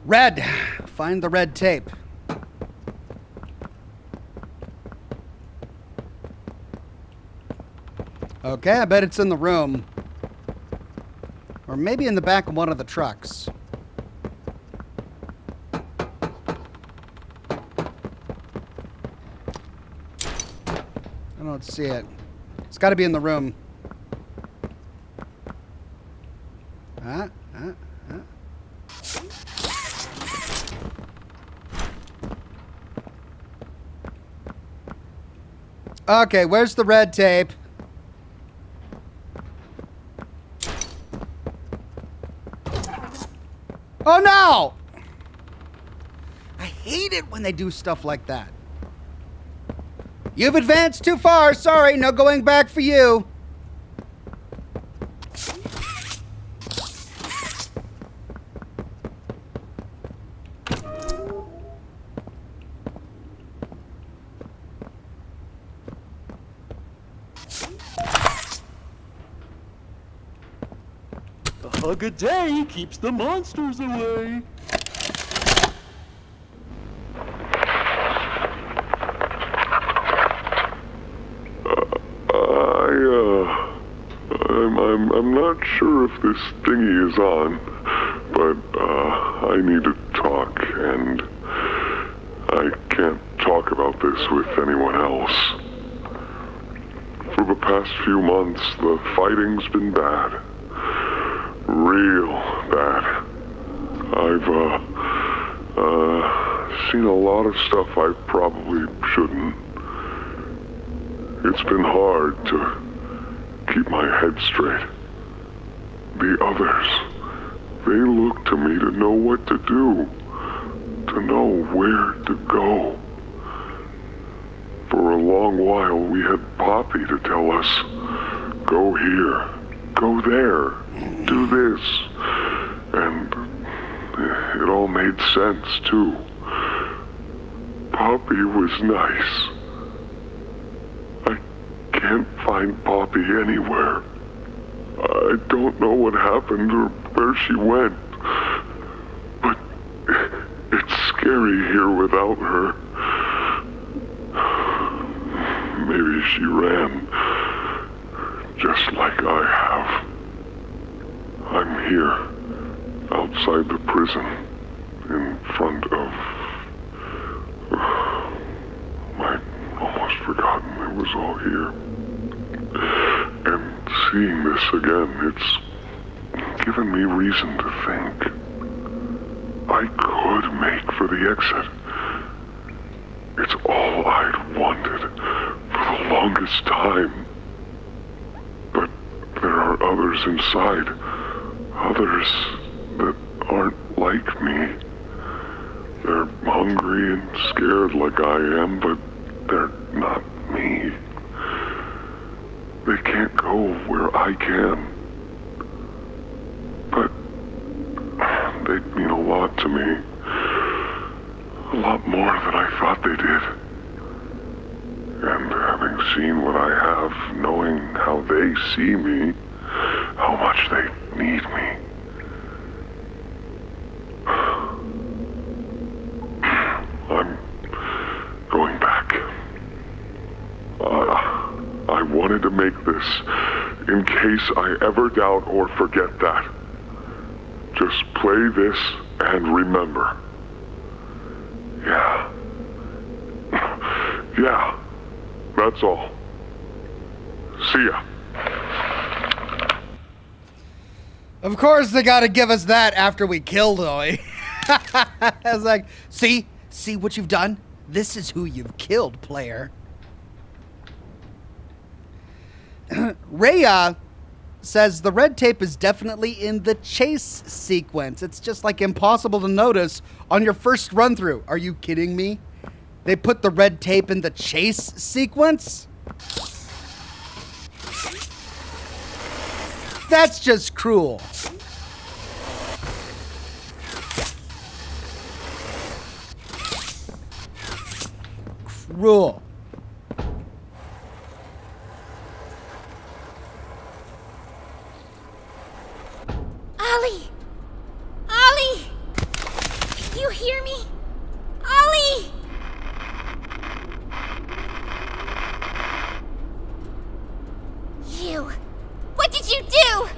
Red. Find the red tape. Okay, I bet it's in the room. Or maybe in the back of one of the trucks. I don't see it. It's got to be in the room. Okay, where's the red tape? Oh no! I hate it when they do stuff like that. You've advanced too far. Sorry, no going back for you.
A hug a day keeps the monsters away.
I'm not sure if this thingy is on, but I need to talk, and I can't talk about this with anyone else. For the past few months, the fighting's been bad. Real bad. I've seen a lot of stuff I probably shouldn't. It's been hard to keep my head straight. The others, they look to me to know what to do, to know where to go. For a long while, we had Poppy to tell us, go here, go there, do this. And it all made sense, too. Poppy was nice. I can't find Poppy anywhere. I don't know what happened or where she went. But it's scary here without her. Maybe she ran, just like I have. I'm here, outside the prison, in front of... I'd almost forgotten it was all here. And seeing this again, it's given me reason to think. I could make for the exit. It's all I'd wanted for the longest time. But there are others inside. Others that aren't like me. They're hungry and scared like I am, but they're not me. They can't go where I can. But they mean a lot to me. A lot more than I thought they did. And having seen what I have, knowing how they see me, how much they need me. I'm going back. I wanted to make this in case I ever doubt or forget that. Just play this and remember. Yeah. Yeah. That's all. See ya.
Of course they gotta give us that after we kill Doey. I was like, see what you've done? This is who you've killed, player. Rhea says the red tape is definitely in the chase sequence. It's just like impossible to notice on your first run through. Are you kidding me? They put the red tape in the chase sequence? That's just cruel. Cruel.
Ollie! Ollie! Can you hear me? Ollie! You! What did you do?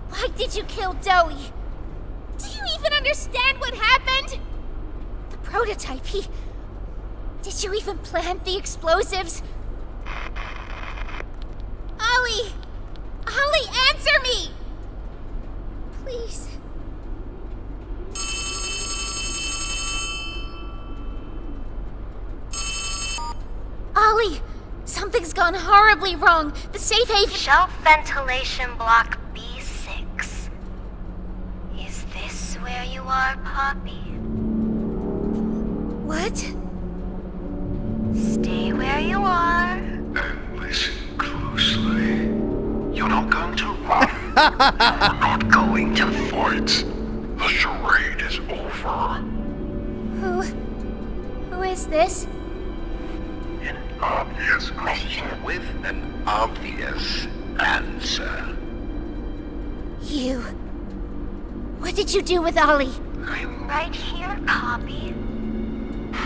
Why did you kill Doey? Do you even understand what happened? The prototype, Did you even plant the explosives? Ollie! Ollie, answer me! Please. Ollie! Something's gone horribly wrong. The safe haven...
Shelf ventilation block B6. Is this where you are, Poppy?
What?
Stay where you are.
And listen closely. You're not going to run. You're not going to fight. The charade is over.
Who is this?
An obvious question with an obvious answer.
You. What did you do with Ollie?
I'm right here, Poppy.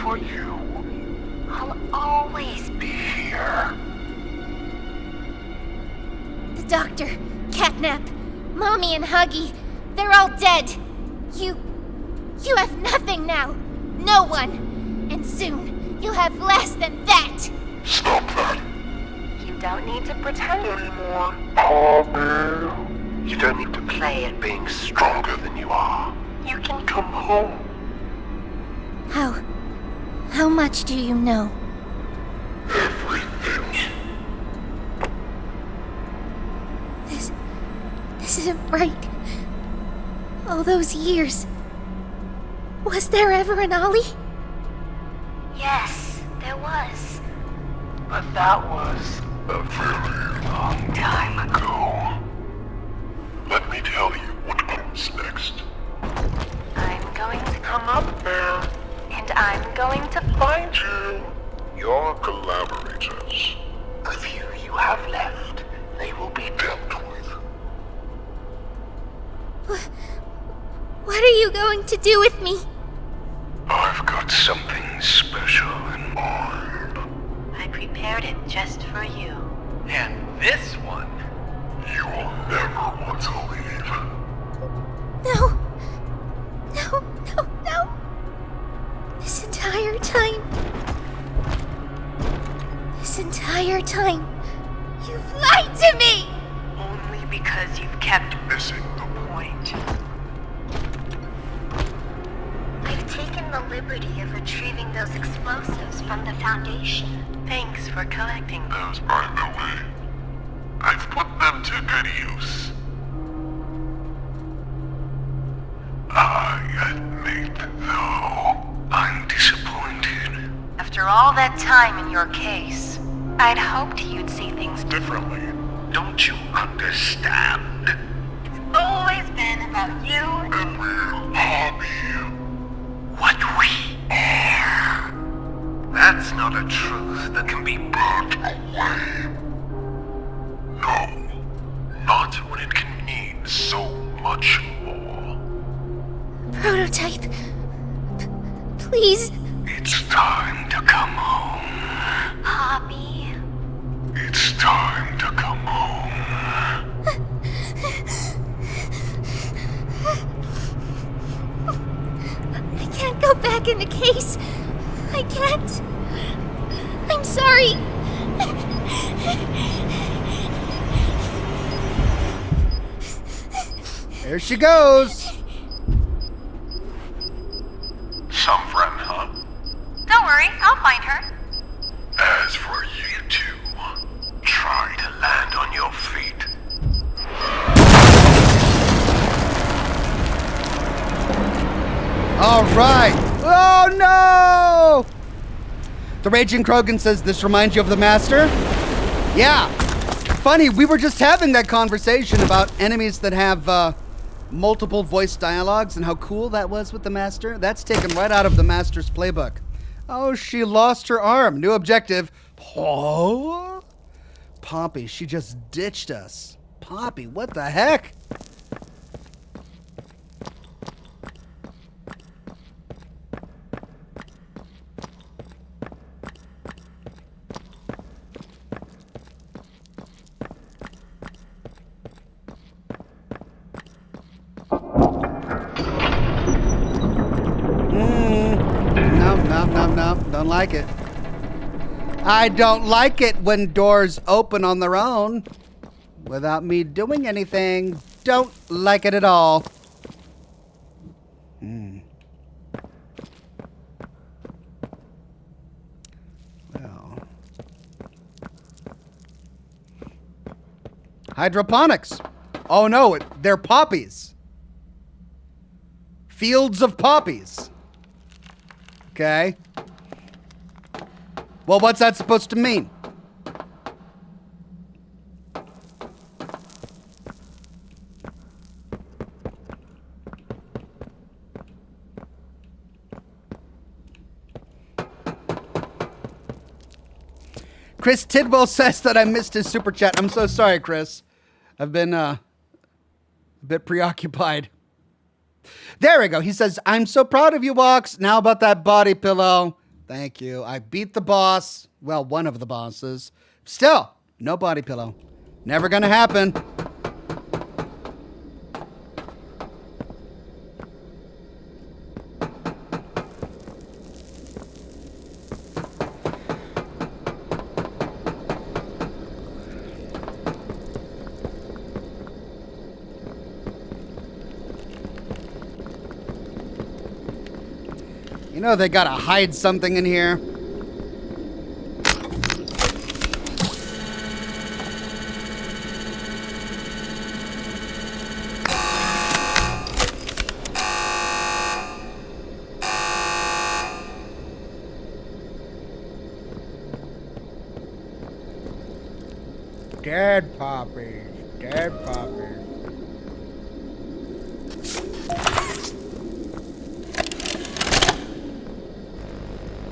For you,
I'll always be
here.
The doctor, Catnap, Mommy and Huggy, they're all dead. You have nothing now. No one. And soon, you'll have less than that.
Stop that.
You don't need to pretend anymore.
Poppy. You don't need to play at being stronger than you are.
You can
Come home.
How much do you know?
Everything.
This isn't right. All those years. Was there ever an Ollie?
Yes, there was.
But that was a very long time ago. Let me tell you what comes next.
I'm going to
Come up there.
and I'm going to
Find you. Your collaborators. The few you have left, they will be dealt with.
What are you going to do with me?
I've got something special in mind.
I prepared it just for you.
And this one, you will never want to leave.
No. This entire time, you've lied to me!
Only because you've kept
Missing the
point. I've taken the liberty of retrieving those explosives from the Foundation. Thanks for collecting them.
those, by the way. I've put them to good use. I admit, though, I'm disappointed.
After all that time in your case, I'd hoped you'd
see things differently. Don't you understand?
It's always been about you
And we'll harm you. What we are. That's not a truth that can be burnt away. No, not when it can mean so much more.
Prototype. Please.
It's time to come home.
Poppy.
It's time to come home.
I can't go back in the case. I can't. I'm sorry.
There she goes.
Some friend, huh?
Don't worry, I'll find her.
As for you two, try to land on your feet.
All right. Oh, no! The Raging Krogan says this reminds you of the Master. Yeah. Funny, we were just having that conversation about enemies that have multiple voice dialogues and how cool that was with the Master. That's taken right out of the Master's playbook. Oh, she lost her arm. New objective. Oh, Poppy, she just ditched us. Poppy, what the heck? No, don't like it. I don't like it when doors open on their own without me doing anything. Don't like it at all. Well. Hydroponics. Oh no, they're poppies. Fields of poppies. Okay. Well, what's that supposed to mean? Chris Tidwell says that I missed his super chat. I'm so sorry, Chris. I've been a bit preoccupied. There we go. He says, I'm so proud of you, Walks. Now about that body pillow. Thank you. I beat the boss. Well, one of the bosses. Still, no body pillow. Never gonna happen. You know they gotta hide something in here. Dead poppies. Dead poppies.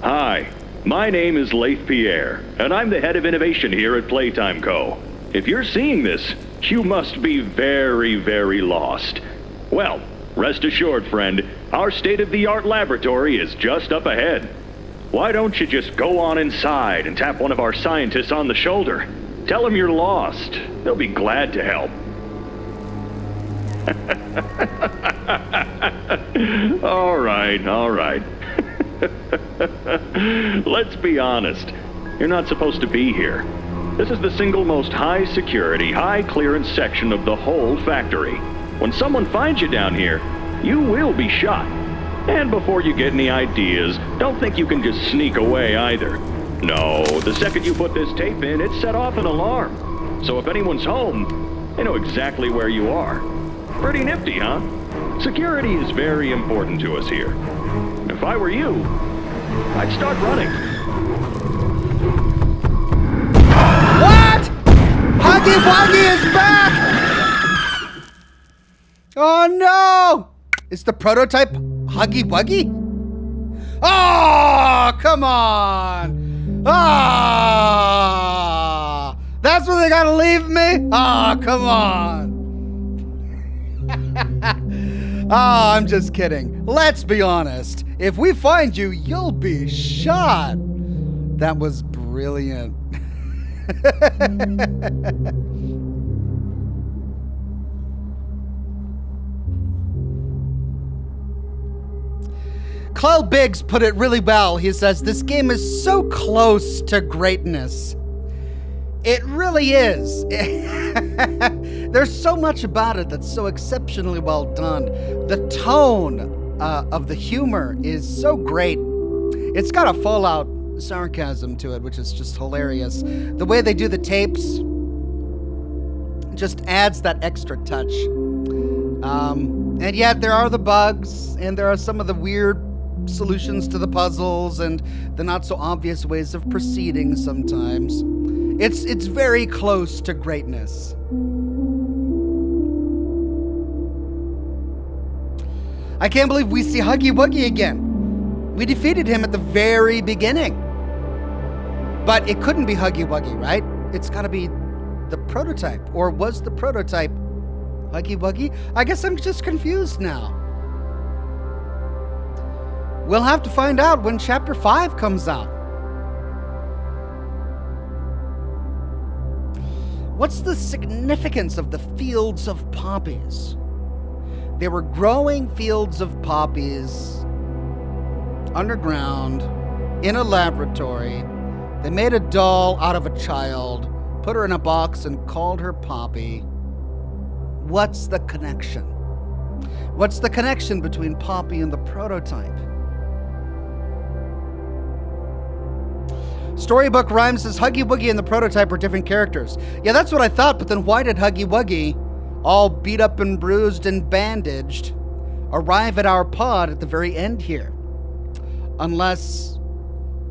Hi, my name is Leith Pierre, and I'm the head of innovation here at Playtime Co. If you're seeing this, you must be very, very lost. Well, rest assured, friend, our state-of-the-art laboratory is just up ahead. Why don't you just go on inside and tap one of our scientists on the shoulder? Tell them you're lost. They'll be glad to help. All right. Let's be honest. You're not supposed to be here. This is the single most high security, high clearance section of the whole factory. When someone finds you down here, you will be shot. And before you get any ideas, don't think you can just sneak away either. No, the second you put this tape in, it set off an alarm. So if anyone's home, they know exactly where you are. Pretty nifty, huh? Security is very important to us here. If I were you, I'd start running.
What? Huggy Wuggy is back! Oh no! Is the prototype Huggy Wuggy? Oh, come on! Ah! That's where they gotta leave me? Ah, come on! Ah, I'm just kidding. Let's be honest. If we find you, you'll be shot. That was brilliant. Clell Biggs put it really well. He says, this game is so close to greatness. It really is. There's so much about it that's so exceptionally well done. The tone of the humor is so great. It's got a Fallout sarcasm to it, which is just hilarious. The way they do the tapes just adds that extra touch. And yet there are the bugs, and there are some of the weird solutions to the puzzles and the not so obvious ways of proceeding sometimes. It's very close to greatness. I can't believe we see Huggy Wuggy again. We defeated him at the very beginning. But it couldn't be Huggy Wuggy, right? It's got to be the prototype. Or was the prototype Huggy Wuggy? I guess I'm just confused now. We'll have to find out when Chapter 5 comes out. What's the significance of the fields of poppies? They were growing fields of poppies underground in a laboratory. They made a doll out of a child, put her in a box, and called her Poppy. What's the connection? What's the connection between Poppy and the prototype? Storybook Rhymes says Huggy Wuggy and the prototype are different characters. Yeah, that's what I thought, but then why did Huggy Wuggy, all beat up and bruised and bandaged, arrive at our pod at the very end here? Unless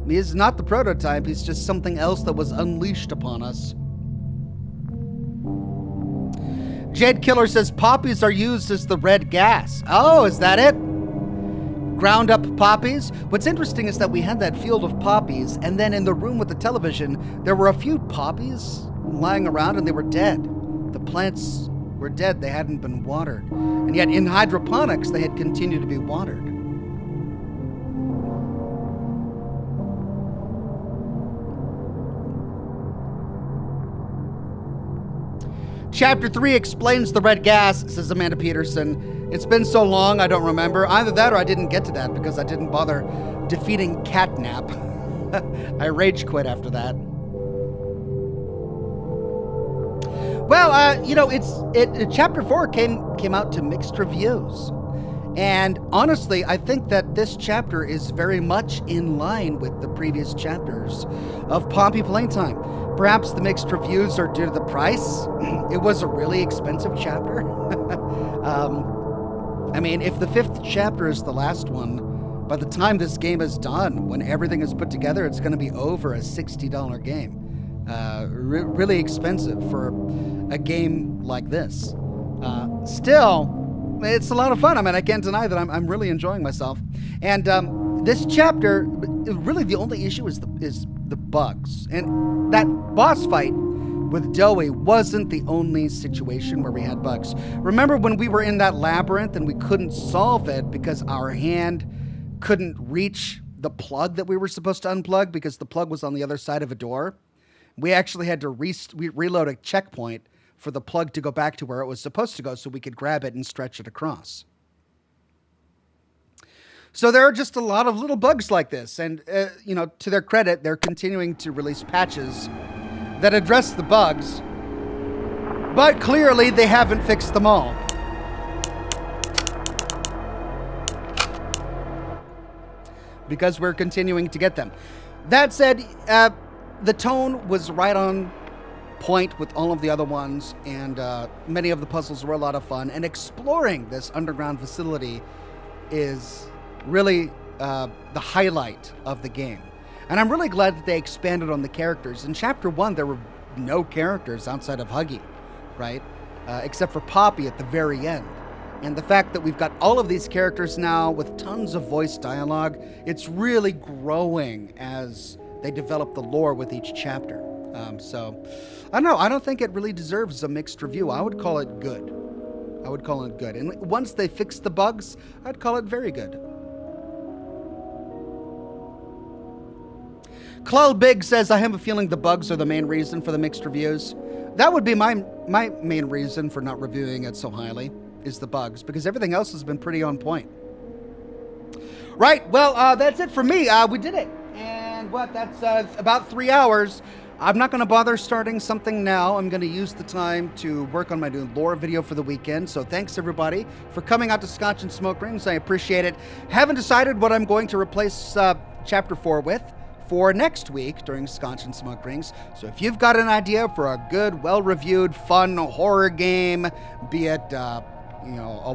he's not the prototype, he's just something else that was unleashed upon us. Jade Killer says poppies are used as the red gas. Oh, is that it? Ground up poppies? What's interesting is that we had that field of poppies, and then in the room with the television, there were a few poppies lying around and they were dead. The plants were dead, they hadn't been watered. And yet in hydroponics, they had continued to be watered. Chapter 3 explains the red gas, says Amanda Peterson. It's been so long, I don't remember. Either that or I didn't get to that because I didn't bother defeating Catnap. I rage quit after that. Well, Chapter 4 came out to mixed reviews. And honestly, I think that this chapter is very much in line with the previous chapters of Poppy Playtime. Perhaps the mixed reviews are due to the price. It was a really expensive chapter. I mean, if the 5th chapter is the last one, by the time this game is done, when everything is put together, it's going to be over a $60 game. Really expensive for a game like this. Still, it's a lot of fun. I mean, I can't deny that I'm really enjoying myself. And this chapter, really the only issue is the bugs. And that boss fight with Doey wasn't the only situation where we had bugs. Remember when we were in that labyrinth and we couldn't solve it because our hand couldn't reach the plug that we were supposed to unplug because the plug was on the other side of a door? We actually had to reload a checkpoint for the plug to go back to where it was supposed to go so we could grab it and stretch it across. So there are just a lot of little bugs like this. And, to their credit, they're continuing to release patches that address the bugs. But clearly, they haven't fixed them all. Because we're continuing to get them. That said, the tone was right on point with all of the other ones, and many of the puzzles were a lot of fun. And exploring this underground facility is really the highlight of the game. And I'm really glad that they expanded on the characters. In Chapter 1, there were no characters outside of Huggy, right? Except for Poppy at the very end. And the fact that we've got all of these characters now with tons of voice dialogue, it's really growing as they develop the lore with each chapter. So, I don't know. I don't think it really deserves a mixed review. I would call it good. I would call it good. And once they fix the bugs, I'd call it very good. Clell Big says, I have a feeling the bugs are the main reason for the mixed reviews. That would be my main reason for not reviewing it so highly, is the bugs, because everything else has been pretty on point. Right, well, that's it for me. We did it. And that's about 3 hours. I'm not going to bother starting something now. I'm going to use the time to work on my new lore video for the weekend. So thanks, everybody, for coming out to Scotch and Smoke Rings. I appreciate it. Haven't decided what I'm going to replace Chapter 4 with for next week during Scotch and Smoke Rings. So if you've got an idea for a good, well-reviewed, fun horror game, be it a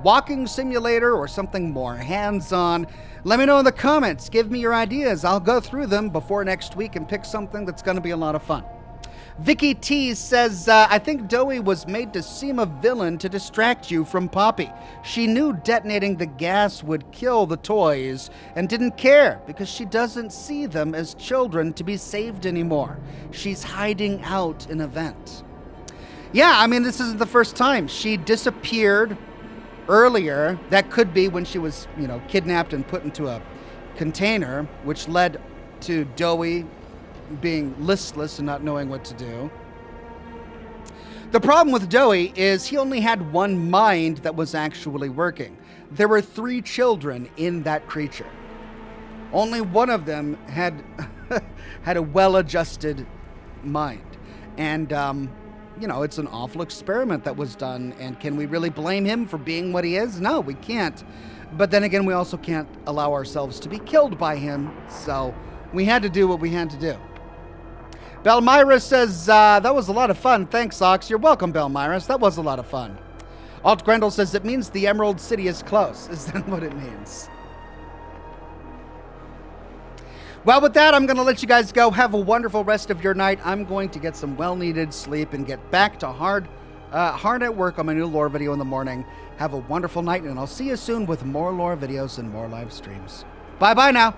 walking simulator or something more hands-on, let me know in the comments. Give me your ideas. I'll go through them before next week and pick something that's going to be a lot of fun. Vicky T says, I think Doey was made to seem a villain to distract you from Poppy. She knew detonating the gas would kill the toys and didn't care because she doesn't see them as children to be saved anymore. She's hiding out an event. Yeah, I mean, this isn't the first time. She disappeared earlier. That could be when she was, kidnapped and put into a container, which led to Doey being listless and not knowing what to do. The problem with Doey is he only had one mind that was actually working. There were 3 children in that creature. Only one of them had had a well-adjusted mind. And, it's an awful experiment that was done. And can we really blame him for being what he is? No, we can't. But then again, we also can't allow ourselves to be killed by him. So we had to do what we had to do. Belmyra says, that was a lot of fun. Thanks, Ox. You're welcome, Belmyra. That was a lot of fun. Alt Grendel says, it means the Emerald City is close. Is that what it means? Well, with that, I'm going to let you guys go. Have a wonderful rest of your night. I'm going to get some well-needed sleep and get back to hard at work on my new lore video in the morning. Have a wonderful night, and I'll see you soon with more lore videos and more live streams. Bye-bye now.